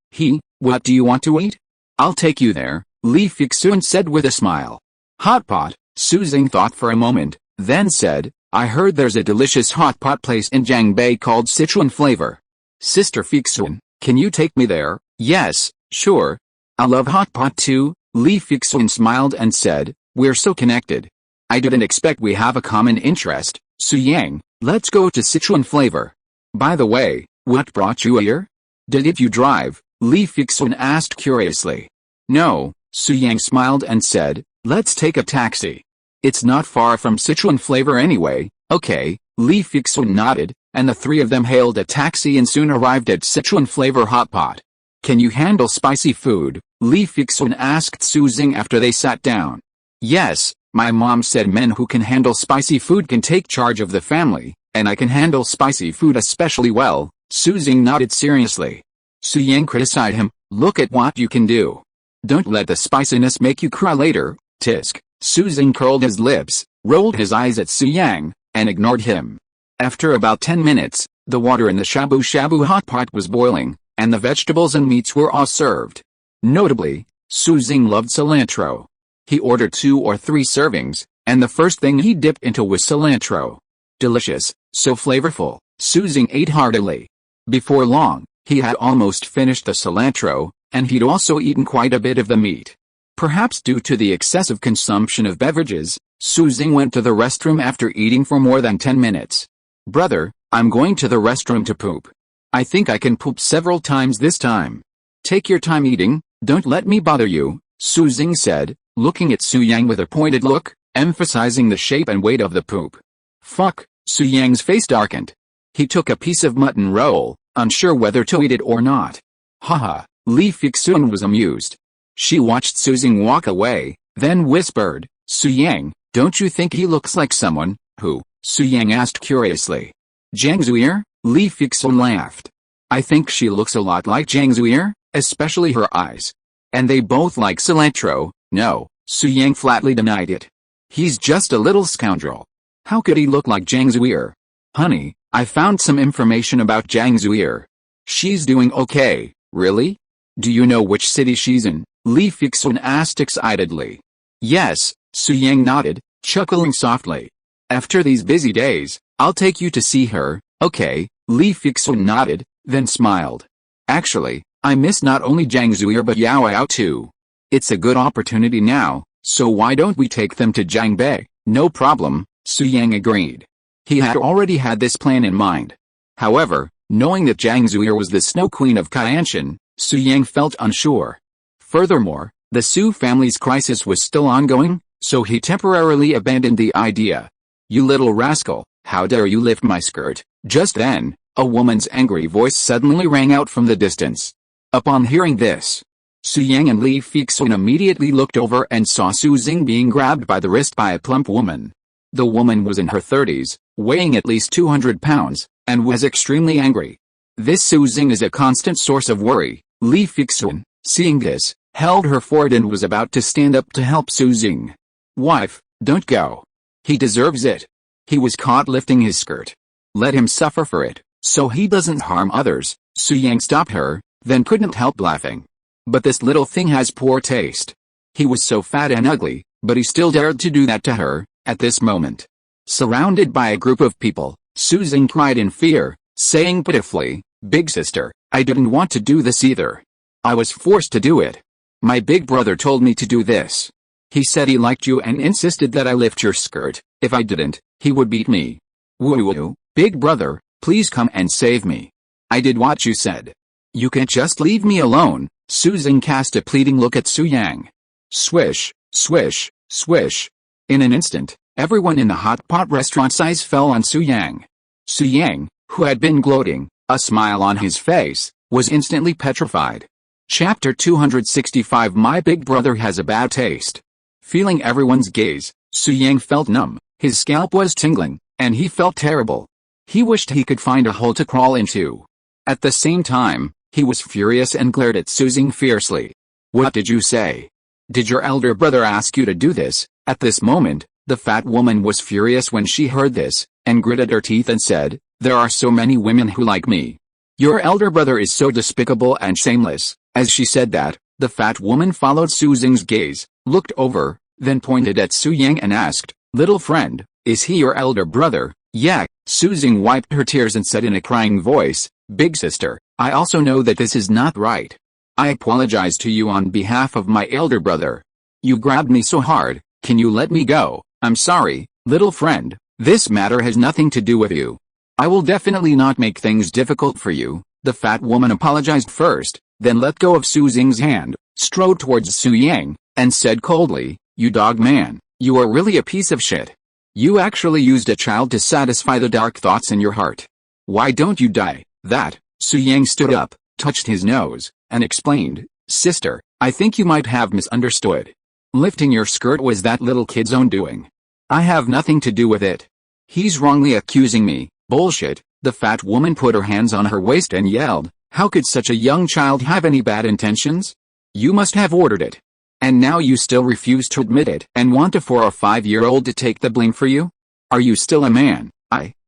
What do you want to eat? I'll take you there, Li Fixun said with a smile. Hot pot, Su Xing thought for a moment, then said, I heard there's a delicious hot pot place in Jiangbei called Sichuan Flavor. Sister Fixun, can you take me there? Yes, sure. I love hot pot too, Li Fixun smiled and said, we're so connected. I didn't expect we have a common interest, Su Yang, let's go to Sichuan Flavor. By the way, what brought you here? Did you drive? Li Fixun asked curiously. No, Su Yang smiled and said, let's take a taxi. It's not far from Sichuan Flavor anyway. Okay, Li Fixun nodded, and the three of them hailed a taxi and soon arrived at Sichuan Flavor Hot Pot. Can you handle spicy food? Li Fixun asked Su Xing after they sat down. Yes, my mom said men who can handle spicy food can take charge of the family, and I can handle spicy food especially well, Su Xing nodded seriously. Su Yang criticized him, look at what you can do. Don't let the spiciness make you cry later, tisk. Su Xing curled his lips, rolled his eyes at Su Yang, and ignored him. After about 10 minutes, the water in the shabu-shabu hot pot was boiling, and the vegetables and meats were all served. Notably, Su Xing loved cilantro. He ordered 2 or 3 servings, and the first thing he dipped into was cilantro. Delicious, so flavorful, Su Xing ate heartily. Before long, he had almost finished the cilantro, and he'd also eaten quite a bit of the meat. Perhaps due to the excessive consumption of beverages, Su Xing went to the restroom after eating for more than 10 minutes. Brother, I'm going to the restroom to poop. I think I can poop several times this time. Take your time eating, don't let me bother you, Su Xing said, looking at Su Yang with a pointed look, emphasizing the shape and weight of the poop. Fuck, Su Yang's face darkened. He took a piece of mutton roll, unsure whether to eat it or not. Haha, Li Fixun was amused. She watched Su Xing walk away, then whispered, Su Yang, don't you think he looks like someone? Who? Su Yang asked curiously. Jiang Zuier? Li Fixun laughed. I think she looks a lot like Jiang Zuier, especially her eyes. And they both like cilantro. No, Su Yang flatly denied it. He's just a little scoundrel. How could he look like Jiang Zuier? Honey, I found some information about Jiang Zuier. She's doing okay. Really? Do you know which city she's in? Li Fixun asked excitedly. Yes, Su Yang nodded, chuckling softly. After these busy days, I'll take you to see her, okay? Li Fixun nodded, then smiled. Actually, I miss not only Jiang Zuier but Yao Yao too. It's a good opportunity now, so why don't we take them to Jiangbei? No problem, Su Yang agreed. He had already had this plan in mind. However, knowing that Jiang Zuier was the Snow Queen of Qianshan, Su Yang felt unsure. Furthermore, the Su family's crisis was still ongoing, so he temporarily abandoned the idea. You little rascal, how dare you lift my skirt? Just then, a woman's angry voice suddenly rang out from the distance. Upon hearing this, Su Yang and Li Fixun immediately looked over and saw Su Xing being grabbed by the wrist by a plump woman. The woman was in her 30s, weighing at least 200 pounds, and was extremely angry. This Su Xing is a constant source of worry. Li Fixun, seeing this, held her forward and was about to stand up to help Su Xing. Wife, don't go. He deserves it. He was caught lifting his skirt. Let him suffer for it, so he doesn't harm others. Su Yang stopped her, then couldn't help laughing. But this little thing has poor taste. He was so fat and ugly, but he still dared to do that to her, at this moment. Surrounded by a group of people, Su Xing cried in fear, saying pitifully, Big sister, I didn't want to do this either. I was forced to do it. My big brother told me to do this. He said he liked you and insisted that I lift your skirt. If I didn't, he would beat me. Woo-woo, big brother, please come and save me. I did what you said. You can't just leave me alone. Su Xing cast a pleading look at Su Yang. Swish, swish, swish. In an instant, everyone in the hot pot restaurant's eyes fell on Su Yang. Su Yang, who had been gloating, a smile on his face, was instantly petrified. Chapter 265 My big brother has a bad taste. Feeling everyone's gaze, Su Yang felt numb, his scalp was tingling, and he felt terrible. He wished he could find a hole to crawl into. At the same time, he was furious and glared at Su Xing fiercely. What did you say? Did your elder brother ask you to do this? At this moment, The fat woman was furious when she heard this, and gritted her teeth and said, "There are so many women who like me. Your elder brother is so despicable and shameless." As she said that, the fat woman followed Su Xing's gaze, looked over, then pointed at Su Yang and asked, "Little friend, is he your elder brother?" "Yeah." Su Xing wiped her tears and said in a crying voice, "Big sister, I also know that this is not right. I apologize to you on behalf of my elder brother. You grabbed me so hard, can you let me go? I'm sorry, little friend, this matter has nothing to do with you. I will definitely not make things difficult for you." The fat woman apologized first, then let go of Su Xing's hand, strode towards Su Yang, and said coldly, "You dog man, you are really a piece of shit. You actually used a child to satisfy the dark thoughts in your heart. Why don't you die?" That, Su Yang stood up, touched his nose, and explained, "Sister, I think you might have misunderstood. Lifting your skirt was that little kid's own doing. I have nothing to do with it. He's wrongly accusing me." "Bullshit." The fat woman put her hands on her waist and yelled, "How could such a young child have any bad intentions? You must have ordered it. And now you still refuse to admit it and want a 4 or 5-year-old to take the blame for you? Are you still a man?"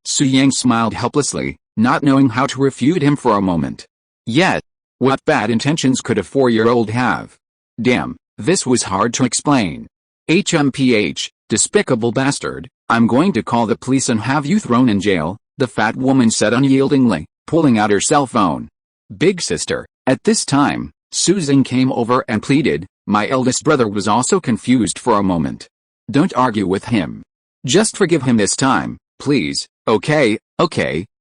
Su Yang smiled helplessly, not knowing how to refute him for a moment. Yet, what bad intentions could a 4-year-old have? Damn, this was hard to explain. "HMPH, despicable bastard, I'm going to call the police and have you thrown in jail," the fat woman said unyieldingly, pulling out her cell phone. "Big sister." At this time, Su Xing came over and pleaded. My eldest brother was also confused for a moment. "Don't argue with him. Just forgive him this time, please." Okay,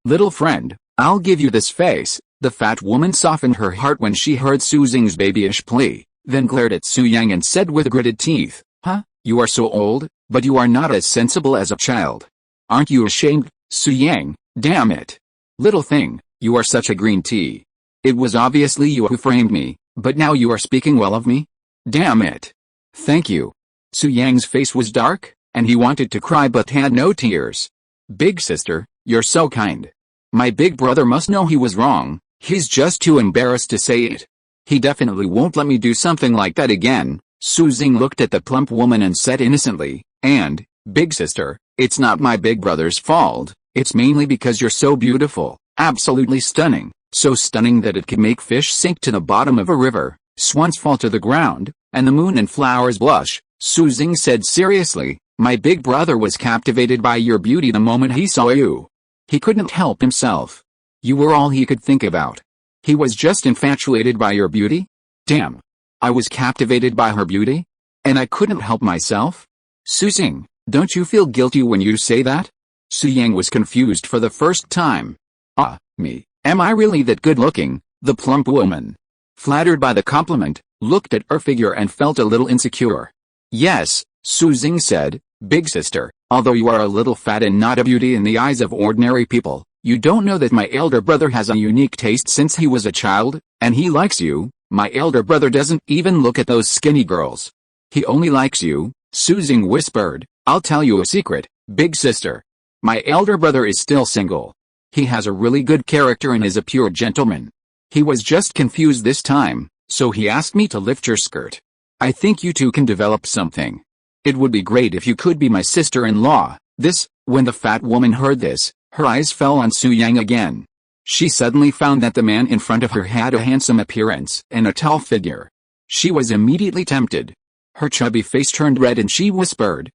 little friend, I'll give you this face." The fat woman softened her heart when she heard Su Xing's babyish plea, then glared at Su Yang and said with gritted teeth, "Huh? You are so old, but you are not as sensible as a child. Aren't you ashamed, Su Yang? Damn it. Little thing, you are such a green tea. It was obviously you who framed me, but now you are speaking well of me? Damn it. Thank you." Su Yang's face was dark, and he wanted to cry but had no tears. "Big sister, you're so kind. My big brother must know he was wrong, he's just too embarrassed to say it. He definitely won't let me do something like that again." Su Xing looked at the plump woman and said innocently, "And, big sister, it's not my big brother's fault, it's mainly because you're so beautiful, absolutely stunning, so stunning that it could make fish sink to the bottom of a river, swans fall to the ground, and the moon and flowers blush." Su Xing said seriously, "My big brother was captivated by your beauty the moment he saw you. He couldn't help himself. You were all he could think about. He was just infatuated by your beauty? Damn. I was captivated by her beauty? And I couldn't help myself? Su Xing, don't you feel guilty when you say that?" Su Yang was confused for the first time. Me. Am I really that good looking?" The plump woman, flattered by the compliment, looked at her figure and felt a little insecure. "Yes," Su Xing said, "big sister, although you are a little fat and not a beauty in the eyes of ordinary people, you don't know that my elder brother has a unique taste since he was a child, and he likes you. My elder brother doesn't even look at those skinny girls. He only likes you." Su Xing whispered, "I'll tell you a secret, big sister. My elder brother is still single. He has a really good character and is a pure gentleman. He was just confused this time, so he asked me to lift your skirt. I think you two can develop something. It would be great if you could be my sister-in-law." When the fat woman heard this, her eyes fell on Su Yang again. She suddenly found that the man in front of her had a handsome appearance and a tall figure. She was immediately tempted. Her chubby face turned red and she whispered,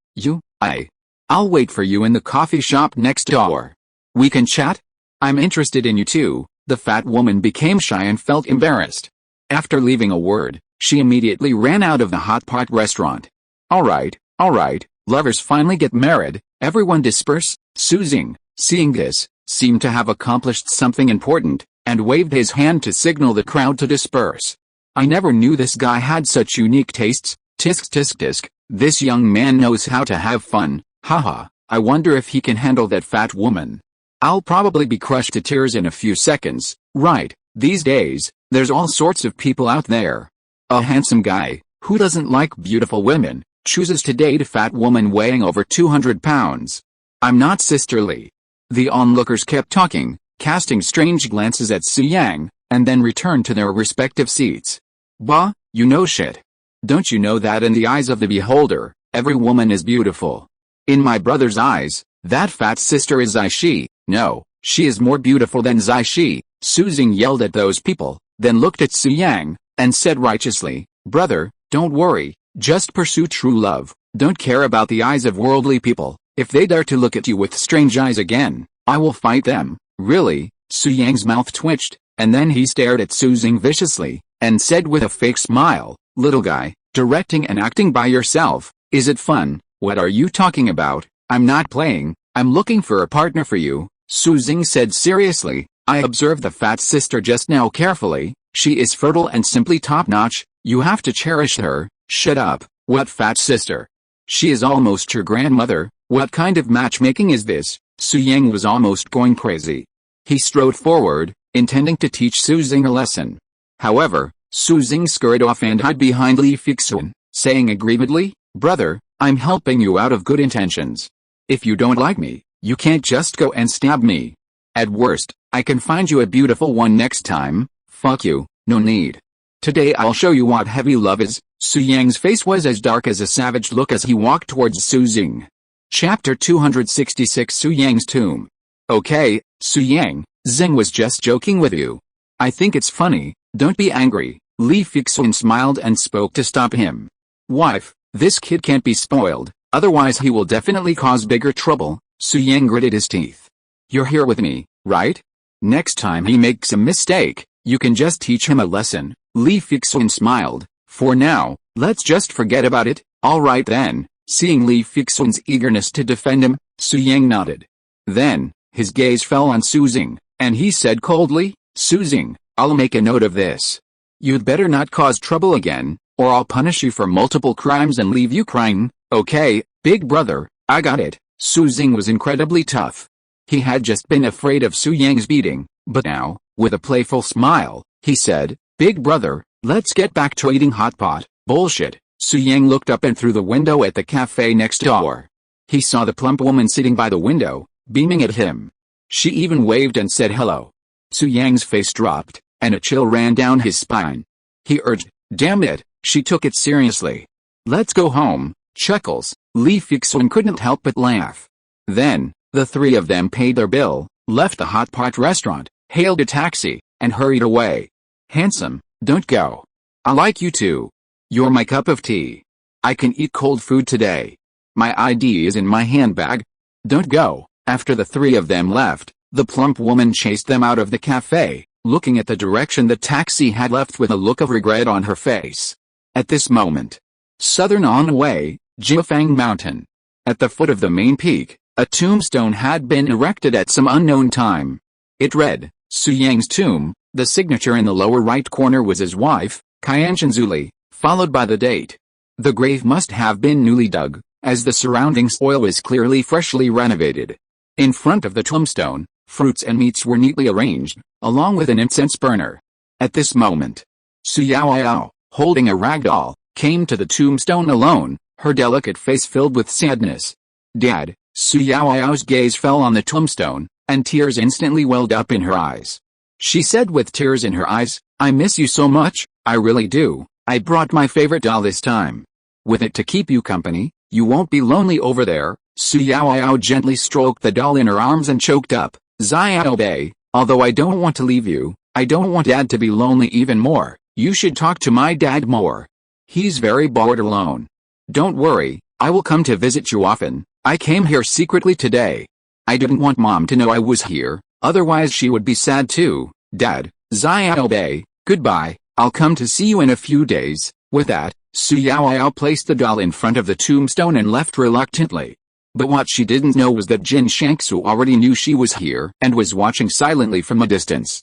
I'll wait for you in the coffee shop next door. We can chat? I'm interested in you too." The fat woman became shy and felt embarrassed. After leaving a word, she immediately ran out of the hot pot restaurant. All right, lovers finally get married, everyone disperse." Su Xing, seeing this, seemed to have accomplished something important, and waved his hand to signal the crowd to disperse. "I never knew this guy had such unique tastes. Tisk tisk tisk, this young man knows how to have fun, haha. I wonder if he can handle that fat woman. I'll probably be crushed to tears in a few seconds." Right, these days, there's all sorts of people out there. A handsome guy, who doesn't like beautiful women, chooses to date a fat woman weighing over 200 pounds. I'm not sisterly. The onlookers kept talking, casting strange glances at Su Yang, and then returned to their respective seats. "Bah, you know shit. Don't you know that in the eyes of the beholder, every woman is beautiful? In my brother's eyes, that fat sister is Zaishi. No, she is more beautiful than Zaishi. Su Xing yelled at those people, then looked at Su Yang, and said righteously, brother, don't worry, just pursue true love, don't care about the eyes of worldly people. If they dare to look at you with strange eyes again, I will fight them. Really? Su Yang's mouth twitched, and then he stared at Su Xing viciously, and said with a fake smile, little guy, directing and acting by yourself, is it fun? What are you talking about? I'm not playing, I'm looking for a partner for you, Su Xing said seriously. I observed the fat sister just now carefully, she is fertile and simply top-notch, you have to cherish her. Shut up, what fat sister? She is almost your grandmother, what kind of matchmaking is this? Su Yang was almost going crazy. He strode forward, intending to teach Su Xing a lesson. However, Su Xing scurried off and hid behind Li Fixun, saying aggrievedly, brother, I'm helping you out of good intentions. If you don't like me, you can't just go and stab me. At worst, I can find you a beautiful one next time. Fuck you, no need. Today I'll show you what heavy love is. Su Yang's face was as dark as a savage look as he walked towards Su Xing. Chapter 266 Su Yang's Tomb. Okay, Su Yang, Xing was just joking with you. I think it's funny, don't be angry. Li Fixun smiled and spoke to stop him. Wife, this kid can't be spoiled, otherwise he will definitely cause bigger trouble. Su Yang gritted his teeth. You're here with me, right? Next time he makes a mistake, you can just teach him a lesson. Li Fixun smiled. For now, let's just forget about it. Alright then. Seeing Li Fixun's eagerness to defend him, Su Yang nodded. Then, his gaze fell on Su Xing, and he said coldly, Su Xing, I'll make a note of this. You'd better not cause trouble again, or I'll punish you for multiple crimes and leave you crying. Okay, big brother, I got it. Su Xing was incredibly tough. He had just been afraid of Su Yang's beating, but now, with a playful smile, he said, big brother, let's get back to eating hot pot. Bullshit. Su Yang looked up and through the window at the cafe next door. He saw the plump woman sitting by the window, beaming at him. She even waved and said hello. Su Yang's face dropped, and a chill ran down his spine. He urged, damn it, she took it seriously. Let's go home. Chuckles. Li Fixun couldn't help but laugh. Then, the three of them paid their bill, left the hot pot restaurant, hailed a taxi, and hurried away. Handsome, don't go. I like you too. You're my cup of tea. I can eat cold food today. My ID is in my handbag. Don't go. After the three of them left, the plump woman chased them out of the cafe, looking at the direction the taxi had left with a look of regret on her face. At this moment, southern on Wei, Jiufang Mountain. At the foot of the main peak, a tombstone had been erected at some unknown time. It read, Su Yang's tomb. The signature in the lower right corner was his wife, Qianshan Zuli, followed by the date. The grave must have been newly dug, as the surrounding soil was clearly freshly renovated. In front of the tombstone, fruits and meats were neatly arranged, along with an incense burner. At this moment, Su Yaoyao, holding a rag doll, came to the tombstone alone, her delicate face filled with sadness. Dad, Su Yaoyao's gaze fell on the tombstone, and tears instantly welled up in her eyes. She said with tears in her eyes, I miss you so much, I really do. I brought my favorite doll this time. With it to keep you company, you won't be lonely over there. Su Yaoyao gently stroked the doll in her arms and choked up. Xiao Bei, although I don't want to leave you, I don't want Dad to be lonely even more. You should talk to my dad more. He's very bored alone. Don't worry, I will come to visit you often. I came here secretly today. I didn't want Mom to know I was here, otherwise she would be sad too. Dad, Xiao Bei, goodbye, I'll come to see you in a few days. With that, Su Yaoyao placed the doll in front of the tombstone and left reluctantly. But what she didn't know was that Jin Shangsu already knew she was here and was watching silently from a distance.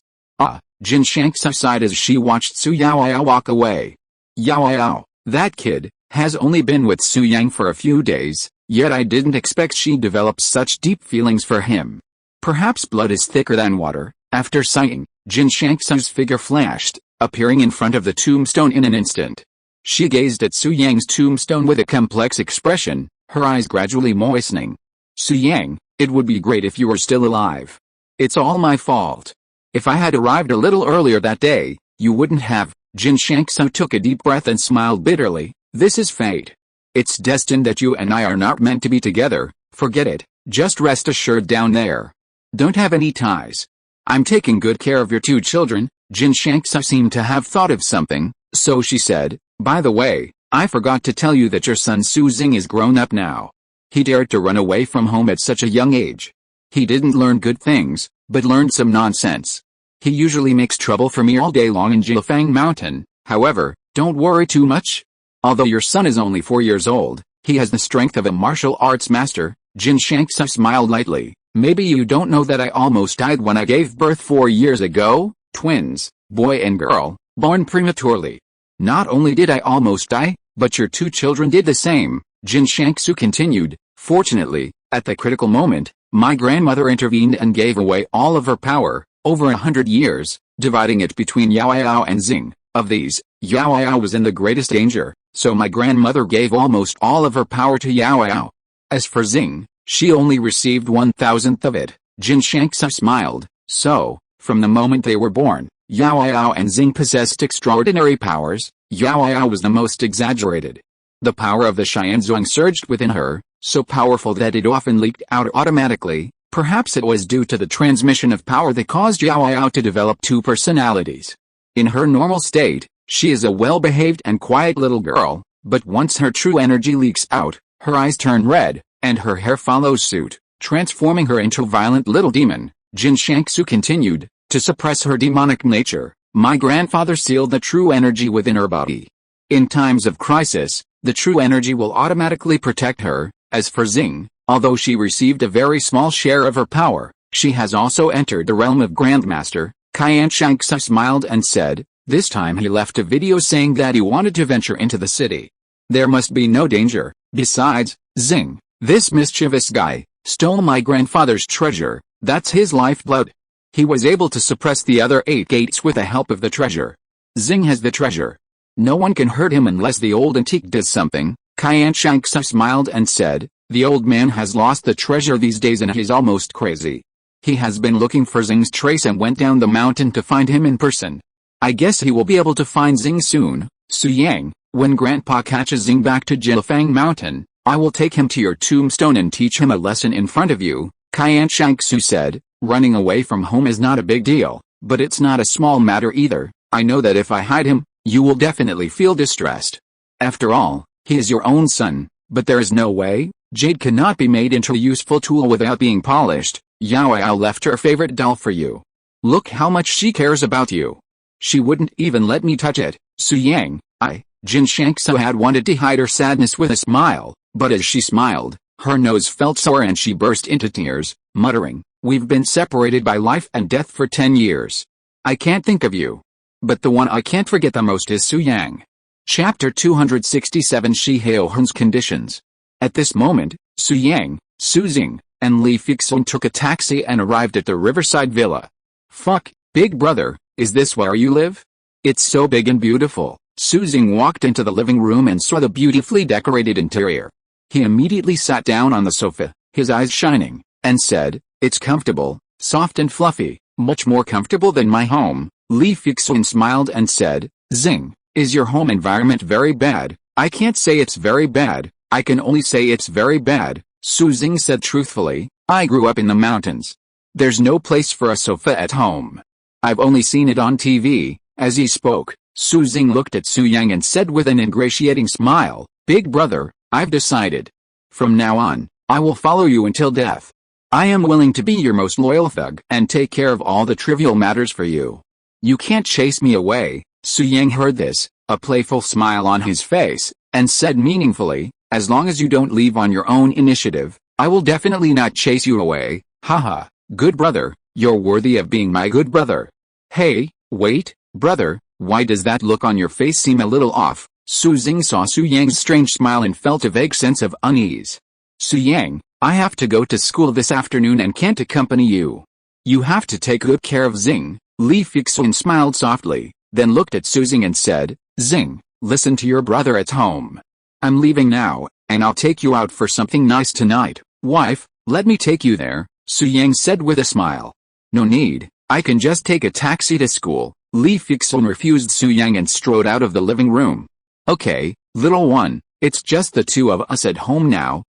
Jin Shangsu sighed as she watched Su Yaoyao walk away. Yaoyao, that kid, has only been with Su Yang for a few days, yet I didn't expect she'd develop such deep feelings for him. Perhaps blood is thicker than water. After sighing, Jin Shangsu's figure flashed, appearing in front of the tombstone in an instant. She gazed at Su Yang's tombstone with a complex expression, her eyes gradually moistening. Su Yang, it would be great if you were still alive. It's all my fault. If I had arrived a little earlier that day, you wouldn't have. Jin Shangsu took a deep breath and smiled bitterly. This is fate. It's destined that you and I are not meant to be together. Forget it. Just rest assured down there. Don't have any ties. I'm taking good care of your two children." Jin Shangsu seemed to have thought of something, so she said, "By the way, I forgot to tell you that your son Su Xing is grown up now. He dared to run away from home at such a young age. He didn't learn good things, but learned some nonsense. He usually makes trouble for me all day long in Jilfang Mountain. However, don't worry too much. Although your son is only 4 years old, he has the strength of a martial arts master." Jin Shangsu smiled lightly. "Maybe you don't know that I almost died when I gave birth 4 years ago? Twins, boy and girl, born prematurely. Not only did I almost die, but your two children did the same." Jin Shangsu continued. "Fortunately, at the critical moment, my grandmother intervened and gave away all of her power, over 100 years, dividing it between Yaoyao and Xing. Of these, Yaoyao was in the greatest danger, so my grandmother gave almost all of her power to Yaoyao. As for Xing, she only received 1,000th of it." Jin Shangsu smiled. "So, from the moment they were born, Yaoyao and Xing possessed extraordinary powers. Yaoyao was the most exaggerated. The power of the Xianzhuang surged within her, so powerful that it often leaked out automatically. Perhaps it was due to the transmission of power that caused Yaoyao to develop two personalities. In her normal state, she is a well-behaved and quiet little girl, but once her true energy leaks out, her eyes turn red, and her hair follows suit, transforming her into a violent little demon." Jin Shangsu continued. "To suppress her demonic nature, my grandfather sealed the true energy within her body. In times of crisis, the true energy will automatically protect her. As for Xing, although she received a very small share of her power, she has also entered the realm of Grandmaster." Qian Shangsu smiled and said, "This time he left a video saying that he wanted to venture into the city. There must be no danger. Besides, Xing, this mischievous guy, stole my grandfather's treasure. That's his lifeblood. He was able to suppress the other 8 gates with the help of the treasure. Xing has the treasure. No one can hurt him unless the old antique does something." Qian Shangsu smiled and said, "The old man has lost the treasure these days and he's almost crazy. He has been looking for Xing's trace and went down the mountain to find him in person. I guess he will be able to find Xing soon. Su Yang, when Grandpa catches Xing back to Jilfang Mountain, I will take him to your tombstone and teach him a lesson in front of you." Qian Shangsu said, "Running away from home is not a big deal, but it's not a small matter either. I know that if I hide him, you will definitely feel distressed. After all, he is your own son, but there is no way. Jade cannot be made into a useful tool without being polished. Yaoyao left her favorite doll for you. Look how much she cares about you. She wouldn't even let me touch it." Su Yang, Jin Shangsu had wanted to hide her sadness with a smile, but as she smiled, her nose felt sore and she burst into tears, muttering, "We've been separated by life and death for 10 years. I can't think of you. But the one I can't forget the most is Su Yang." Chapter 267 Shi Haohun's Conditions. At this moment, Su Yang, Su Xing, and Li Fixun took a taxi and arrived at the riverside villa. "Fuck, big brother, is this where you live? It's so big and beautiful." Su Xing walked into the living room and saw the beautifully decorated interior. He immediately sat down on the sofa, his eyes shining, and said, "It's comfortable, soft and fluffy, much more comfortable than my home." Li Fixun smiled and said, "Xing, is your home environment very bad?" "I can't say it's very bad, I can only say it's very bad," Su Xing said truthfully. "I grew up in the mountains. There's no place for a sofa at home. I've only seen it on TV." As he spoke, Su Xing looked at Su Yang and said with an ingratiating smile, "Big brother, I've decided. From now on, I will follow you until death. I am willing to be your most loyal thug and take care of all the trivial matters for you. You can't chase me away." Su Yang heard this, a playful smile on his face, and said meaningfully, "As long as you don't leave on your own initiative, I will definitely not chase you away." "Haha, good brother, you're worthy of being my good brother." "Hey, wait, brother, why does that look on your face seem a little off?" Su Xing saw Su Yang's strange smile and felt a vague sense of unease. "Su Yang, I have to go to school this afternoon and can't accompany you. You have to take good care of Xing." Li Fixun smiled softly, then looked at Su Xing and said, "Xing, listen to your brother at home. I'm leaving now, and I'll take you out for something nice tonight." "Wife, let me take you there," Su Yang said with a smile. "No need, I can just take a taxi to school." Li Fixun refused Su Yang and strode out of the living room. "Okay, little one, It's just the two of us at home now.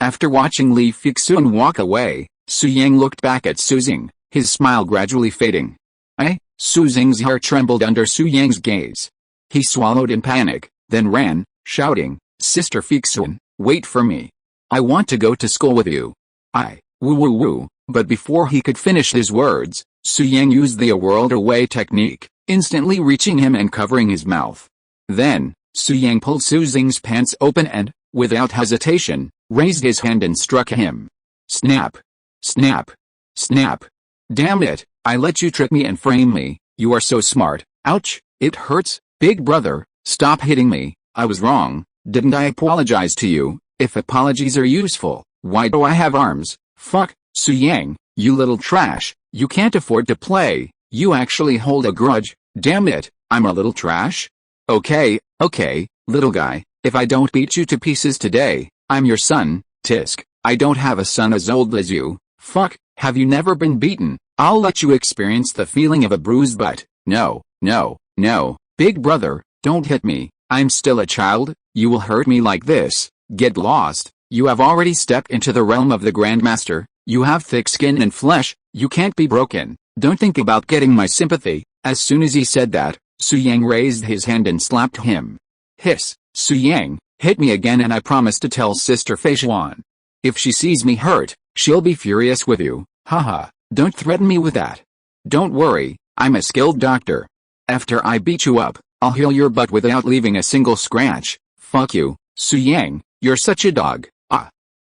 After watching Li Fixun walk away, Su Yang looked back at Su Xing, his smile gradually fading. Su Xing's heart trembled under Su Yang's gaze. He swallowed in panic, then ran, shouting, "Sister Fixun, wait for me. I want to go to school with you." Woo. But before he could finish his words, Su Yang used the "a world away" technique, instantly reaching him and covering his mouth. Then, Su Yang pulled Su Xing's pants open and, without hesitation, raised his hand and struck him. Snap! Snap! Snap! Damn it, I let you trick me and frame me. You are so smart. Ouch, it hurts. Big brother, stop hitting me. I was wrong. Didn't I apologize to you? If apologies are useful, why do I have arms? Fuck, Su Yang, you little trash. You can't afford to play. You actually hold a grudge. Damn it, I'm a little trash? Okay, little guy, if I don't beat you to pieces today, I'm your son. Tisk, I don't have a son as old as you. Fuck, have you never been beaten? I'll let you experience the feeling of a bruised butt. No, big brother, don't hit me. I'm still a child. You will hurt me like this. Get lost. You have already stepped into the realm of the Grandmaster. You have thick skin and flesh. You can't be broken. Don't think about getting my sympathy. As soon as he said that, Su Yang raised his hand and slapped him. Hiss, Su Yang, hit me again and I promise to tell Sister Fei Xuan. If she sees me hurt, she'll be furious with you. Haha, don't threaten me with that. Don't worry, I'm a skilled doctor. After I beat you up, I'll heal your butt without leaving a single scratch. Fuck you, Su Yang, you're such a dog.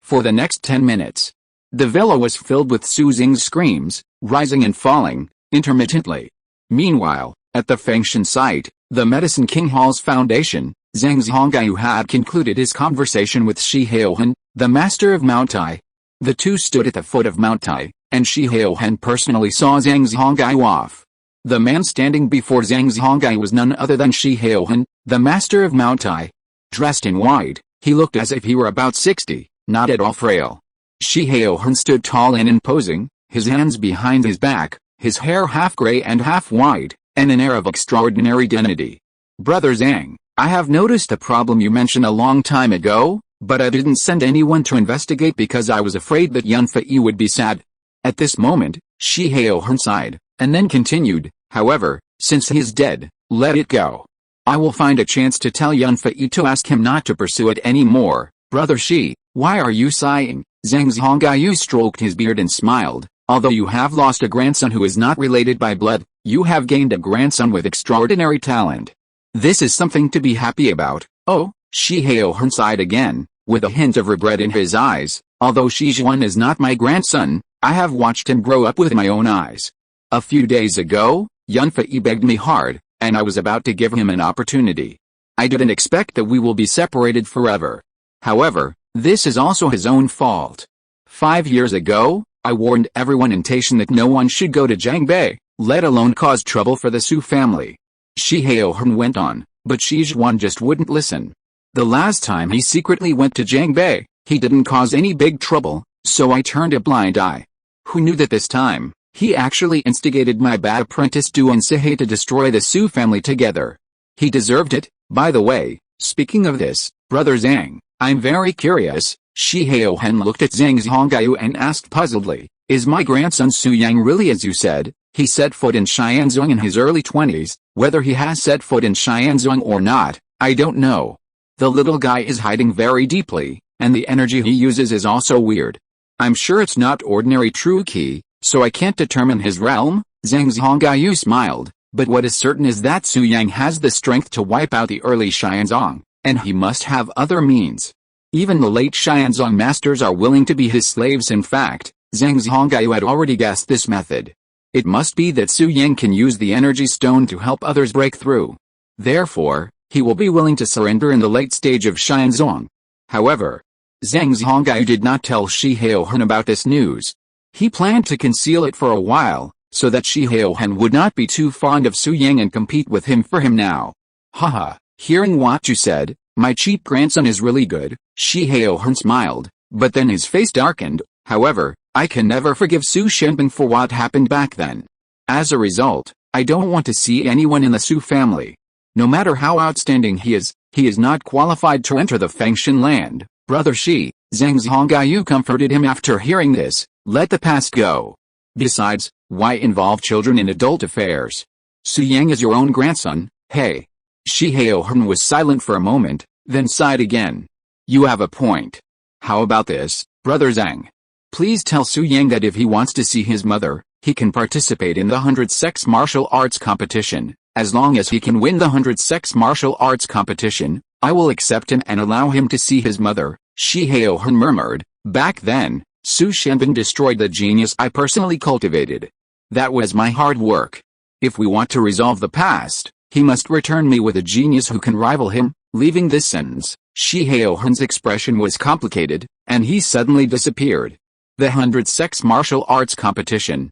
For the next 10 minutes, the villa was filled with Su Xing's screams, rising and falling, intermittently. Meanwhile, at the Fengshan site, the Medicine King Hall's foundation, Zhang Zhongaiyu had concluded his conversation with Shi Haohan, the master of Mount Tai. The two stood at the foot of Mount Tai, and Shi Haohan personally saw Zhang Zhongaiyu off. The man standing before Zhang Zhongaiyu was none other than Shi Haohan, the master of Mount Tai. Dressed in white, he looked as if he were about 60, not at all frail. Shi Haohan stood tall and imposing, his hands behind his back, his hair half gray and half white, and an air of extraordinary dignity. Brother Zhang, I have noticed a problem you mentioned a long time ago, but I didn't send anyone to investigate because I was afraid that Yunfei would be sad. At this moment, Shi Haohan sighed, and then continued, however, since he is dead, let it go. I will find a chance to tell Yunfei to ask him not to pursue it anymore. Brother Shi, why are you sighing? Zhang Zhongaiyu stroked his beard and smiled. Although you have lost a grandson who is not related by blood, you have gained a grandson with extraordinary talent. This is something to be happy about. Oh, Shi Haohan sighed again, with a hint of regret in his eyes. Although Shi Zhuan is not my grandson, I have watched him grow up with my own eyes. A few days ago, Yunfei begged me hard, and I was about to give him an opportunity. I didn't expect that we will be separated forever. However, this is also his own fault. 5 years ago, I warned everyone in Taishan that no one should go to Jiangbei, let alone cause trouble for the Su family. Shi Haohan went on, but Shi Zhuan just wouldn't listen. The last time he secretly went to Jiangbei, he didn't cause any big trouble, so I turned a blind eye. Who knew that this time, he actually instigated my bad apprentice Duan Sihei to destroy the Su family together. He deserved it. By the way, speaking of this, Brother Zhang, I'm very curious. Shi Haohan looked at Zhang Zhongaiyu and asked puzzledly, is my grandson Su Yang really as you said? He set foot in Xianzong in his early 20s, whether he has set foot in Xianzong or not, I don't know. The little guy is hiding very deeply, and the energy he uses is also weird. I'm sure it's not ordinary true ki, so I can't determine his realm. Zhang Zhongaiyu smiled, but what is certain is that Su Yang has the strength to wipe out the early Xianzong, and he must have other means. Even the late Xianzong masters are willing to be his slaves. In fact, Zhang Zhongaiyu had already guessed this method. It must be that Su Yang can use the energy stone to help others break through. Therefore, he will be willing to surrender in the late stage of Xianzong. However, Zhang Zhongaiyu did not tell Shi Haohan about this news. He planned to conceal it for a while, so that Shi Haohan would not be too fond of Su Yang and compete with him for him now. Haha, hearing what you said, my cheap grandson is really good, Shi Haohan smiled, but then his face darkened. However, I can never forgive Su Shenbing for what happened back then. As a result, I don't want to see anyone in the Su family. No matter how outstanding he is, He is not qualified to enter the Fengshan land, brother Shi. Zhang Zhongaiyu comforted him after hearing this. Let the past go. Besides, why involve children in adult affairs? Su Yang is your own grandson, hey. Shi Haoheng was silent for a moment, then sighed again. You have a point. How about this, brother Zhang? Please tell Su Yang that if he wants to see his mother, he can participate in the 100 sex martial arts competition. As long as he can win the 100 sex martial arts competition, I will accept him and allow him to see his mother, Shi Haoheng murmured. Back then, Su Shenbin destroyed the genius I personally cultivated. That was my hard work. If we want to resolve the past, he must return me with a genius who can rival him. Leaving this sentence, Shi Haoheng's expression was complicated, and he suddenly disappeared. The 100 sex martial arts competition,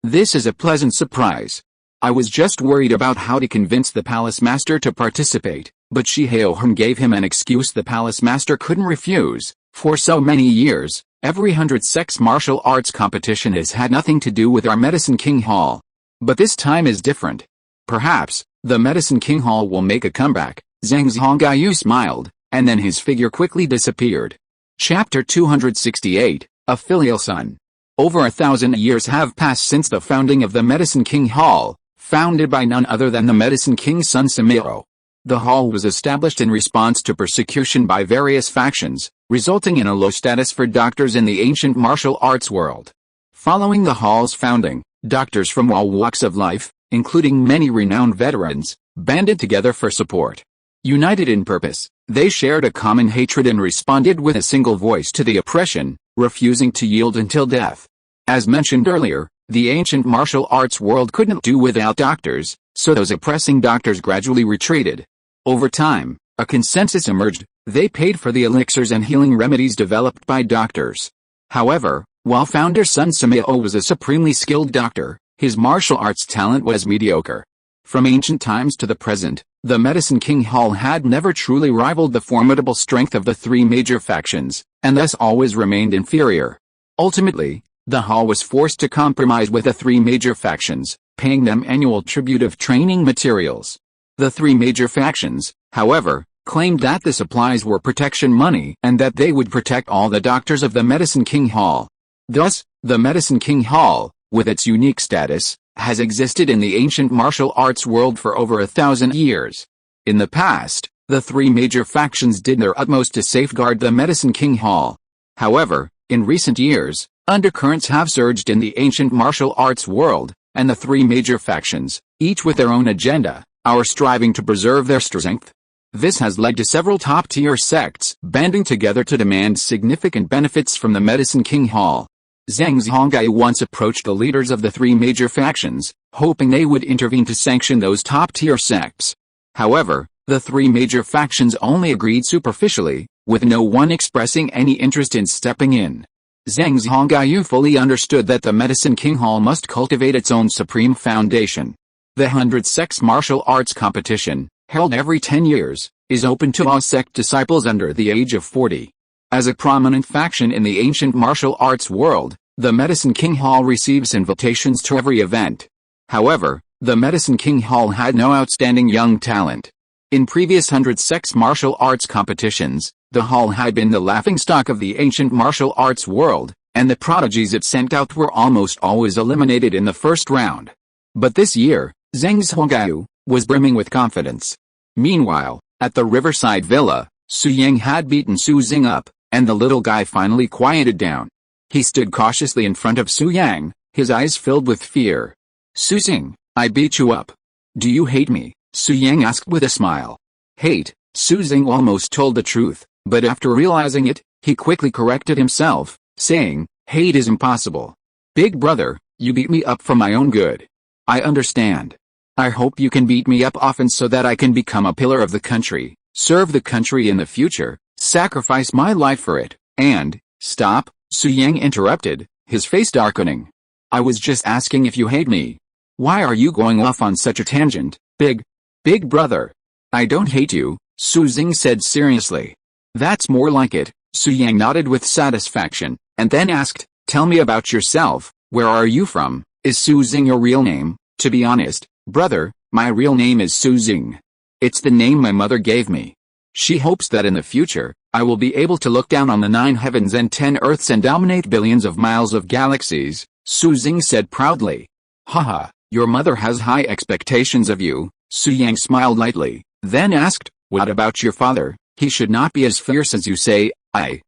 this is a pleasant surprise. I was just worried about how to convince the palace master to participate, but Shi Haoheng gave him an excuse the palace master couldn't refuse. For so many years, every 100 sex martial arts competition has had nothing to do with our Medicine King Hall. But this time is different. Perhaps, the Medicine King Hall will make a comeback. Zhang Zhongaiyu smiled, and then his figure quickly disappeared. Chapter 268, A Filial Son. Over 1,000 years have passed since the founding of the Medicine King Hall, founded by none other than the Medicine King's son Samiro. The hall was established in response to persecution by various factions, resulting in a low status for doctors in the ancient martial arts world. Following the hall's founding, doctors from all walks of life, including many renowned veterans, banded together for support. United in purpose, they shared a common hatred and responded with a single voice to the oppression, refusing to yield until death. As mentioned earlier, the ancient martial arts world couldn't do without doctors, so those oppressing doctors gradually retreated. Over time, a consensus emerged. They paid for the elixirs and healing remedies developed by doctors. However, while founder Sun Sameo was a supremely skilled doctor, his martial arts talent was mediocre. From ancient times to the present, the Medicine King Hall had never truly rivaled the formidable strength of the three major factions, and thus always remained inferior. Ultimately, the hall was forced to compromise with the three major factions, paying them annual tribute of training materials. The three major factions, however, claimed that the supplies were protection money and that they would protect all the doctors of the Medicine King Hall. Thus, the Medicine King Hall, with its unique status, has existed in the ancient martial arts world for over 1,000 years. In the past, the three major factions did their utmost to safeguard the Medicine King Hall. However, in recent years, undercurrents have surged in the ancient martial arts world, and the three major factions, each with their own agenda, are striving to preserve their strength. This has led to several top-tier sects banding together to demand significant benefits from the Medicine King Hall. Zhang Zhongaiyu once approached the leaders of the three major factions, hoping they would intervene to sanction those top-tier sects. However, the three major factions only agreed superficially, with no one expressing any interest in stepping in. Zhang Zhongaiyu fully understood that the Medicine King Hall must cultivate its own supreme foundation. The 100 sex martial arts competition, held every 10 years, is open to all sect disciples under the age of 40. As a prominent faction in the ancient martial arts world, the Medicine King Hall receives invitations to every event. However, the Medicine King Hall had no outstanding young talent. In previous 100 sex martial arts competitions, the hall had been the laughingstock of the ancient martial arts world, and the prodigies it sent out were almost always eliminated in the first round. But this year, Zhang Zhongaiyu was brimming with confidence. Meanwhile, at the riverside villa, Su Yang had beaten Su Xing up, and the little guy finally quieted down. He stood cautiously in front of Su Yang, his eyes filled with fear. Su Xing, I beat you up. Do you hate me? Su Yang asked with a smile. Hate? Su Xing almost told the truth, but after realizing it, he quickly corrected himself, saying, hate is impossible. Big brother, you beat me up for my own good. I understand. I hope you can beat me up often so that I can become a pillar of the country, serve the country in the future, sacrifice my life for it, and, stop, Su Yang interrupted, his face darkening. I was just asking if you hate me. Why are you going off on such a tangent, big brother? I don't hate you, Su Xing said seriously. That's more like it, Su Yang nodded with satisfaction, and then asked, tell me about yourself, where are you from, is Su Xing your real name? To be honest, brother, my real name is Su Xing. It's the name my mother gave me. She hopes that in the future, I will be able to look down on the 9 heavens and 10 earths and dominate billions of miles of galaxies, Su Jing said proudly. Haha, your mother has high expectations of you, Su Yang smiled lightly, then asked, what about your father? He should not be as fierce as you say. I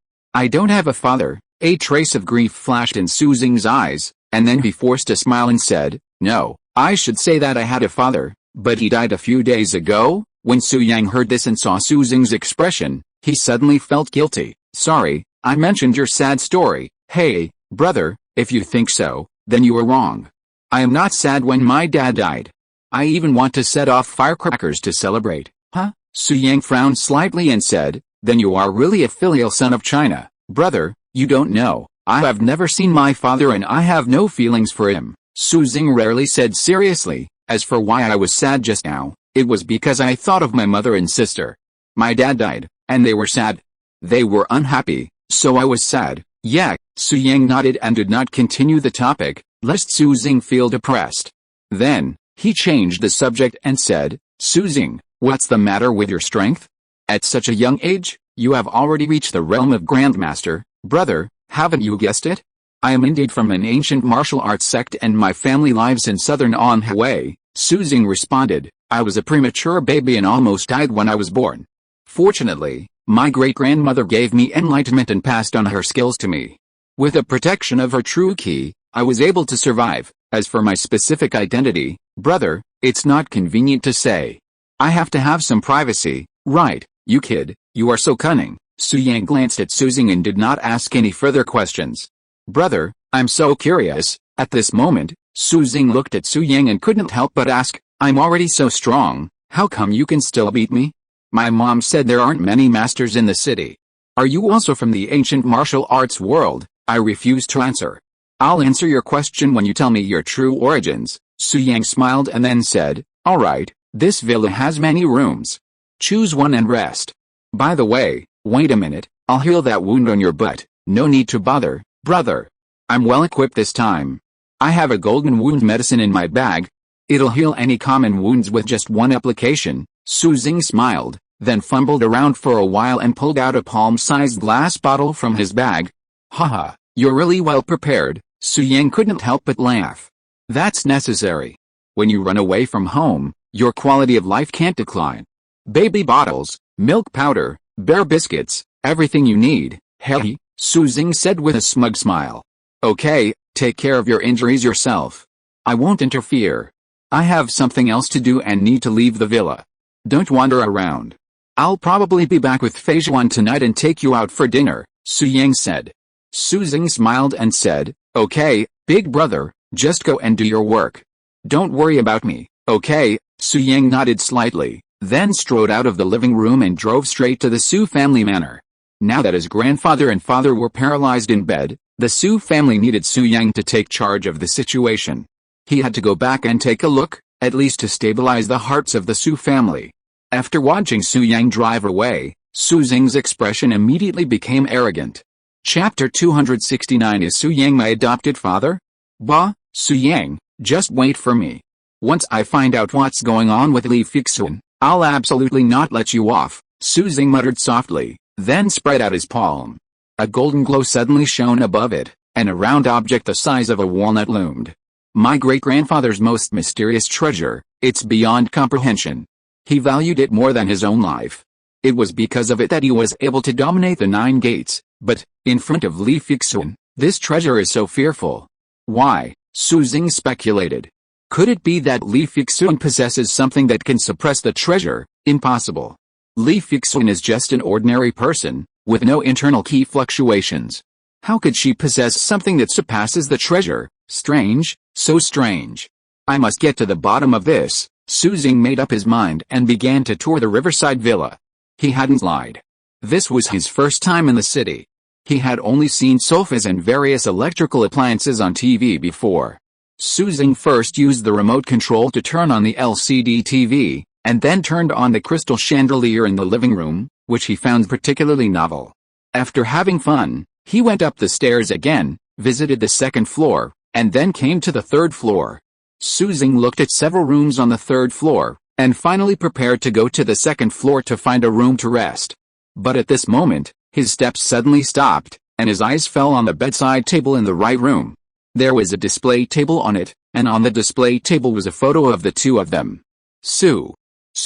don't have a father. A trace of grief flashed in Su Jing's eyes, and then he forced a smile and said, no, I should say that I had a father, but he died a few days ago. When Su Yang heard this and saw Su Jing's expression, he suddenly felt guilty. Sorry, I mentioned your sad story. Hey, brother, if you think so, then you are wrong. I am not sad when my dad died. I even want to set off firecrackers to celebrate. Huh? Su Yang frowned slightly and said, then you are really a filial son of China. Brother, you don't know. I have never seen my father and I have no feelings for him, Su Jing rarely said seriously. As for why I was sad just now, it was because I thought of my mother and sister. My dad died, and they were sad. They were unhappy, so I was sad. Yeah, Su Yang nodded and did not continue the topic, lest Su Jing feel depressed. Then, he changed the subject and said, Su Jing, what's the matter with your strength? At such a young age, you have already reached the realm of Grandmaster. Brother, haven't you guessed it? I am indeed from an ancient martial arts sect and my family lives in southern Anhui, Su Jing responded. I was a premature baby and almost died when I was born. Fortunately, my great-grandmother gave me enlightenment and passed on her skills to me. With the protection of her true ki, I was able to survive. As for my specific identity, brother, it's not convenient to say. I have to have some privacy, right? You kid, you are so cunning. Su Yang glanced at Su Jing and did not ask any further questions. Brother, I'm so curious. At this moment, Su Jing looked at Su Yang and couldn't help but ask, I'm already so strong, how come you can still beat me? My mom said there aren't many masters in the city. Are you also from the ancient martial arts world? I refuse to answer. I'll answer your question when you tell me your true origins. Su Yang smiled and then said, alright, this villa has many rooms. Choose one and rest. By the way, wait a minute, I'll heal that wound on your butt. No need to bother, brother. I'm well equipped this time. I have a golden wound medicine in my bag. It'll heal any common wounds with just one application. Su Jing smiled, then fumbled around for a while and pulled out a palm-sized glass bottle from his bag. Haha, you're really well prepared. Su Yang couldn't help but laugh. That's necessary. When you run away from home, your quality of life can't decline. Baby bottles, milk powder, bear biscuits, everything you need. Hey, Su Jing said with a smug smile. Okay, take care of your injuries yourself. I won't interfere. I have something else to do and need to leave the villa. Don't wander around. I'll probably be back with Fei Zhuan tonight and take you out for dinner, Su Yang said. Su Jing smiled and said, okay, big brother, just go and do your work. Don't worry about me, okay? Su Yang nodded slightly, then strode out of the living room and drove straight to the Su family manor. Now that his grandfather and father were paralyzed in bed, the Su family needed Su Yang to take charge of the situation. He had to go back and take a look, at least to stabilize the hearts of the Su family. After watching Su Yang drive away, Su Jing's expression immediately became arrogant. Chapter 269 Is Su Yang my adopted father? Bah, Su Yang, just wait for me. Once I find out what's going on with Li Fixun, I'll absolutely not let you off, Su Jing muttered softly, then spread out his palm. A golden glow suddenly shone above it, and a round object the size of a walnut loomed. My great-grandfather's most mysterious treasure, it's beyond comprehension. He valued it more than his own life. It was because of it that he was able to dominate the 9 gates, but, in front of Li Fixun, this treasure is so fearful. Why? Su Jing speculated. Could it be that Li Fixun possesses something that can suppress the treasure? Impossible. Li Fixun is just an ordinary person, with no internal ki fluctuations. How could she possess something that surpasses the treasure? Strange, so strange. I must get to the bottom of this. Su Jing made up his mind and began to tour the riverside villa. He hadn't lied. This was his first time in the city. He had only seen sofas and various electrical appliances on TV before. Su Jing first used the remote control to turn on the LCD TV, and then turned on the crystal chandelier in the living room, which he found particularly novel. After having fun, he went up the stairs again, visited the 2nd floor, and then came to the 3rd floor. Su Jing looked at several rooms on the 3rd floor, and finally prepared to go to the second floor to find a room to rest. But at this moment, his steps suddenly stopped, and his eyes fell on the bedside table in the right room. There was a display table on it, and on the display table was a photo of the two of them. Su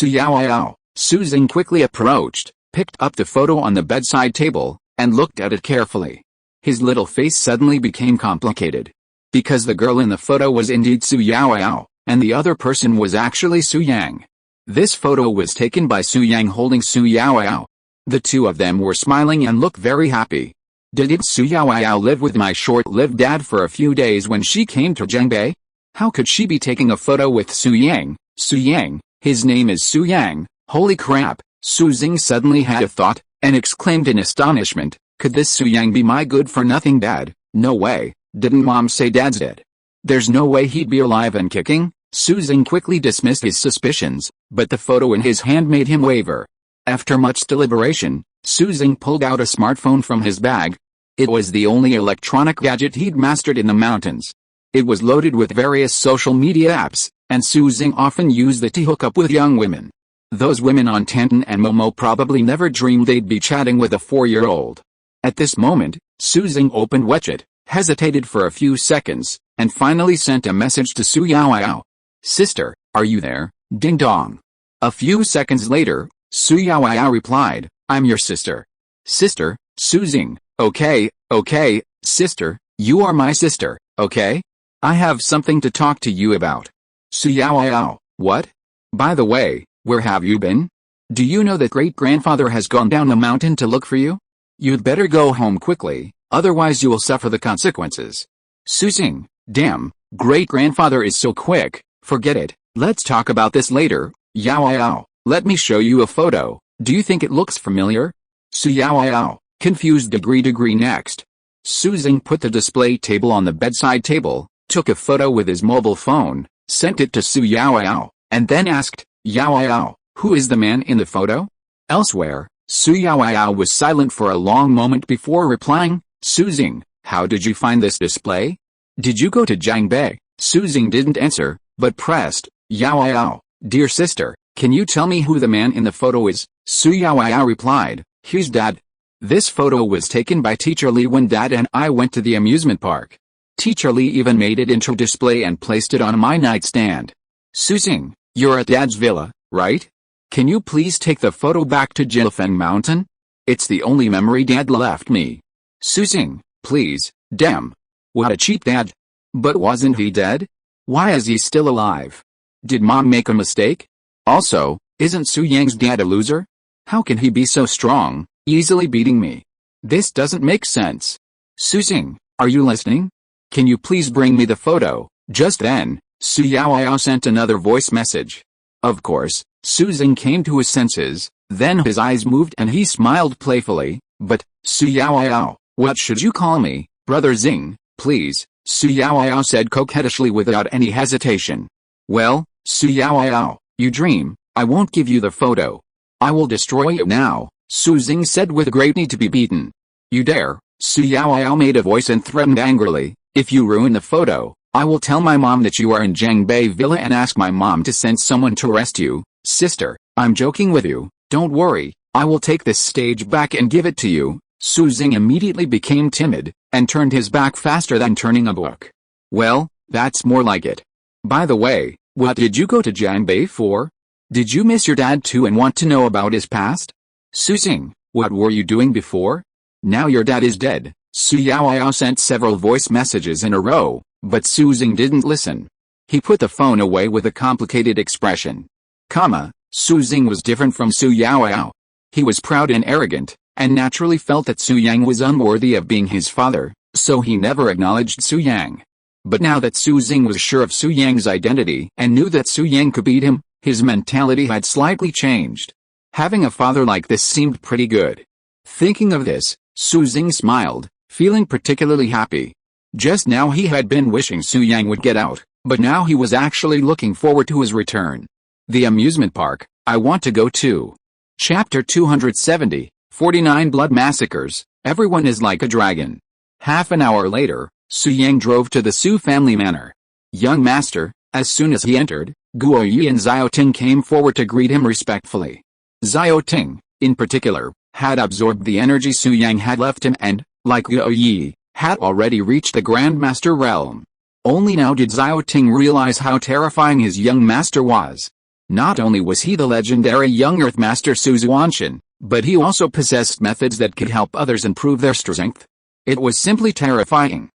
Yao. Su Xing quickly approached, picked up the photo on the bedside table, and looked at it carefully. His little face suddenly became complicated. Because the girl in the photo was indeed Su Yao, and the other person was actually Su Yang. This photo was taken by Su Yang holding Su Yao. The two of them were smiling and looked very happy. Did Su Yao live with my short-lived dad for a few days when she came to Zhengbei? How could she be taking a photo with Su Yang? Su Yang, his name is Su Yang, holy crap! Su Xing suddenly had a thought, and exclaimed in astonishment, could this Su Yang be my good-for-nothing dad? No way, didn't mom say dad's dead? There's no way he'd be alive and kicking? Su Xing quickly dismissed his suspicions, but the photo in his hand made him waver. After much deliberation, Su Xing pulled out a smartphone from his bag. It was the only electronic gadget he'd mastered in the mountains. It was loaded with various social media apps, and Su Xing often used it to hook up with young women. Those women on Tantan and Momo probably never dreamed they'd be chatting with a 4-year-old. At this moment, Su Xing opened WeChat, hesitated for a few seconds, and finally sent a message to Su Yao. Sister, are you there? Ding dong. A few seconds later, Su Yao replied, I'm your sister. Sister, Su Xing, okay, sister, you are my sister, okay? I have something to talk to you about. Su Yao, what? By the way, where have you been? Do you know that great-grandfather has gone down the mountain to look for you? You'd better go home quickly, otherwise you will suffer the consequences. Su Xing, damn, great-grandfather is so quick, forget it, let's talk about this later. Yao, let me show you a photo, do you think it looks familiar? Su Yao, confused degree next. Su Xing put the display table on the bedside table, took a photo with his mobile phone, sent it to Su Yao, and then asked, Yao, who is the man in the photo? Elsewhere, Su Yao was silent for a long moment before replying, Su Xing, how did you find this display? Did you go to Zhengbei? Su Xing didn't answer, but pressed, Yao, dear sister, can you tell me who the man in the photo is? Su Yao replied, he's Dad. This photo was taken by Teacher Li when Dad and I went to the amusement park. Teacher Li even made it into display and placed it on my nightstand. Su Xing, you're at Dad's villa, right? Can you please take the photo back to Jilfeng Mountain? It's the only memory Dad left me. Su Xing, please, damn. What a cheap dad. But wasn't he dead? Why is he still alive? Did Mom make a mistake? Also, isn't Su Yang's dad a loser? How can he be so strong, easily beating me? This doesn't make sense. Su Xing, are you listening? Can you please bring me the photo? Just then, Su Yao sent another voice message. Of course, Su Xing came to his senses, then his eyes moved and he smiled playfully, but, Su Yao, what should you call me, Brother Xing, please, Su Yao said coquettishly without any hesitation. Well, Su Yao, you dream, I won't give you the photo. I will destroy you now, Su Xing said with great need to be beaten. You dare? Su Yao made a voice and threatened angrily, if you ruin the photo, I will tell my mom that you are in Zhengbei Villa and ask my mom to send someone to arrest you. Sister, I'm joking with you, don't worry, I will take this stage back and give it to you. Su Xing immediately became timid, and turned his back faster than turning a book. Well, that's more like it. By the way, what did you go to Zhengbei for? Did you miss your dad too and want to know about his past? Su Xing, what were you doing before? Now your dad is dead. Su Yao sent several voice messages in a row, but Su Xing didn't listen. He put the phone away with a complicated expression. Su Xing was different from Su Yao. He was proud and arrogant, and naturally felt that Su Yang was unworthy of being his father, so he never acknowledged Su Yang. But now that Su Xing was sure of Su Yang's identity and knew that Su Yang could beat him, his mentality had slightly changed. Having a father like this seemed pretty good. Thinking of this, Su Xing smiled, feeling particularly happy. Just now he had been wishing Su Yang would get out, but now he was actually looking forward to his return. The amusement park, I want to go too. Chapter 270, 49 Blood Massacres, Everyone is like a dragon. Half an hour later, Su Yang drove to the Su family manor. Young master, as soon as he entered, Guo Yi and Xiao Ting came forward to greet him respectfully. Xiao Ting, in particular, had absorbed the energy Su Yang had left him and, like Guo Yi, had already reached the Grandmaster realm. Only now did Xiao Ting realize how terrifying his young master was. Not only was he the legendary young Earth Master Su Xuantian, but he also possessed methods that could help others improve their strength. It was simply terrifying.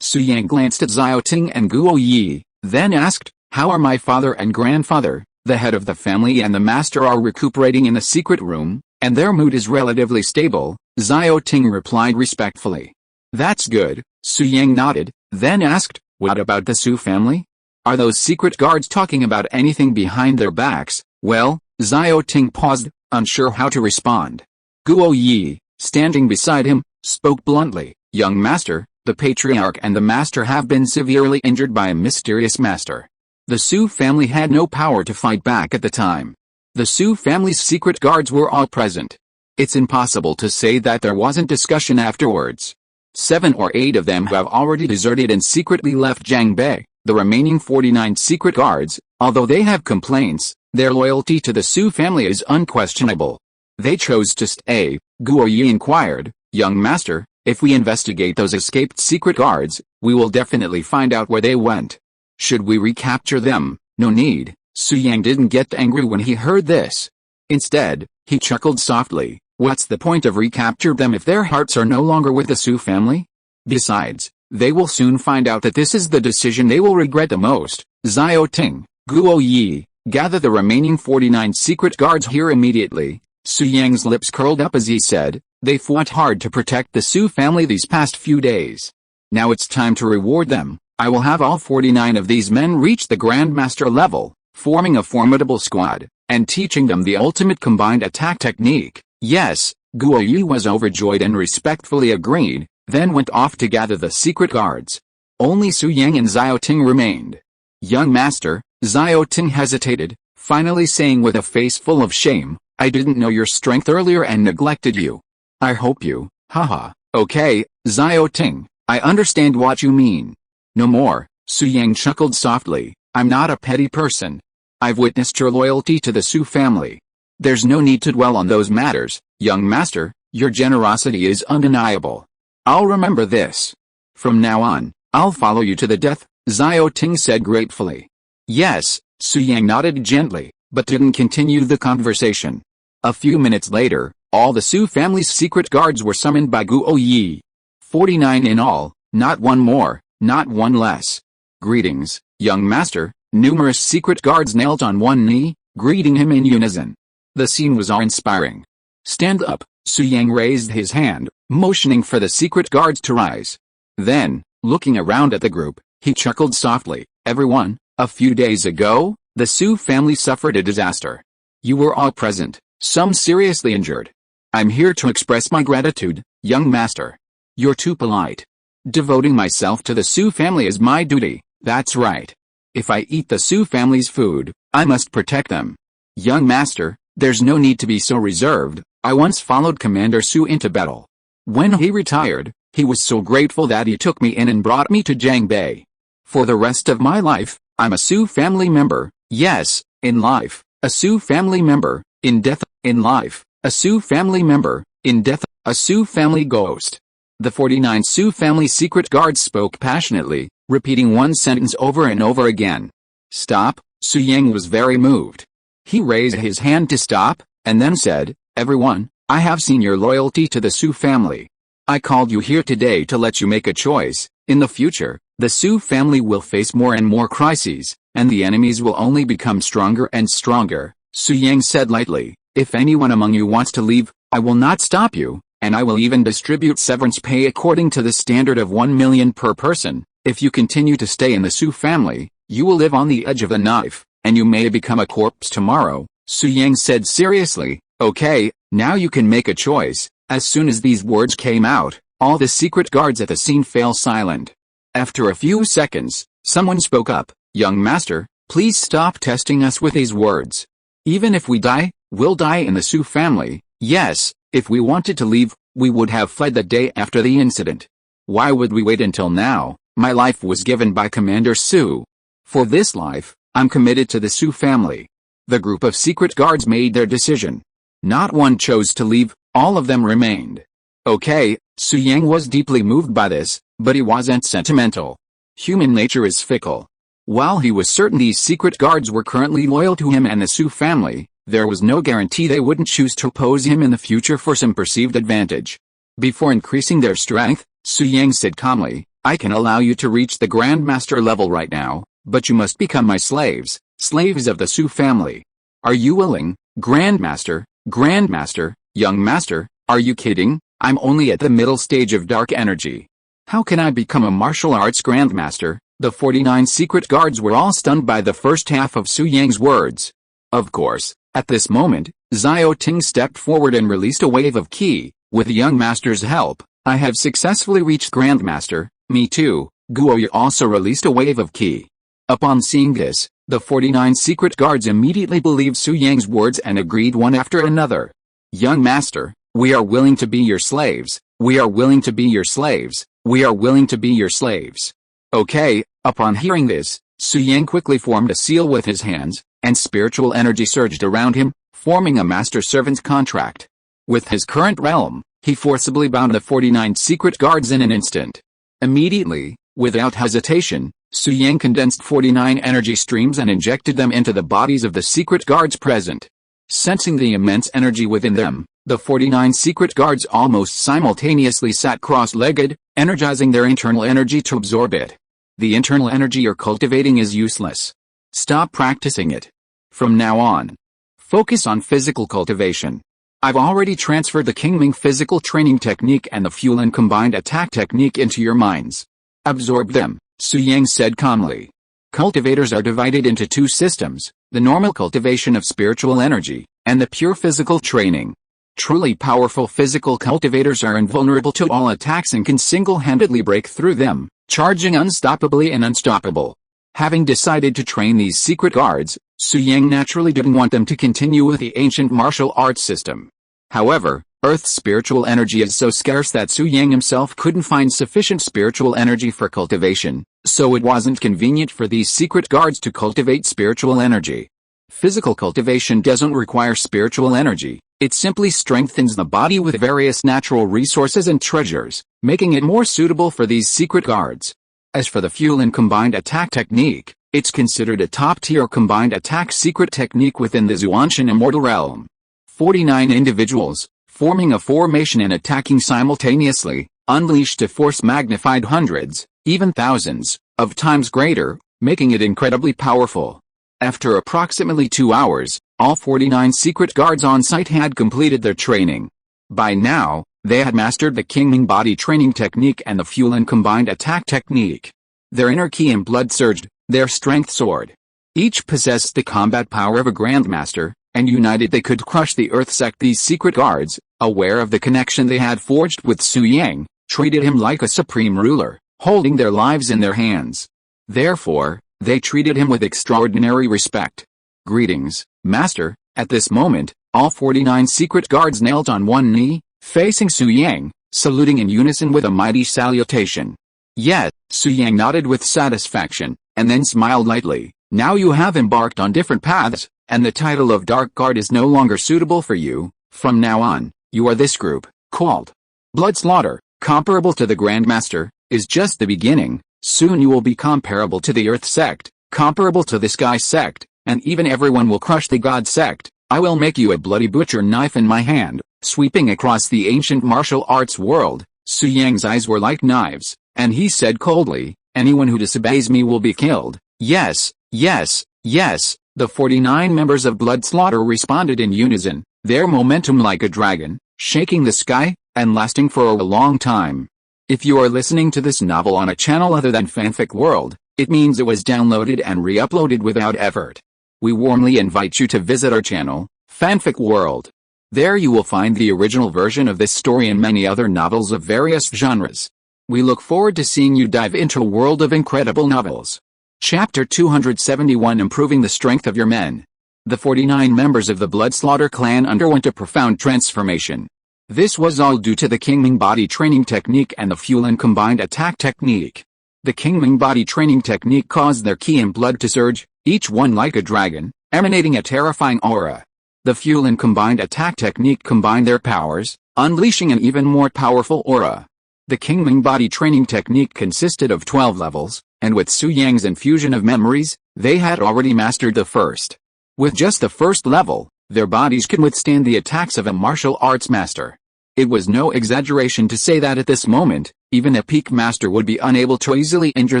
Su Yang glanced at Xiao Ting and Guo Yi, then asked, "How are my father and grandfather, the head of the family and the master are recuperating in the secret room, and their mood is relatively stable?" Xiao Ting replied respectfully. "That's good." Su Yang nodded, then asked, "What about the Su family? Are those secret guards talking about anything behind their backs?" Well, Xiao Ting paused, unsure how to respond. Guo Yi, standing beside him, spoke bluntly, "Young master, the patriarch and the master have been severely injured by a mysterious master. The Su family had no power to fight back at the time. The Su family's secret guards were all present. It's impossible to say that there wasn't discussion afterwards. 7 or 8 of them have already deserted and secretly left Jiangbei. The remaining 49 secret guards, although they have complaints, their loyalty to the Su family is unquestionable. They chose to stay." Guo Yi inquired, "Young master, if we investigate those escaped secret guards, we will definitely find out where they went. Should we recapture them?" "No need." Su Yang didn't get angry when he heard this. Instead, he chuckled softly, "What's the point of recapture them if their hearts are no longer with the Su family? Besides, they will soon find out that this is the decision they will regret the most." Xiao Ting, Guo Yi, gather the remaining 49 secret guards here immediately. Su Yang's lips curled up as he said, "They fought hard to protect the Su family these past few days. Now it's time to reward them. I will have all 49 of these men reach the Grandmaster level, forming a formidable squad, and teaching them the ultimate combined attack technique." "Yes." Guo Yi was overjoyed and respectfully agreed, then went off to gather the secret guards. Only Su Yang and Xiao Ting remained. "Young master," Xiao Ting hesitated, finally saying with a face full of shame, "I didn't know your strength earlier and neglected you. I hope you, haha." "Okay, Xiao Ting, I understand what you mean." "No more," Su Yang chuckled softly, "I'm not a petty person. I've witnessed your loyalty to the Su family. There's no need to dwell on those matters. Young master, your generosity is undeniable. I'll remember this. From now on, I'll follow you to the death," Xiao Ting said gratefully. "Yes," Su Yang nodded gently, but didn't continue the conversation. A few minutes later, all the Su family's secret guards were summoned by Guo Yi. 49 in all, not one more, not one less. "Greetings, young master." Numerous secret guards knelt on one knee, greeting him in unison. The scene was awe-inspiring. "Stand up," Su Yang raised his hand, motioning for the secret guards to rise. Then, looking around at the group, he chuckled softly, "Everyone, a few days ago, the Su family suffered a disaster. You were all present, some seriously injured. I'm here to express my gratitude, young master. You're too polite. Devoting myself to the Su family is my duty, that's right. If I eat the Su family's food, I must protect them. Young master, there's no need to be so reserved. I once followed Commander Su into battle. When he retired, he was so grateful that he took me in and brought me to Jiangbei. For the rest of my life, I'm a Su family member. Yes, in life, a Su family member. In death, in life, a Su family member. In death, a Su family ghost." The 49 Su family secret guards spoke passionately, repeating one sentence over and over again. "Stop." Su Yang was very moved. He raised his hand to stop, and then said, "Everyone, I have seen your loyalty to the Su family. I called you here today to let you make a choice. In the future, the Su family will face more and more crises, and the enemies will only become stronger and stronger." Su Yang said lightly, "If anyone among you wants to leave, I will not stop you, and I will even distribute severance pay according to the standard of 1 million per person. If you continue to stay in the Su family, you will live on the edge of the knife, and you may become a corpse tomorrow." Su Yang said seriously, "Okay, now you can make a choice." As soon as these words came out, all the secret guards at the scene fell silent. After a few seconds, someone spoke up, "Young master, please stop testing us with these words. Even if we die, we'll die in the Su family. Yes, if we wanted to leave, we would have fled the day after the incident. Why would we wait until now? My life was given by Commander Su. For this life, I'm committed to the Su family. The group of secret guards made their decision. Not one chose to leave, all of them remained. Okay, Su Yang was deeply moved by this, but he wasn't sentimental. Human nature is fickle. While he was certain these secret guards were currently loyal to him and the Su family, there was no guarantee they wouldn't choose to oppose him in the future for some perceived advantage. Before increasing their strength, Su Yang said calmly, I can allow you to reach the Grandmaster level right now, but you must become my slaves, slaves of the Su family. Are you willing, Grandmaster, Grandmaster, young master? Are you kidding? I'm only at the middle stage of dark energy. How can I become a martial arts Grandmaster? The 49 secret guards were all stunned by the first half of Su Yang's words. Of course, at this moment, Xiao Ting stepped forward and released a wave of qi. With the young master's help, I have successfully reached Grandmaster. Me too. Guoyu also released a wave of qi. Upon seeing this, the 49 secret guards immediately believed Su Yang's words and agreed one after another. Young master, we are willing to be your slaves. We are willing to be your slaves. We are willing to be your slaves. Okay, upon hearing this, Su Yang quickly formed a seal with his hands, and spiritual energy surged around him, forming a master-servant's contract. With his current realm, he forcibly bound the 49 secret guards in an instant. Immediately, without hesitation, Su Yang condensed 49 energy streams and injected them into the bodies of the secret guards present. Sensing the immense energy within them, the 49 secret guards almost simultaneously sat cross-legged, energizing their internal energy to absorb it. The internal energy you're cultivating is useless. Stop practicing it. From now on, focus on physical cultivation. I've already transferred the Qingming physical training technique and the Fuel and combined attack technique into your minds. Absorb them, Su Yang said calmly. Cultivators are divided into two systems, the normal cultivation of spiritual energy, and the pure physical training. Truly powerful physical cultivators are invulnerable to all attacks and can single-handedly break through them, charging unstoppably and unstoppable. Having decided to train these secret guards, Su Yang naturally didn't want them to continue with the ancient martial arts system. However, Earth's spiritual energy is so scarce that Su Yang himself couldn't find sufficient spiritual energy for cultivation, so it wasn't convenient for these secret guards to cultivate spiritual energy. Physical cultivation doesn't require spiritual energy, it simply strengthens the body with various natural resources and treasures, making it more suitable for these secret guards. As for the Fuel and combined attack technique, it's considered a top-tier combined attack secret technique within the Xuantian immortal realm. 49 individuals, forming a formation and attacking simultaneously, unleashed a force magnified hundreds, even thousands, of times greater, making it incredibly powerful. After approximately 2 hours, all 49 secret guards on site had completed their training. By now, they had mastered the Qingming body training technique and the Fuel and combined attack technique. Their inner ki and blood surged, their strength soared. Each possessed the combat power of a grandmaster, and united they could crush the earth sect. These secret guards, aware of the connection they had forged with Su Yang, treated him like a supreme ruler, holding their lives in their hands. Therefore, they treated him with extraordinary respect. Greetings, Master. At this moment, all 49 secret guards knelt on one knee, facing Su Yang, saluting in unison with a mighty salutation. Yes, Su Yang nodded with satisfaction, and then smiled lightly. Now you have embarked on different paths, and the title of Dark Guard is no longer suitable for you. From now on, you are this group, called Blood Slaughter, comparable to the Grandmaster, is just the beginning. Soon you will be comparable to the Earth sect, comparable to the Sky sect, and even everyone will crush the God sect. I will make you a bloody butcher knife in my hand. Sweeping across the ancient martial arts world, Su Yang's eyes were like knives, and he said coldly, anyone who disobeys me will be killed. Yes, yes, yes. The 49 members of Blood Slaughter responded in unison, their momentum like a dragon, shaking the sky, and lasting for a long time. If you are listening to this novel on a channel other than Fanfic World, it means it was downloaded and re-uploaded without effort. We warmly invite you to visit our channel, Fanfic World. There you will find the original version of this story and many other novels of various genres. We look forward to seeing you dive into a world of incredible novels. Chapter 271 Improving the Strength of Your Men. The 49 members of the Blood Slaughter clan underwent a profound transformation. This was all due to the Qingming body training technique and the Fuel and combined attack technique. The Kingming body training technique caused their ki and blood to surge, each one like a dragon, emanating a terrifying aura. The Fuelin combined attack technique combined their powers, unleashing an even more powerful aura. The Kingming body training technique consisted of 12 levels, and with Su Yang's infusion of memories, they had already mastered the first. With just the first level, their bodies could withstand the attacks of a martial arts master. It was no exaggeration to say that at this moment, even a peak master would be unable to easily injure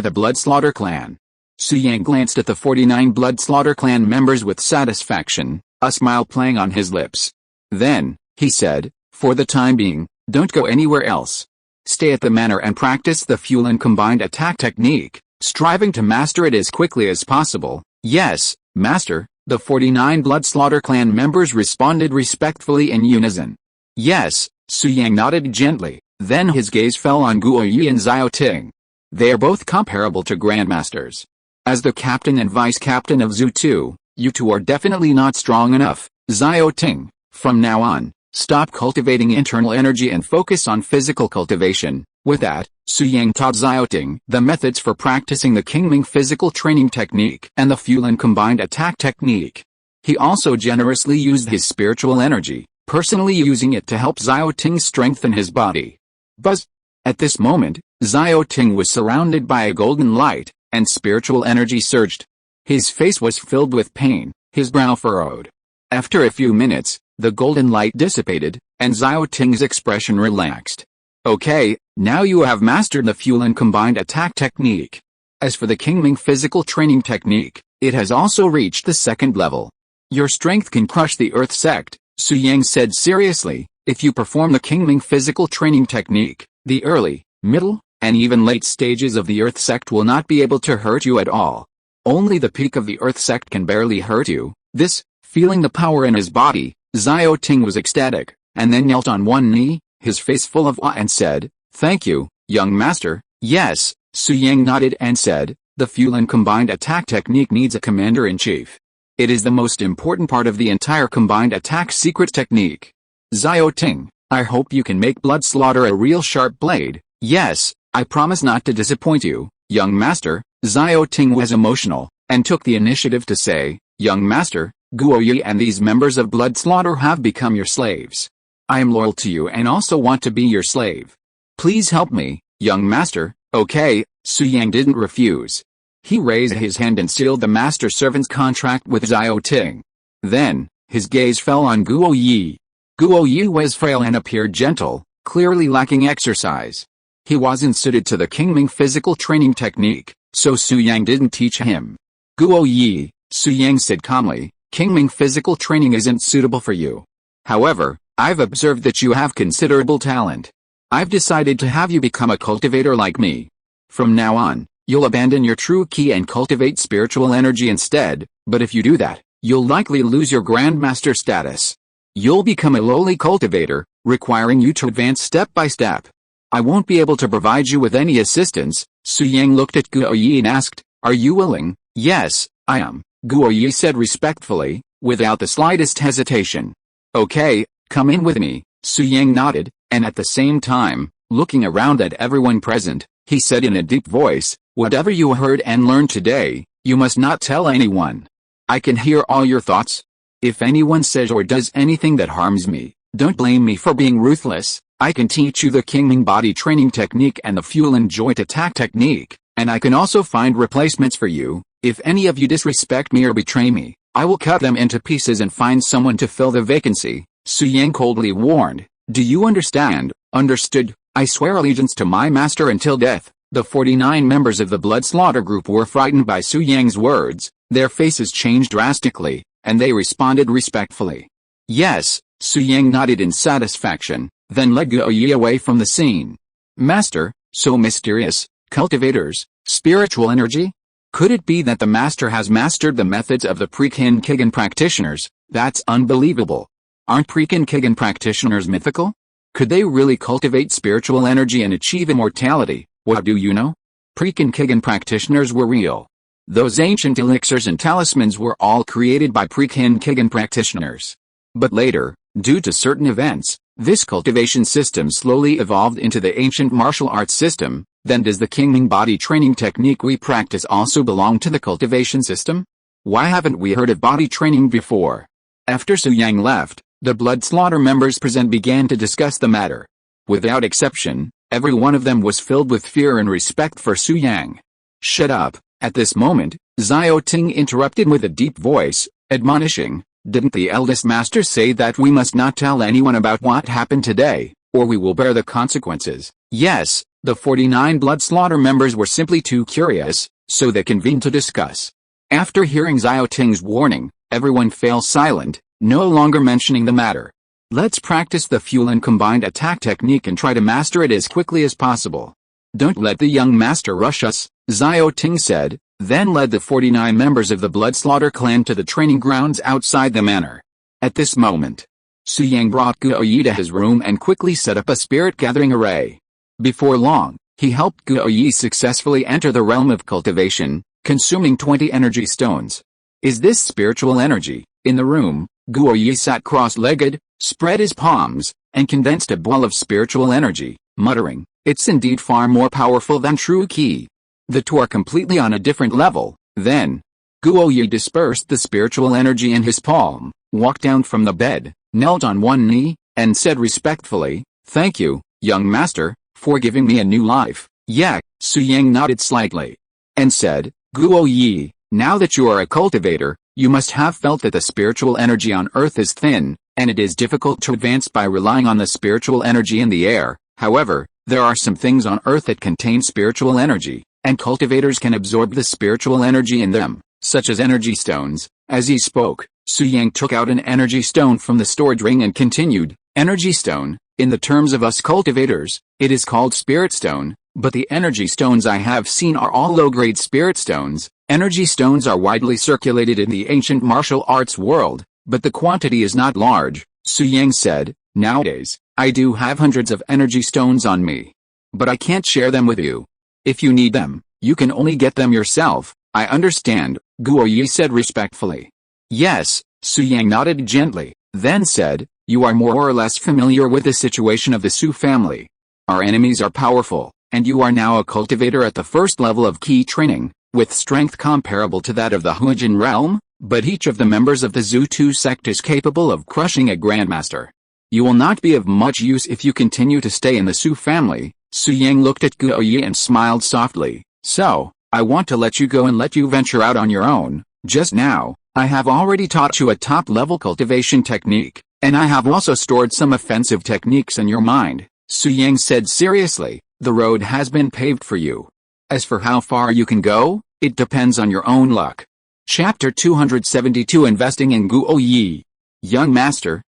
the Bloodslaughter clan. Su Yang glanced at the 49 Bloodslaughter clan members with satisfaction, a smile playing on his lips. Then, he said, for the time being, don't go anywhere else. Stay at the manor and practice the Fuelin combined attack technique, striving to master it as quickly as possible. Yes, master, the 49 Bloodslaughter clan members responded respectfully in unison. Yes, Su Yang nodded gently, then his gaze fell on Guo Yi and Xiao Ting. They are both comparable to grandmasters. As the captain and vice captain of Zhu Tu, you two are definitely not strong enough, Xiao Ting. From now on, stop cultivating internal energy and focus on physical cultivation. With that, Su Yang taught Xiao Ting the methods for practicing the Kingming physical training technique and the Fuelin combined attack technique. He also generously used his spiritual energy, personally using it to help Xiao Ting strengthen his body. Buzz! At this moment, Xiao Ting was surrounded by a golden light, and spiritual energy surged. His face was filled with pain, his brow furrowed. After a few minutes, the golden light dissipated, and Xiao Ting's expression relaxed. Okay, now you have mastered the Fuelin combined attack technique. As for the Kingming physical training technique, it has also reached the second level. Your strength can crush the Earth sect, Su Yang said seriously. If you perform the Kingming physical training technique, the early, middle, and even late stages of the Earth sect will not be able to hurt you at all. Only the peak of the Earth sect can barely hurt you. This, feeling the power in his body, Xiao Ting was ecstatic, and then knelt on one knee, his face full of awe and said, "Thank you, young master." Yes, Su Yang nodded and said, "The Fuelin combined attack technique needs a commander-in-chief. It is the most important part of the entire combined attack secret technique. Xiao Ting, I hope you can make Bloodslaughter a real sharp blade." "Yes, I promise not to disappoint you, young master." Xiao Ting was emotional, and took the initiative to say, "Young master, Guo Yi and these members of Bloodslaughter have become your slaves. I am loyal to you and also want to be your slave. Please help me, young master." "Okay," Su Yang didn't refuse. He raised his hand and sealed the master-servant's contract with Xiao Ting. Then, his gaze fell on Guo Yi. Guo Yi was frail and appeared gentle, clearly lacking exercise. He wasn't suited to the Kingming physical training technique, so Su Yang didn't teach him. "Guo Yi," Su Yang said calmly, "Kingming physical training isn't suitable for you. However, I've observed that you have considerable talent. I've decided to have you become a cultivator like me. From now on, you'll abandon your true ki and cultivate spiritual energy instead, but if you do that, you'll likely lose your grandmaster status. You'll become a lowly cultivator, requiring you to advance step by step. I won't be able to provide you with any assistance." Su Yang looked at Guo Yi and asked, "Are you willing?" "Yes, I am," Guo Yi said respectfully, without the slightest hesitation. "Okay, come in with me." Su Yang nodded, and at the same time, looking around at everyone present, he said in a deep voice, "Whatever you heard and learned today, you must not tell anyone. I can hear all your thoughts. If anyone says or does anything that harms me, don't blame me for being ruthless. I can teach you the Kingming body training technique and the Fuelin joint attack technique, and I can also find replacements for you. If any of you disrespect me or betray me, I will cut them into pieces and find someone to fill the vacancy," Su Yang coldly warned. "Do you understand?" "Understood. I swear allegiance to my master until death." The 49 members of the Bloodslaughter group were frightened by Su Yang's words. Their faces changed drastically, and they responded respectfully. "Yes," Su Yang nodded in satisfaction, then led Guo Yi away from the scene. "Master, so mysterious, cultivators, spiritual energy? Could it be that the master has mastered the methods of the Pre-Kinkigan practitioners? That's unbelievable. Aren't Pre-Kinkigan practitioners mythical? Could they really cultivate spiritual energy and achieve immortality? What do you know? Pre-Kinkigan practitioners were real. Those ancient elixirs and talismans were all created by Pre-Kinkigan practitioners. But later, due to certain events, this cultivation system slowly evolved into the ancient martial arts system. Then does the Kingming body training technique we practice also belong to the cultivation system? Why haven't we heard of body training before? After Su Yang left, the Blood Slaughter members present began to discuss the matter. Without exception, every one of them was filled with fear and respect for Su Yang. Shut up. At this moment, Xiao Ting interrupted with a deep voice, admonishing, "Didn't the eldest master say that we must not tell anyone about what happened today, or we will bear the consequences?" Yes, the 49 Blood Slaughter members were simply too curious, so they convened to discuss. After hearing Xiao Ting's warning, everyone fell silent, no longer mentioning the matter. Let's practice the fuel and combined attack technique and try to master it as quickly as possible. Don't let the young master rush us, Xiao Ting said, then led the 49 members of the Blood Slaughter clan to the training grounds outside the manor. At this moment, Su Yang brought Guo Yi to his room and quickly set up a spirit gathering array. Before long, he helped Guo Yi successfully enter the realm of cultivation, consuming 20 energy stones. Is this spiritual energy? In the room, Guo Yi sat cross-legged, spread his palms, and condensed a ball of spiritual energy, muttering, "It's indeed far more powerful than true Qi." The two are completely on a different level. Then, Guo Yi dispersed the spiritual energy in his palm, walked down from the bed, knelt on one knee, and said respectfully, "Thank you, young master, for giving me a new life." Yeah, Su Yang nodded slightly, and said, "Guo Yi, now that you are a cultivator, you must have felt that the spiritual energy on earth is thin, and it is difficult to advance by relying on the spiritual energy in the air. However, there are some things on earth that contain spiritual energy, and cultivators can absorb the spiritual energy in them, such as energy stones." As he spoke, Su Yang took out an energy stone from the storage ring and continued, "Energy stone, in the terms of us cultivators, it is called spirit stone, but the energy stones I have seen are all low-grade spirit stones. Energy stones are widely circulated in the ancient martial arts world, but the quantity is not large," Su Yang said. "Nowadays, I do have hundreds of energy stones on me, but I can't share them with you. If you need them, you can only get them yourself." "I understand," Guo Yi said respectfully. "Yes," Su Yang nodded gently, then said, "You are more or less familiar with the situation of the Su family. Our enemies are powerful, and you are now a cultivator at the first level of Qi training, with strength comparable to that of the Huijin realm, but each of the members of the Zhu sect is capable of crushing a grandmaster. You will not be of much use if you continue to stay in the Su family." Su Yang looked at Guo Yi and smiled softly. "So, I want to let you go and let you venture out on your own. Just now, I have already taught you a top-level cultivation technique, and I have also stored some offensive techniques in your mind," Su Yang said seriously. "The road has been paved for you. As for how far you can go, it depends on your own luck." Chapter 272 Investing in Guo Yi. "Young master,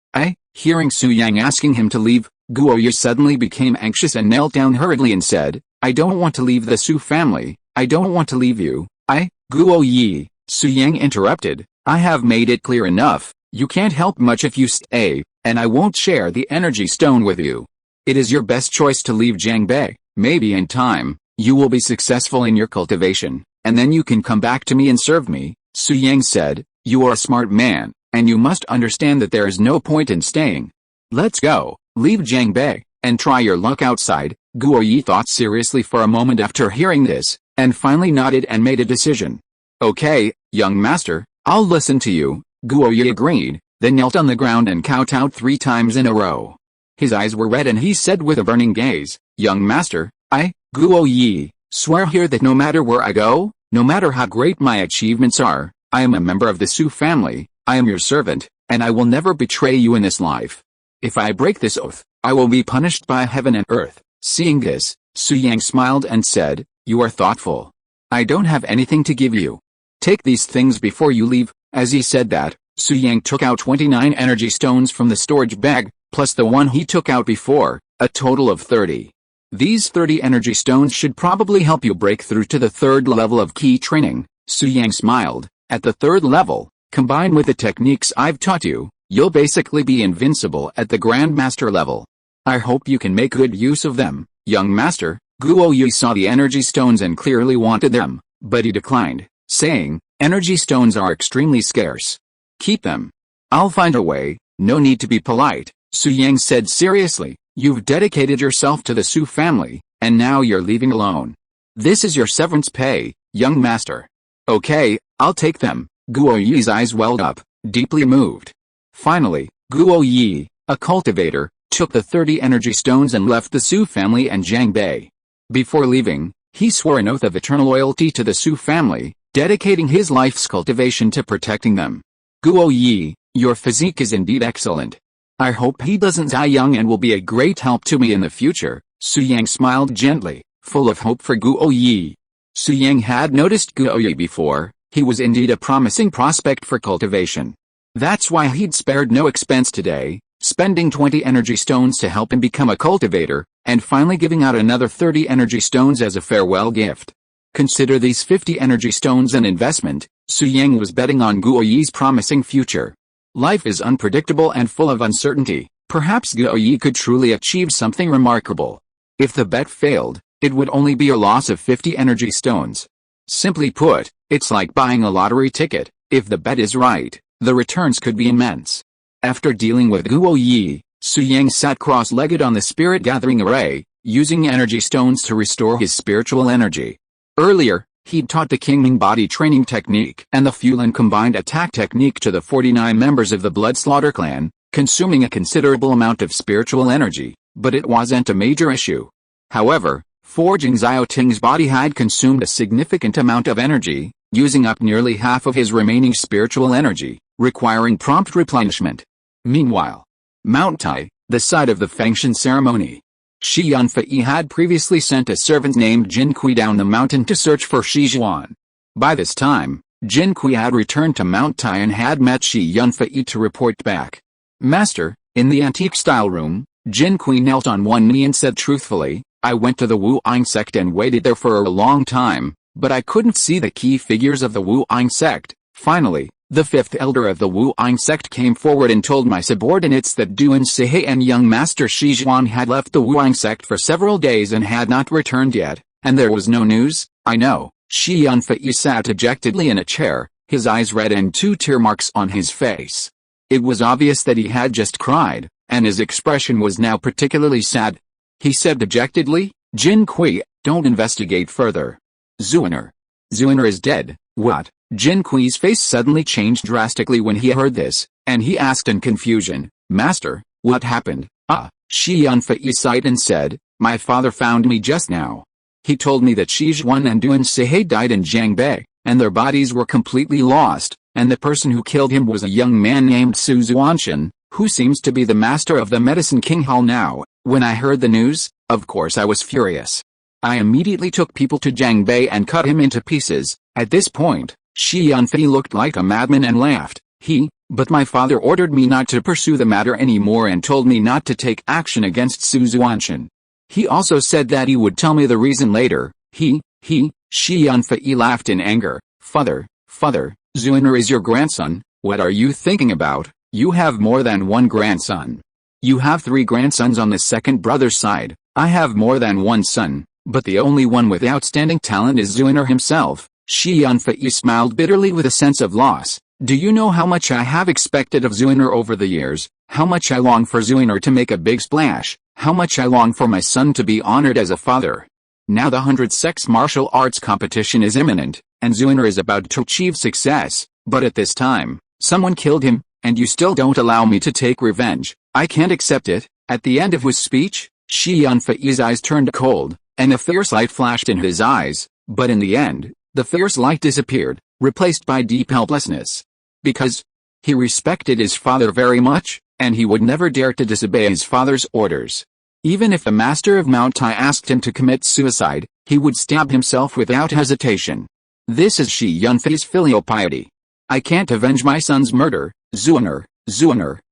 Hearing Su Yang asking him to leave, Guo Yi suddenly became anxious and knelt down hurriedly and said, "I don't want to leave the Su family. I don't want to leave you." Guo Yi, Su Yang interrupted, "I have made it clear enough. You can't help much if you stay, and I won't share the energy stone with you. It is your best choice to leave Jiangbei. Maybe in time, you will be successful in your cultivation, and then you can come back to me and serve me." Su Yang said, "You are a smart man, and you must understand that there is no point in staying. Let's go, leave Jiangbei, and try your luck outside." Guo Yi thought seriously for a moment after hearing this, and finally nodded and made a decision. "Okay, young master, I'll listen to you," Guo Yi agreed, then knelt on the ground and kowtowed 3 times in a row. His eyes were red and he said with a burning gaze, "Young master, Guo Yi, swear here that no matter where I go, no matter how great my achievements are, I am a member of the Su family. I am your servant, and I will never betray you in this life. If I break this oath, I will be punished by heaven and earth." Seeing this, Su Yang smiled and said, "You are thoughtful. I don't have anything to give you. Take these things before you leave." As he said that, Su Yang took out 29 energy stones from the storage bag, plus the one he took out before, a total of 30. These 30 energy stones should probably help you break through to the 3rd level of Qi training. Su Yang smiled. "At the 3rd level, combined with the techniques I've taught you, you'll basically be invincible at the Grandmaster level. I hope you can make good use of them, young master." Guo Yi saw the energy stones and clearly wanted them, but he declined, saying, "Energy stones are extremely scarce. Keep them. I'll find a way, no need to be polite." Su Yang said seriously, "You've dedicated yourself to the Su family, and now you're leaving alone. This is your severance pay, young master. Okay, I'll take them. Guo Yi's eyes welled up, deeply moved. Finally, Guo Yi, a cultivator, took the 30 energy stones and left the Su family and Jiang Bei. Before leaving, he swore an oath of eternal loyalty to the Su family, dedicating his life's cultivation to protecting them. Guo Yi, your physique is indeed excellent. I hope he doesn't die young and will be a great help to me in the future. Su Yang smiled gently, full of hope for Guo Yi. Su Yang had noticed Guo Yi before. He was indeed a promising prospect for cultivation. That's why he'd spared no expense today, spending 20 energy stones to help him become a cultivator, and finally giving out another 30 energy stones as a farewell gift. Consider these 50 energy stones an investment. Su Yang was betting on Guo Yi's promising future. Life is unpredictable and full of uncertainty. Perhaps Guo Yi could truly achieve something remarkable. If the bet failed, it would only be a loss of 50 energy stones. Simply put, it's like buying a lottery ticket. If the bet is right, the returns could be immense. After dealing with Guo Yi, Su Yang sat cross-legged on the spirit gathering array, using energy stones to restore his spiritual energy. Earlier, he'd taught the Kingming body training technique and the Fulan combined attack technique to the 49 members of the Blood Slaughter clan, consuming a considerable amount of spiritual energy, but it wasn't a major issue. However, forging Xiao Ting's body had consumed a significant amount of energy, using up nearly half of his remaining spiritual energy, requiring prompt replenishment. Meanwhile, Mount Tai, the site of the Fengshan ceremony. Shi Yunfei had previously sent a servant named Jin Kui down the mountain to search for Shi Zhuan. By this time, Jin Kui had returned to Mount Tai and had met Shi Yunfei to report back. Master, in the antique-style room, Jin Kui knelt on one knee and said truthfully, I went to the Wu-Ying sect and waited there for a long time, but I couldn't see the key figures of the Wu-Ying sect. Finally, the fifth elder of the Wu-Ying sect came forward and told my subordinates that Duan Sihei and young master Shi Zhuan had left the Wu-Ying sect for several days and had not returned yet, and there was no news. I know. Shi Yunfei sat dejectedly in a chair, his eyes red and 2 tear marks on his face. It was obvious that he had just cried, and his expression was now particularly sad. He said dejectedly, Jin Kui, don't investigate further. Zuiner is dead. What? Jin Kui's face suddenly changed drastically when he heard this, and he asked in confusion, Master, what happened? Shi Yunfei sighed and said, my father found me just now. He told me that Shi Zhuan and Duan Sihei died in Jiang Bei, and their bodies were completely lost, and the person who killed him was a young man named Su Xuantian, who seems to be the master of the Medicine King Hall now. When I heard the news, of course I was furious. I immediately took people to Jiang Bei and cut him into pieces. At this point, Shi Yunfei looked like a madman and laughed. But my father ordered me not to pursue the matter anymore and told me not to take action against Su Xuantian. He also said that he would tell me the reason later. Shi Yunfei laughed in anger. Father, Zuiner is your grandson. What are you thinking about? You have more than one grandson. You have 3 grandsons on the second brother's side. I have more than one son, but the only one with outstanding talent is Zuiner himself. Shi Yunfei smiled bitterly with a sense of loss. Do you know how much I have expected of Zuiner over the years? How much I long for Zuiner to make a big splash? How much I long for my son to be honored as a father? Now the 100 sex martial arts competition is imminent, and Zuiner is about to achieve success, but at this time, someone killed him, and you still don't allow me to take revenge. I can't accept it. At the end of his speech, Shi Yunfei's eyes turned cold, and a fierce light flashed in his eyes, but in the end, the fierce light disappeared, replaced by deep helplessness. Because he respected his father very much, and he would never dare to disobey his father's orders. Even if the master of Mount Tai asked him to commit suicide, he would stab himself without hesitation. This is Shi Yunfei's filial piety. I can't avenge my son's murder. Zuiner,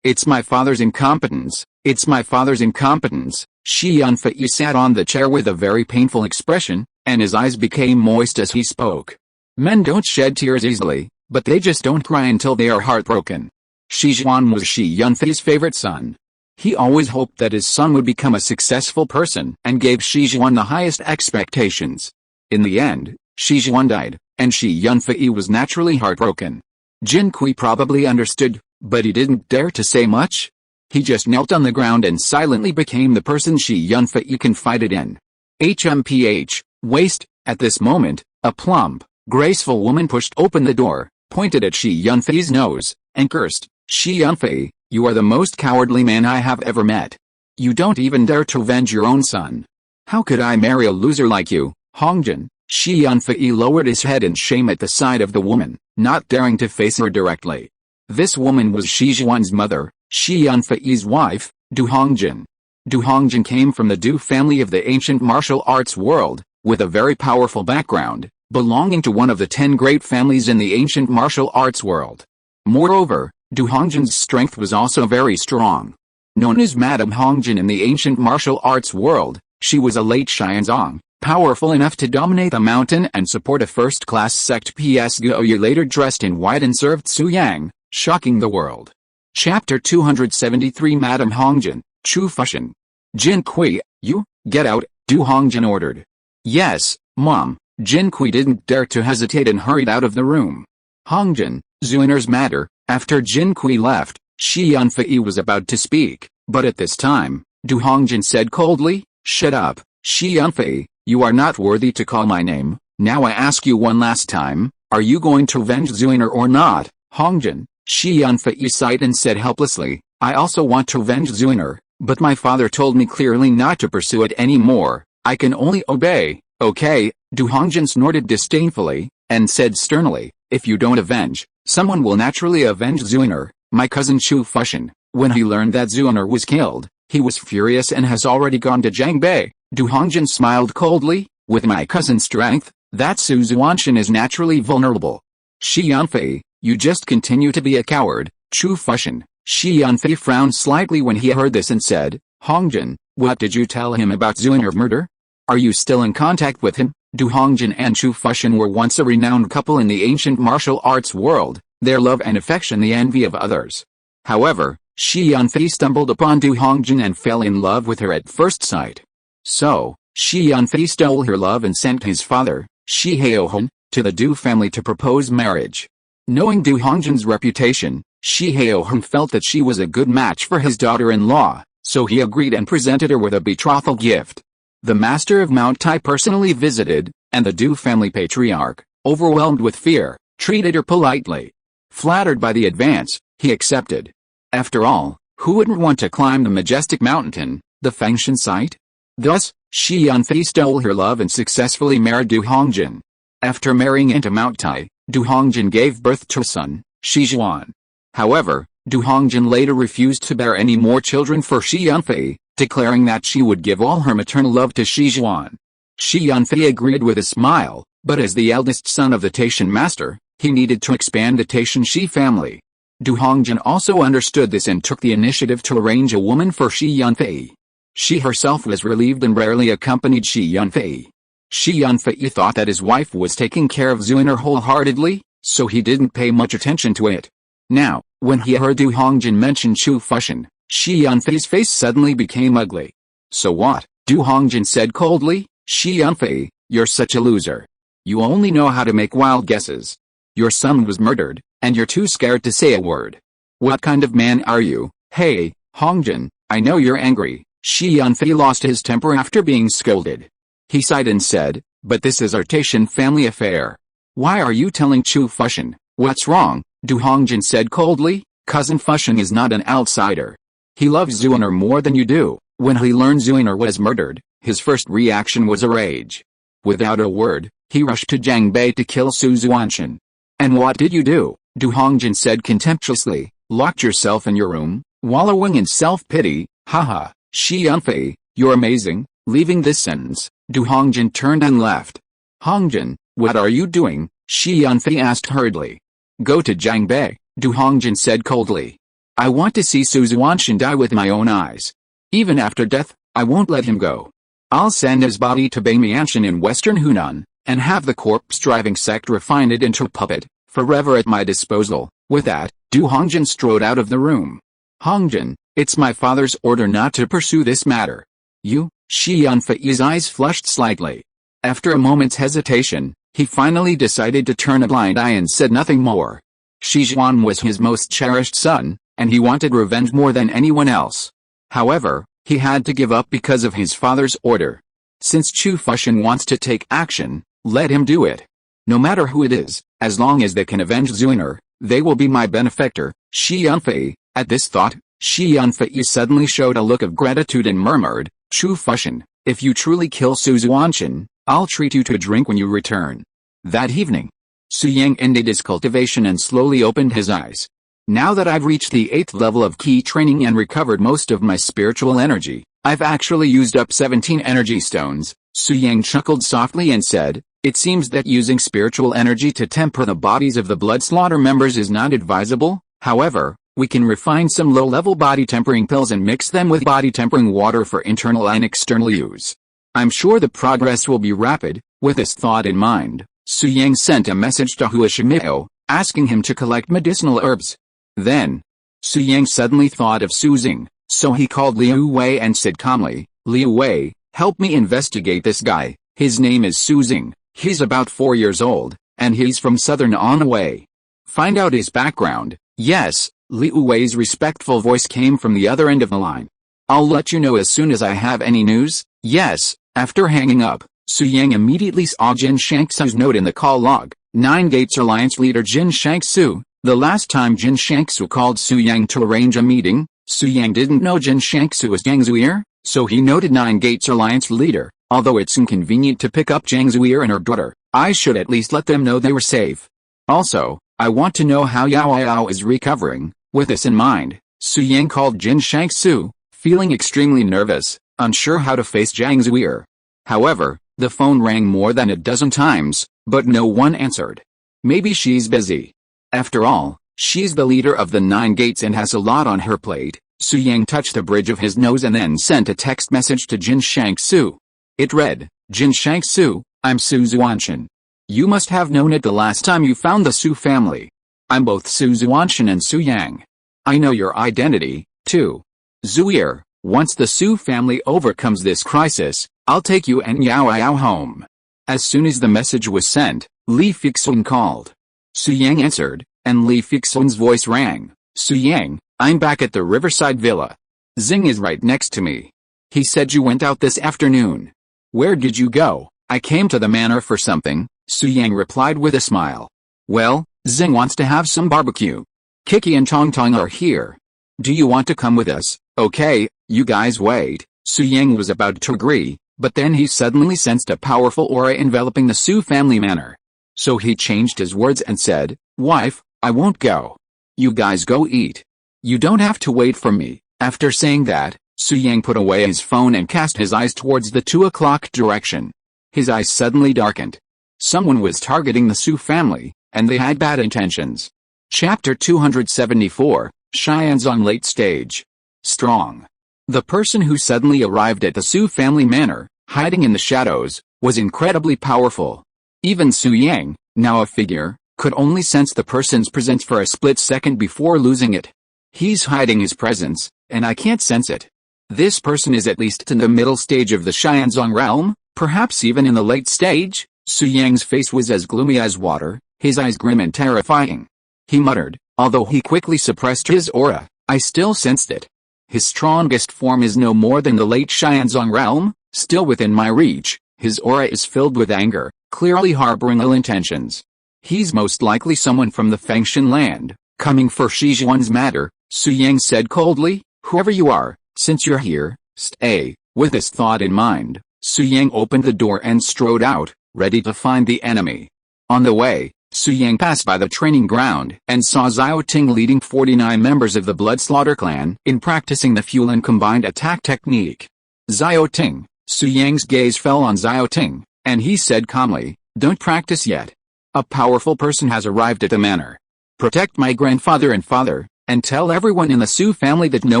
it's my father's incompetence. It's my father's incompetence. Shi Yunfei sat on the chair with a very painful expression, and his eyes became moist as he spoke. Men don't shed tears easily, but they just don't cry until they are heartbroken. Shi Zhuan was Shi Yunfei's favorite son. He always hoped that his son would become a successful person and gave Shi Zhuan the highest expectations. In the end, Shi Zhuan died, and Shi Yunfei was naturally heartbroken. Jin Kui probably understood, but he didn't dare to say much. He just knelt on the ground and silently became the person Shi Yunfei confided in. HMPH, waste. At this moment, a plump, graceful woman pushed open the door, pointed at Shi Yunfei's nose, and cursed, "Shi Yunfei, you are the most cowardly man I have ever met. You don't even dare to avenge your own son. How could I marry a loser like you, Hongjin?" Shi Yunfei lowered his head in shame at the sight of the woman, not daring to face her directly. This woman was Shi Zhuan's mother, Shi Yunfei's wife, Du Hongjin. Du Hongjin came from the Du family of the ancient martial arts world, with a very powerful background, belonging to one of the 10 great families in the ancient martial arts world. Moreover, Du Hongjin's strength was also very strong. Known as Madame Hongjin in the ancient martial arts world, she was a late Xianzong, powerful enough to dominate the mountain and support a first-class sect PS Goyu later dressed in white and served Su Yang, shocking the world. Chapter 273 Madame Hongjin, Chu Fushan. Jin Kui, you, get out, Du Hongjin ordered. Yes, Mom. Jin Kui didn't dare to hesitate and hurried out of the room. Hongjin, Zuiner's matter. After Jin Kui left, Shi Yunfei was about to speak, but at this time, Du Hongjin said coldly, "Shut up, Shi Yunfei, you are not worthy to call my name. Now I ask you one last time, are you going to avenge Zuiner or not?" Hongjin, Shi Yunfei sighed and said helplessly, "I also want to avenge Zuiner, but my father told me clearly not to pursue it anymore. I can only obey." "Okay," Du Hongjin snorted disdainfully, and said sternly, "If you don't avenge, someone will naturally avenge Zuiner, my cousin Chu Fushan." When he learned that Zuiner was killed, he was furious and has already gone to Jiangbei. Du Hongjin smiled coldly, "With my cousin's strength, that Su Xuantian is naturally vulnerable. Shi Yunfei, you just continue to be a coward, Chu Fushan." Shi Yunfei frowned slightly when he heard this and said, "Hongjin, what did you tell him about Zuiner's murder? Are you still in contact with him?" Du Hongjin and Chu Fushan were once a renowned couple in the ancient martial arts world, their love and affection the envy of others. However, Shi Yunfei stumbled upon Du Hongjin and fell in love with her at first sight. So, Shi Yunfei stole her love and sent his father, Shi Haohun, to the Du family to propose marriage. Knowing Du Hongjin's reputation, Shi Haohun felt that she was a good match for his daughter-in-law, so he agreed and presented her with a betrothal gift. The master of Mount Tai personally visited, and the Du family patriarch, overwhelmed with fear, treated her politely. Flattered by the advance, he accepted. After all, who wouldn't want to climb the majestic mountain, the Fengshan site? Thus, Shi Yunfei stole her love and successfully married Du Hongjin. After marrying into Mount Tai, Du Hongjin gave birth to a son, Shi Zhuan. However, Du Hongjin later refused to bear any more children for Shi Yunfei, declaring that she would give all her maternal love to Shi Zhuan. Shi Yunfei agreed with a smile, but as the eldest son of the Taishan master, he needed to expand the Taishan Shi family. Du Hongjin also understood this and took the initiative to arrange a woman for Shi Yunfei. She herself was relieved and rarely accompanied Shi Yunfei. Shi Yunfei thought that his wife was taking care of Zuiner wholeheartedly, so he didn't pay much attention to it. Now, when he heard Du Hongjin mention Chu Fushan, Shi Yunfei's face suddenly became ugly. "So what?" Du Hongjin said coldly, "Shi Yunfei, you're such a loser. You only know how to make wild guesses. Your son was murdered, and you're too scared to say a word. What kind of man are you?" "Hey, Hongjin, I know you're angry." Shi Yunfei lost his temper after being scolded. He sighed and said, "But this is our Taishan family affair. Why are you telling Chu Fushan? What's wrong?" Du Hongjin said coldly, "Cousin Fushan is not an outsider. He loves Zuiner more than you do." When he learned Zuiner was murdered, his first reaction was a rage. Without a word, he rushed to Jiangbei to kill Su Xuantian. "And what did you do?" Du Hongjin said contemptuously. "Locked yourself in your room, wallowing in self-pity, haha." "Shi Yunfei, you're amazing." Leaving this sentence, Du Hongjin turned and left. "Hongjin, what are you doing?" Shi Yunfei asked hurriedly. "Go to Jiangbei," Du Hongjin said coldly. "I want to see Su Xuantian die with my own eyes. Even after death, I won't let him go. I'll send his body to Beimianshan in western Hunan, and have the corpse-driving sect refine it into a puppet, forever at my disposal." With that, Du Hongjin strode out of the room. "Hongjin, it's my father's order not to pursue this matter." "You?" Shi Yunfei's eyes flushed slightly. After a moment's hesitation, he finally decided to turn a blind eye and said nothing more. Shi Zhuan was his most cherished son, and he wanted revenge more than anyone else. However, he had to give up because of his father's order. Since Suppression wants to take action, let him do it. No matter who it is, as long as they can avenge Zuiner, they will be my benefactor. Xuantian. At this thought, Xuantian suddenly showed a look of gratitude and murmured, Suppression, if you truly kill Xuantian, I'll treat you to a drink when you return. That evening, Xuantian ended his cultivation and slowly opened his eyes. Now that I've reached the 8th level of key training and recovered most of my spiritual energy, I've actually used up 17 energy stones. Xuantian chuckled softly and said, it seems that using spiritual energy to temper the bodies of the blood slaughter members is not advisable. However, we can refine some low-level body tempering pills and mix them with body tempering water for internal and external use. I'm sure the progress will be rapid. With this thought in mind, Xuantian sent a message to Huashimio, asking him to collect medicinal herbs. Then, Xuantian suddenly thought of Su Xing, so he called Liu Wei and said calmly, Liu Wei, help me investigate this guy. His name is Su Xing, he's about 4 years old, and he's from southern Anhui. Find out his background. Yes, Liu Wei's respectful voice came from the other end of the line. I'll let you know as soon as I have any news. Yes. After hanging up, Xuantian immediately saw Jin Shangsu's note in the call log. 9 Gates Alliance leader Jin Shangsu. The last time Jin Shangsu called Xuantian to arrange a meeting, Xuantian didn't know Jin Shangsu was Jiang Zuier, so he noted 9 Gates Alliance leader. Although it's inconvenient to pick up Jiang Zuier and her daughter, I should at least let them know they were safe. Also, I want to know how Yao Yao is recovering. With this in mind, Xuantian called Jin Shangsu, feeling extremely nervous, unsure how to face Jiang Zuier. However, the phone rang more than a dozen times, but no one answered. Maybe she's busy. After all, she's the leader of the 9 Gates and has a lot on her plate. Xuantian touched the bridge of his nose and then sent a text message to Jin Shangsu. It read, Jin Shangsu, I'm Su Xuantian. You must have known it the last time you found the Su family. I'm both Su Xuantian and Su Yang. I know your identity, too. Zuier, once the Su family overcomes this crisis, I'll take you and Yao Yao home. As soon as the message was sent, Li Fixun called. Xuantian answered, and Li Fixun's voice rang. Xuantian, I'm back at the Riverside Villa. Xing is right next to me. He said you went out this afternoon. Where did you go? I came to the manor for something, Xuantian replied with a smile. Well, Xing wants to have some barbecue. Kiki and Tong Tong are here. Do you want to come with us? Okay, you guys wait. Xuantian was about to agree, but then he suddenly sensed a powerful aura enveloping the Su family manor. So he changed his words and said, Wife, I won't go. You guys go eat. You don't have to wait for me. After saying that, Xuantian put away his phone and cast his eyes towards the 2 o'clock direction. His eyes suddenly darkened. Someone was targeting the Su family, and they had bad intentions. Chapter 274, Xianzong Late Stage. Strong. The person who suddenly arrived at the Su family manor, hiding in the shadows, was incredibly powerful. Even Su Yang, now a figure, could only sense the person's presence for a split second before losing it. He's hiding his presence, and I can't sense it. This person is at least in the middle stage of the Xianzong realm, perhaps even in the late stage. Su Yang's face was as gloomy as water, his eyes grim and terrifying. He muttered, although he quickly suppressed his aura, I still sensed it. His strongest form is no more than the late Xianzong realm, still within my reach. His aura is filled with anger, clearly harboring ill intentions. He's most likely someone from the Fengshan land, coming for Shijuan's matter, Su Yang said coldly. Whoever you are, since you're here, stay. With this thought in mind, Su Yang opened the door and strode out, ready to find the enemy. On the way, Su Yang passed by the training ground and saw Xiao Ting leading 49 members of the Blood Slaughter clan in practicing the Fulan combined attack technique. Xiao Ting. Su Yang's gaze fell on Xiao Ting, and he said calmly, don't practice yet. A powerful person has arrived at the manor. Protect my grandfather and father, and tell everyone in the Su family that no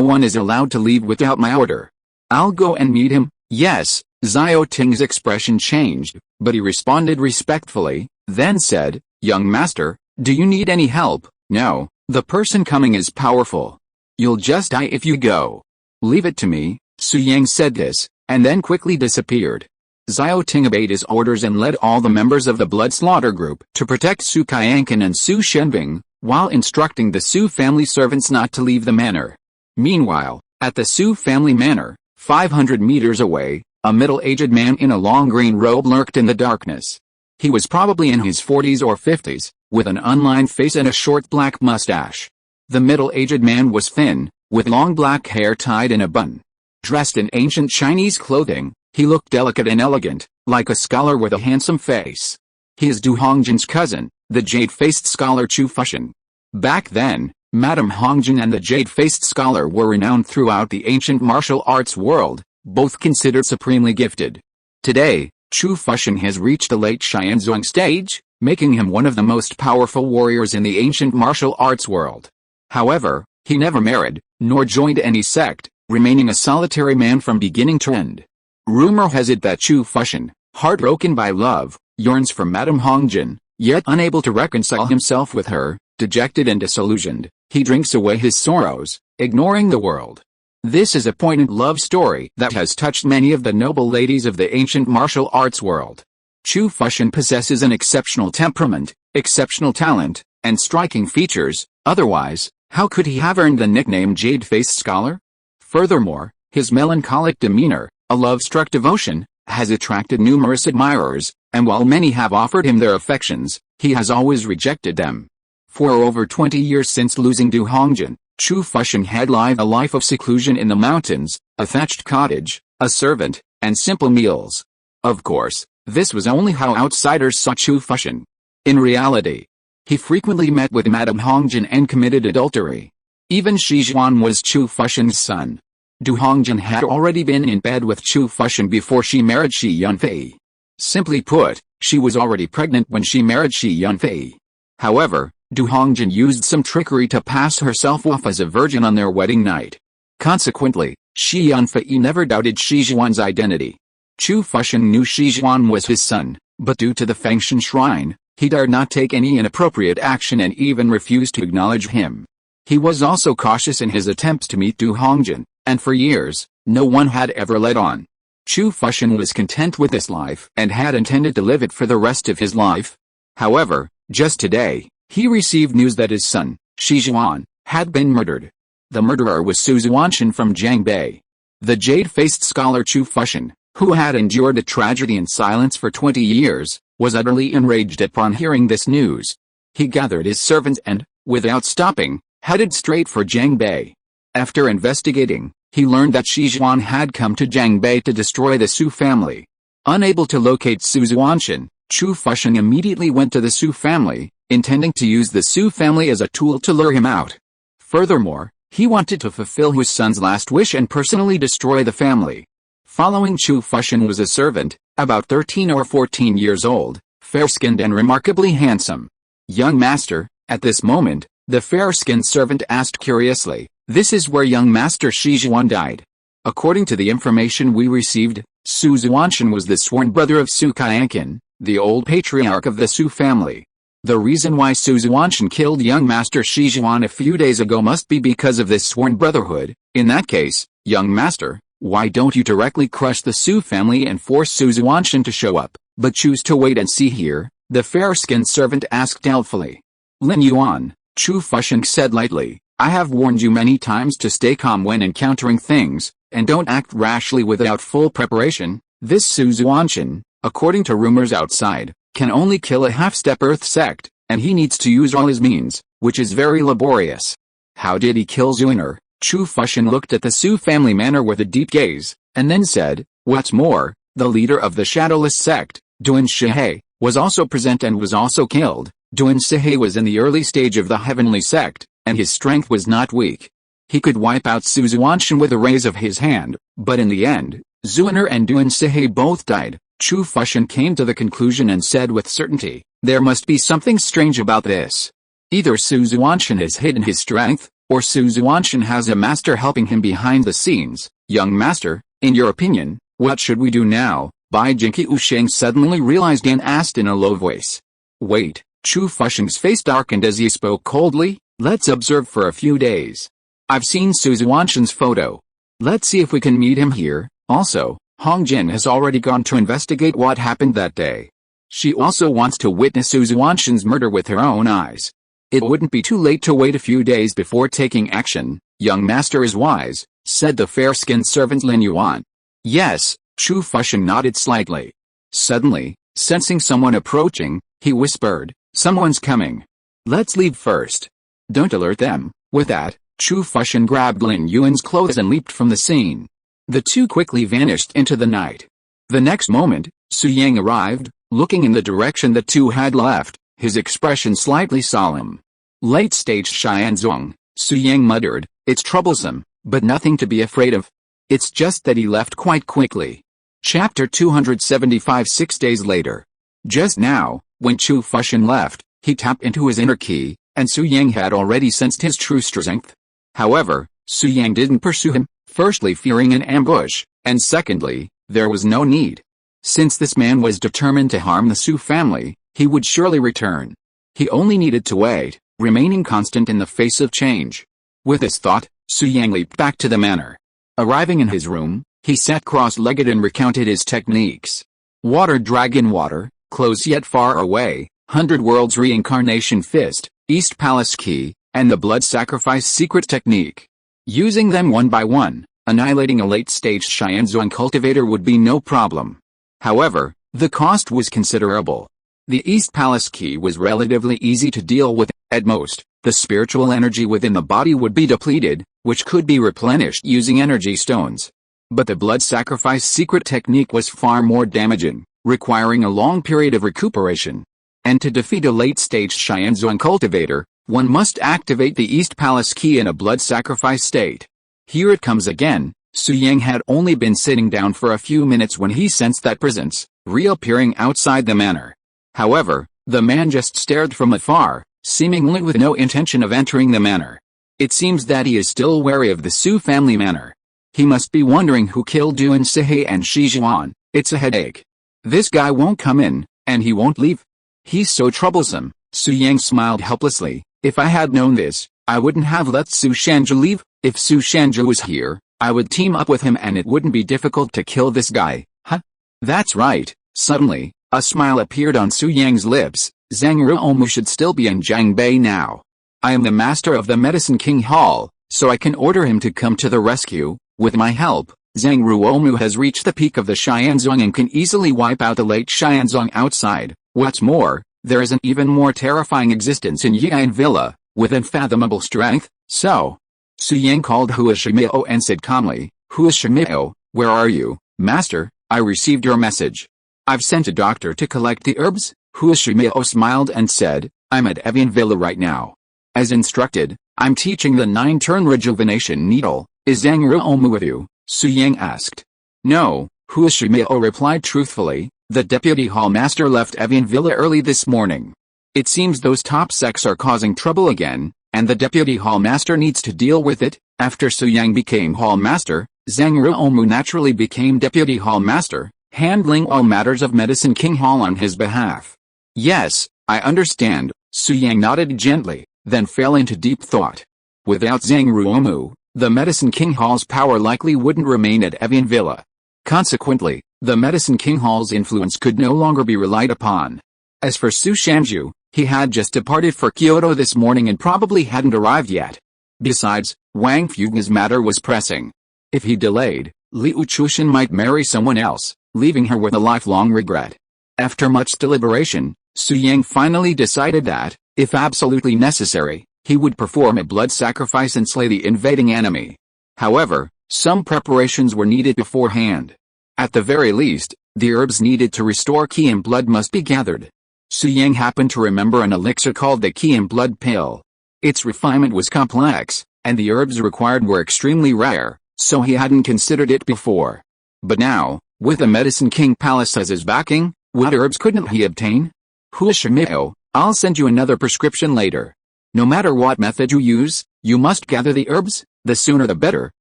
one is allowed to leave without my order. I'll go and meet him. Yes. Xiao Ting's expression changed, but he responded respectfully, then said, Young master, do you need any help? No, the person coming is powerful. You'll just die if you go. Leave it to me. Su Yang said this, and then quickly disappeared. Xiao Ting obeyed his orders and led all the members of the Blood Slaughter group to protect Su Qianqin and Su Shenbing, while instructing the Su family servants not to leave the manor. Meanwhile, at the Su family manor, 500 meters away, A middle-aged man in a long green robe lurked in the darkness. He was probably in his 40s or 50s, with an unlined face and a short black mustache. The middle-aged man was thin, with long black hair tied in a bun. Dressed in ancient Chinese clothing, he looked delicate and elegant, like a scholar with a handsome face. He is Du Hongjian's cousin, the jade-faced scholar Chu Fuxian. Back then, Madame Hongjian and the jade-faced scholar were renowned throughout the ancient martial arts world, both considered supremely gifted. Today, Chu Fuxian has reached the late Xianzhuang stage, making him one of the most powerful warriors in the ancient martial arts world. However, he never married, nor joined any sect, remaining a solitary man from beginning to end. Rumor has it that Chu Fuxian, heartbroken by love, yearns for Madame Hongjian, yet unable to reconcile himself with her, dejected and disillusioned, he drinks away his sorrows, ignoring the world. This is a poignant love story that has touched many of the noble ladies of the ancient martial arts world. Chu Fuxian possesses an exceptional temperament, exceptional talent, and striking features, otherwise, how could he have earned the nickname Jade-Faced Scholar? Furthermore, his melancholic demeanor, a love-struck devotion, has attracted numerous admirers, and while many have offered him their affections, he has always rejected them. For over 20 years since losing Du Hongjian, Chu Fuxian had lived a life of seclusion in the mountains, a thatched cottage, a servant, and simple meals. Of course, this was only how outsiders saw Chu Fuxian. In reality, he frequently met with Madame Hongjian and committed adultery. Even Shi Zhuan was Chu Fuxian's son. Du Hongjian had already been in bed with Chu Fuxian before she married Shi Yunfei. Simply put, she was already pregnant when she married Shi Yunfei. However, Du Hongjian used some trickery to pass herself off as a virgin on their wedding night. Consequently, Shi Yunfei never doubted Shi Zhuan's identity. Chu Fuxian knew Shi Zhuan was his son, but due to the Fengshan shrine, he dared not take any inappropriate action and even refused to acknowledge him. He was also cautious in his attempts to meet Du Hongjian, and for years, no one had ever let on. Chu Fuxian was content with this life and had intended to live it for the rest of his life. However, just today, he received news that his son, Shi Zhuan, had been murdered. The murderer was Su Xuantian from Jiangbei. The jade-faced scholar Chu Fuxian, who had endured the tragedy in silence for 20 years, was utterly enraged upon hearing this news. He gathered his servants and, without stopping, headed straight for Jiangbei. After investigating, he learned that Shi Zhuan had come to Jiangbei to destroy the Su family. Unable to locate Su Xuantian, Chu Fuxian immediately went to the Su family, intending to use the Su family as a tool to lure him out. Furthermore, he wanted to fulfill his son's last wish and personally destroy the family. Following Chu Fuxian was a servant, about 13 or 14 years old, fair-skinned and remarkably handsome. "Young master," at this moment, the fair-skinned servant asked curiously, "This is where young master Shi Zhuan died?" According to the information we received, Su Xuantian was the sworn brother of Su Qianqian, the old patriarch of the Su family. The reason why Su Xuantian killed young master Shi Zhuan a few days ago must be because of this sworn brotherhood. In that case, young master, why don't you directly crush the Su family and force Su Xuantian to show up, but choose to wait and see here? The fair-skinned servant asked doubtfully. "Lin Yuan," Chu Fuxian said lightly, "I have warned you many times to stay calm when encountering things, and don't act rashly without full preparation. This Su Xuantian, according to rumors outside, can only kill a half-step Earth sect, and he needs to use all his means, which is very laborious." "How did he kill Zuiner?" Chu Fuxian looked at the Su family manor with a deep gaze, and then said, "What's more, the leader of the Shadowless sect, Duan Shihei, was also present and was also killed. Duan Shihei was in the early stage of the Heavenly sect, and his strength was not weak. He could wipe out Su Xuantian with a raise of his hand, but in the end, Zuiner and Duan Shihei both died." Chu Fuxian came to the conclusion and said with certainty, "There must be something strange about this. Either Su Xuantian has hidden his strength, or Su Xuantian has a master helping him behind the scenes. Young master, in your opinion, what should we do now?" Bai Jinqi Usheng suddenly realized and asked in a low voice. "Wait." Chu Fuxian's face darkened as he spoke coldly, "Let's observe for a few days. I've seen Su Xuantian's photo. Let's see if we can meet him here. Also, Hongjian has already gone to investigate what happened that day. She also wants to witness Su Xuantian's murder with her own eyes. It wouldn't be too late to wait a few days before taking action." "Young master is wise," said the fair-skinned servant Lin Yuan. "Yes," Chu Fuxian nodded slightly. Suddenly, sensing someone approaching, he whispered, "Someone's coming. Let's leave first. Don't alert them." With that, Chu Fuxian grabbed Lin Yuan's clothes and leaped from the scene. The two quickly vanished into the night. The next moment, Su Yang arrived, looking in the direction the two had left, his expression slightly solemn. Late-stage Xianzong, Su Yang muttered, "It's troublesome, but nothing to be afraid of. It's just that he left quite quickly." Chapter 275. 6 days later. Just now, when Chu Fuxian left, he tapped into his inner key, and Su Yang had already sensed his true strength. However, Su Yang didn't pursue him, firstly fearing an ambush, and secondly, there was no need. Since this man was determined to harm the Su family, he would surely return. He only needed to wait, remaining constant in the face of change. With this thought, Su Yang leaped back to the manor. Arriving in his room, he sat cross-legged and recounted his techniques. Water Dragon Water, Close Yet Far Away, 100 Worlds Reincarnation Fist, East Palace Key, and the Blood Sacrifice Secret Technique. Using them one by one, annihilating a late-stage Xianzong cultivator would be no problem. However, the cost was considerable. The East Palace Key was relatively easy to deal with. At most, the spiritual energy within the body would be depleted, which could be replenished using energy stones. But the Blood Sacrifice Secret Technique was far more damaging, requiring a long period of recuperation. And to defeat a late-stage Xianzong cultivator, one must activate the East Palace Key in a blood sacrifice state. Here it comes again. Su Yang had only been sitting down for a few minutes when he sensed that presence, reappearing outside the manor. However, the man just stared from afar, seemingly with no intention of entering the manor. It seems that he is still wary of the Su family manor. He must be wondering who killed Duan Sihei and Shi Zhuan. It's a headache. This guy won't come in, and he won't leave. He's so troublesome. Su Yang smiled helplessly. If I had known this, I wouldn't have let Su Shanja leave. If Su Shanja was here, I would team up with him and it wouldn't be difficult to kill this guy. Huh? That's right. Suddenly, a smile appeared on Su Yang's lips. Zhang Ruomu should still be in Jiangbei now. I am the master of the Medicine King Hall, so I can order him to come to the rescue. With my help, Zhang Ruomu has reached the peak of the Xianzong and can easily wipe out the late Xianzong outside. What's more, there is an even more terrifying existence in Yian Villa, with unfathomable strength. So, Su Yang called Hua Shimeo and said calmly, Hua Shimeo, where are you, master? I received your message. I've sent a doctor to collect the herbs. Hua Shimeo smiled and said, I'm at Evian Villa right now. As instructed, I'm teaching the 9-turn rejuvenation needle. Is Zhang Ruomu with you? Su Yang asked. No, Hua Shimeo replied truthfully. The deputy hall master left Evian Villa early this morning. It seems those top sects are causing trouble again, and the deputy hall master needs to deal with it. After Su Yang became hall master, Zhang Ruomu naturally became deputy hall master, handling all matters of Medicine King Hall on his behalf. Yes, I understand. Su Yang nodded gently, then fell into deep thought. Without Zhang Ruomu, the Medicine King Hall's power likely wouldn't remain at Evian Villa. Consequently, the Medicine King Hall's influence could no longer be relied upon. As for Su Shanju, he had just departed for Kyoto this morning and probably hadn't arrived yet. Besides, Wang Fuga's matter was pressing. If he delayed, Liu Chushan might marry someone else, leaving her with a lifelong regret. After much deliberation, Su Yang finally decided that, if absolutely necessary, he would perform a blood sacrifice and slay the invading enemy. However, some preparations were needed beforehand. At the very least, the herbs needed to restore Qi and blood must be gathered. Su Yang happened to remember an elixir called the Qi and blood pill. Its refinement was complex, and the herbs required were extremely rare, so he hadn't considered it before. But now, with the Medicine King Palace as his backing, what herbs couldn't he obtain? Hua Shimeo, I'll send you another prescription later. No matter what method you use, you must gather the herbs, the sooner the better.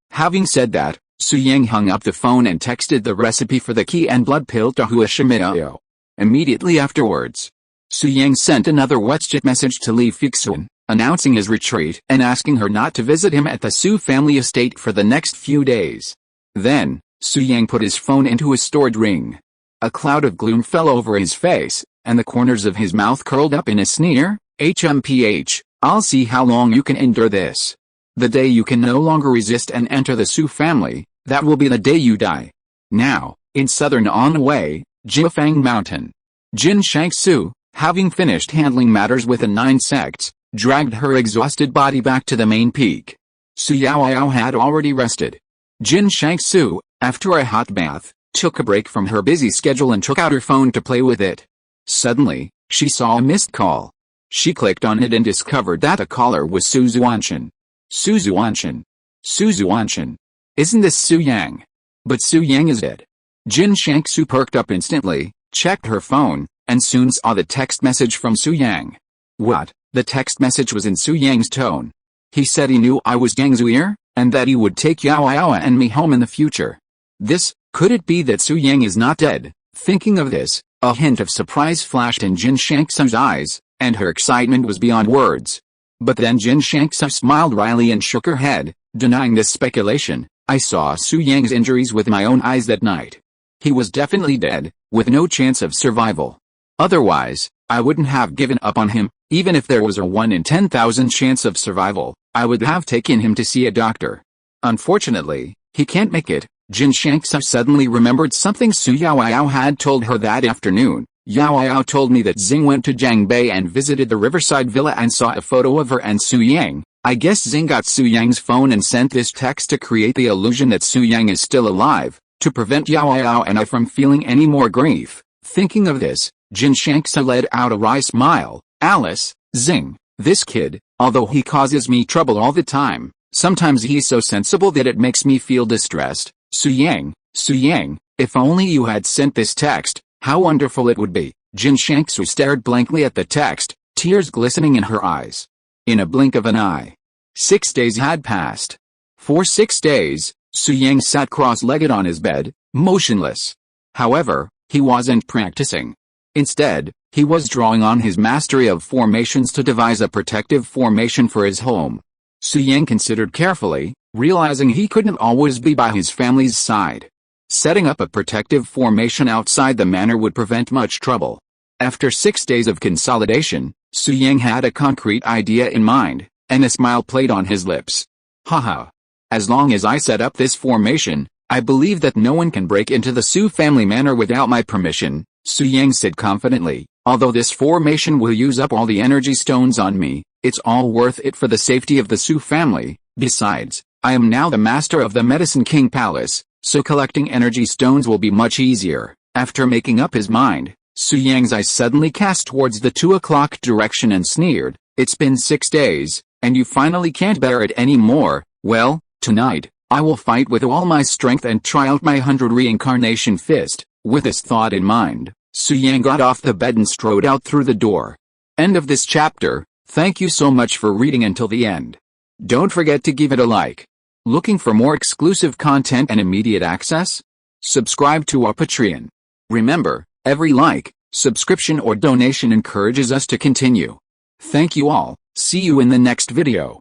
Having said that, Su Yang hung up the phone and texted the recipe for the Qi and blood pill to Hua Shimeo. Immediately afterwards, Su Yang sent another WhatsApp message to Li Fixun, announcing his retreat and asking her not to visit him at the Su family estate for the next few days. Then, Su Yang put his phone into his stored ring. A cloud of gloom fell over his face, and the corners of his mouth curled up in a sneer. HMPH, I'll see how long you can endure this. The day you can no longer resist and enter the Su family, that will be the day you die. Now, In southern Anhui, Jiafang Mountain. Jin Shangsu, having finished handling matters with the 9 sects, dragged her exhausted body back to the main peak. Su Yaoyao had already rested. Jin Shangsu, after a hot bath, took a break from her busy schedule and took out her phone to play with it. Suddenly, she saw a missed call. She clicked on it and discovered that the caller was Su Xuantian. Su Xuantian. Su Xuantian. Isn't this Su Yang? But Su Yang is dead. Jin Shangsu perked up instantly, checked her phone, and soon saw the text message from Su Yang. What? The text message was in Su Yang's tone. He said he knew I was Yang Zuier, and that he would take Yaoyao and me home in the future. Could it be that Su Yang is not dead? Thinking of this, a hint of surprise flashed in Jin Shangsu's eyes, and her excitement was beyond words. But then Jin Shangsu smiled wryly and shook her head, denying this speculation. I saw Su Yang's injuries with my own eyes that night. He was definitely dead, with no chance of survival. Otherwise, I wouldn't have given up on him. Even if there was a 1 in 10,000 chance of survival, I would have taken him to see a doctor. Unfortunately, he can't make it. Jin Shangsu suddenly remembered something Su Yaoyao had told her that afternoon. Yaoyao told me that Xing went to Jiangbei and visited the riverside villa and saw a photo of her and Su Yang. I guess Xing got Su Yang's phone and sent this text to create the illusion that Su Yang is still alive, to prevent Yaoyao and I from feeling any more grief. Thinking of this, Jin Shangsu let out a wry smile. Alice, Xing, this kid, although he causes me trouble all the time, sometimes he's so sensible that it makes me feel distressed. Su Yang, if only you had sent this text, how wonderful it would be. Jin Shangsu stared blankly at the text, tears glistening in her eyes. In a blink of an eye, 6 days had passed. For 6 days, Su Yang sat cross-legged on his bed, motionless. However, he wasn't practicing. Instead, he was drawing on his mastery of formations to devise a protective formation for his home. Su Yang considered carefully, realizing he couldn't always be by his family's side. Setting up a protective formation outside the manor would prevent much trouble. After 6 days of consolidation, Su Yang had a concrete idea in mind, and a smile played on his lips. Haha. As long as I set up this formation, I believe that no one can break into the Su family manor without my permission, Su Yang said confidently. Although this formation will use up all the energy stones on me, it's all worth it for the safety of the Su family. Besides, I am now the master of the Medicine King Palace, so collecting energy stones will be much easier. After making up his mind, Su Yang's eyes suddenly cast towards the 2 o'clock direction and sneered. It's been 6 days, and you finally can't bear it anymore. Well, tonight, I will fight with all my strength and try out my 100 reincarnation fist. With this thought in mind, Su Yang got off the bed and strode out through the door. End of this chapter. Thank you so much for reading until the end. Don't forget to give it a like. Looking for more exclusive content and immediate access? Subscribe to our Patreon. Remember, every like, subscription or donation encourages us to continue. Thank you all. See you in the next video.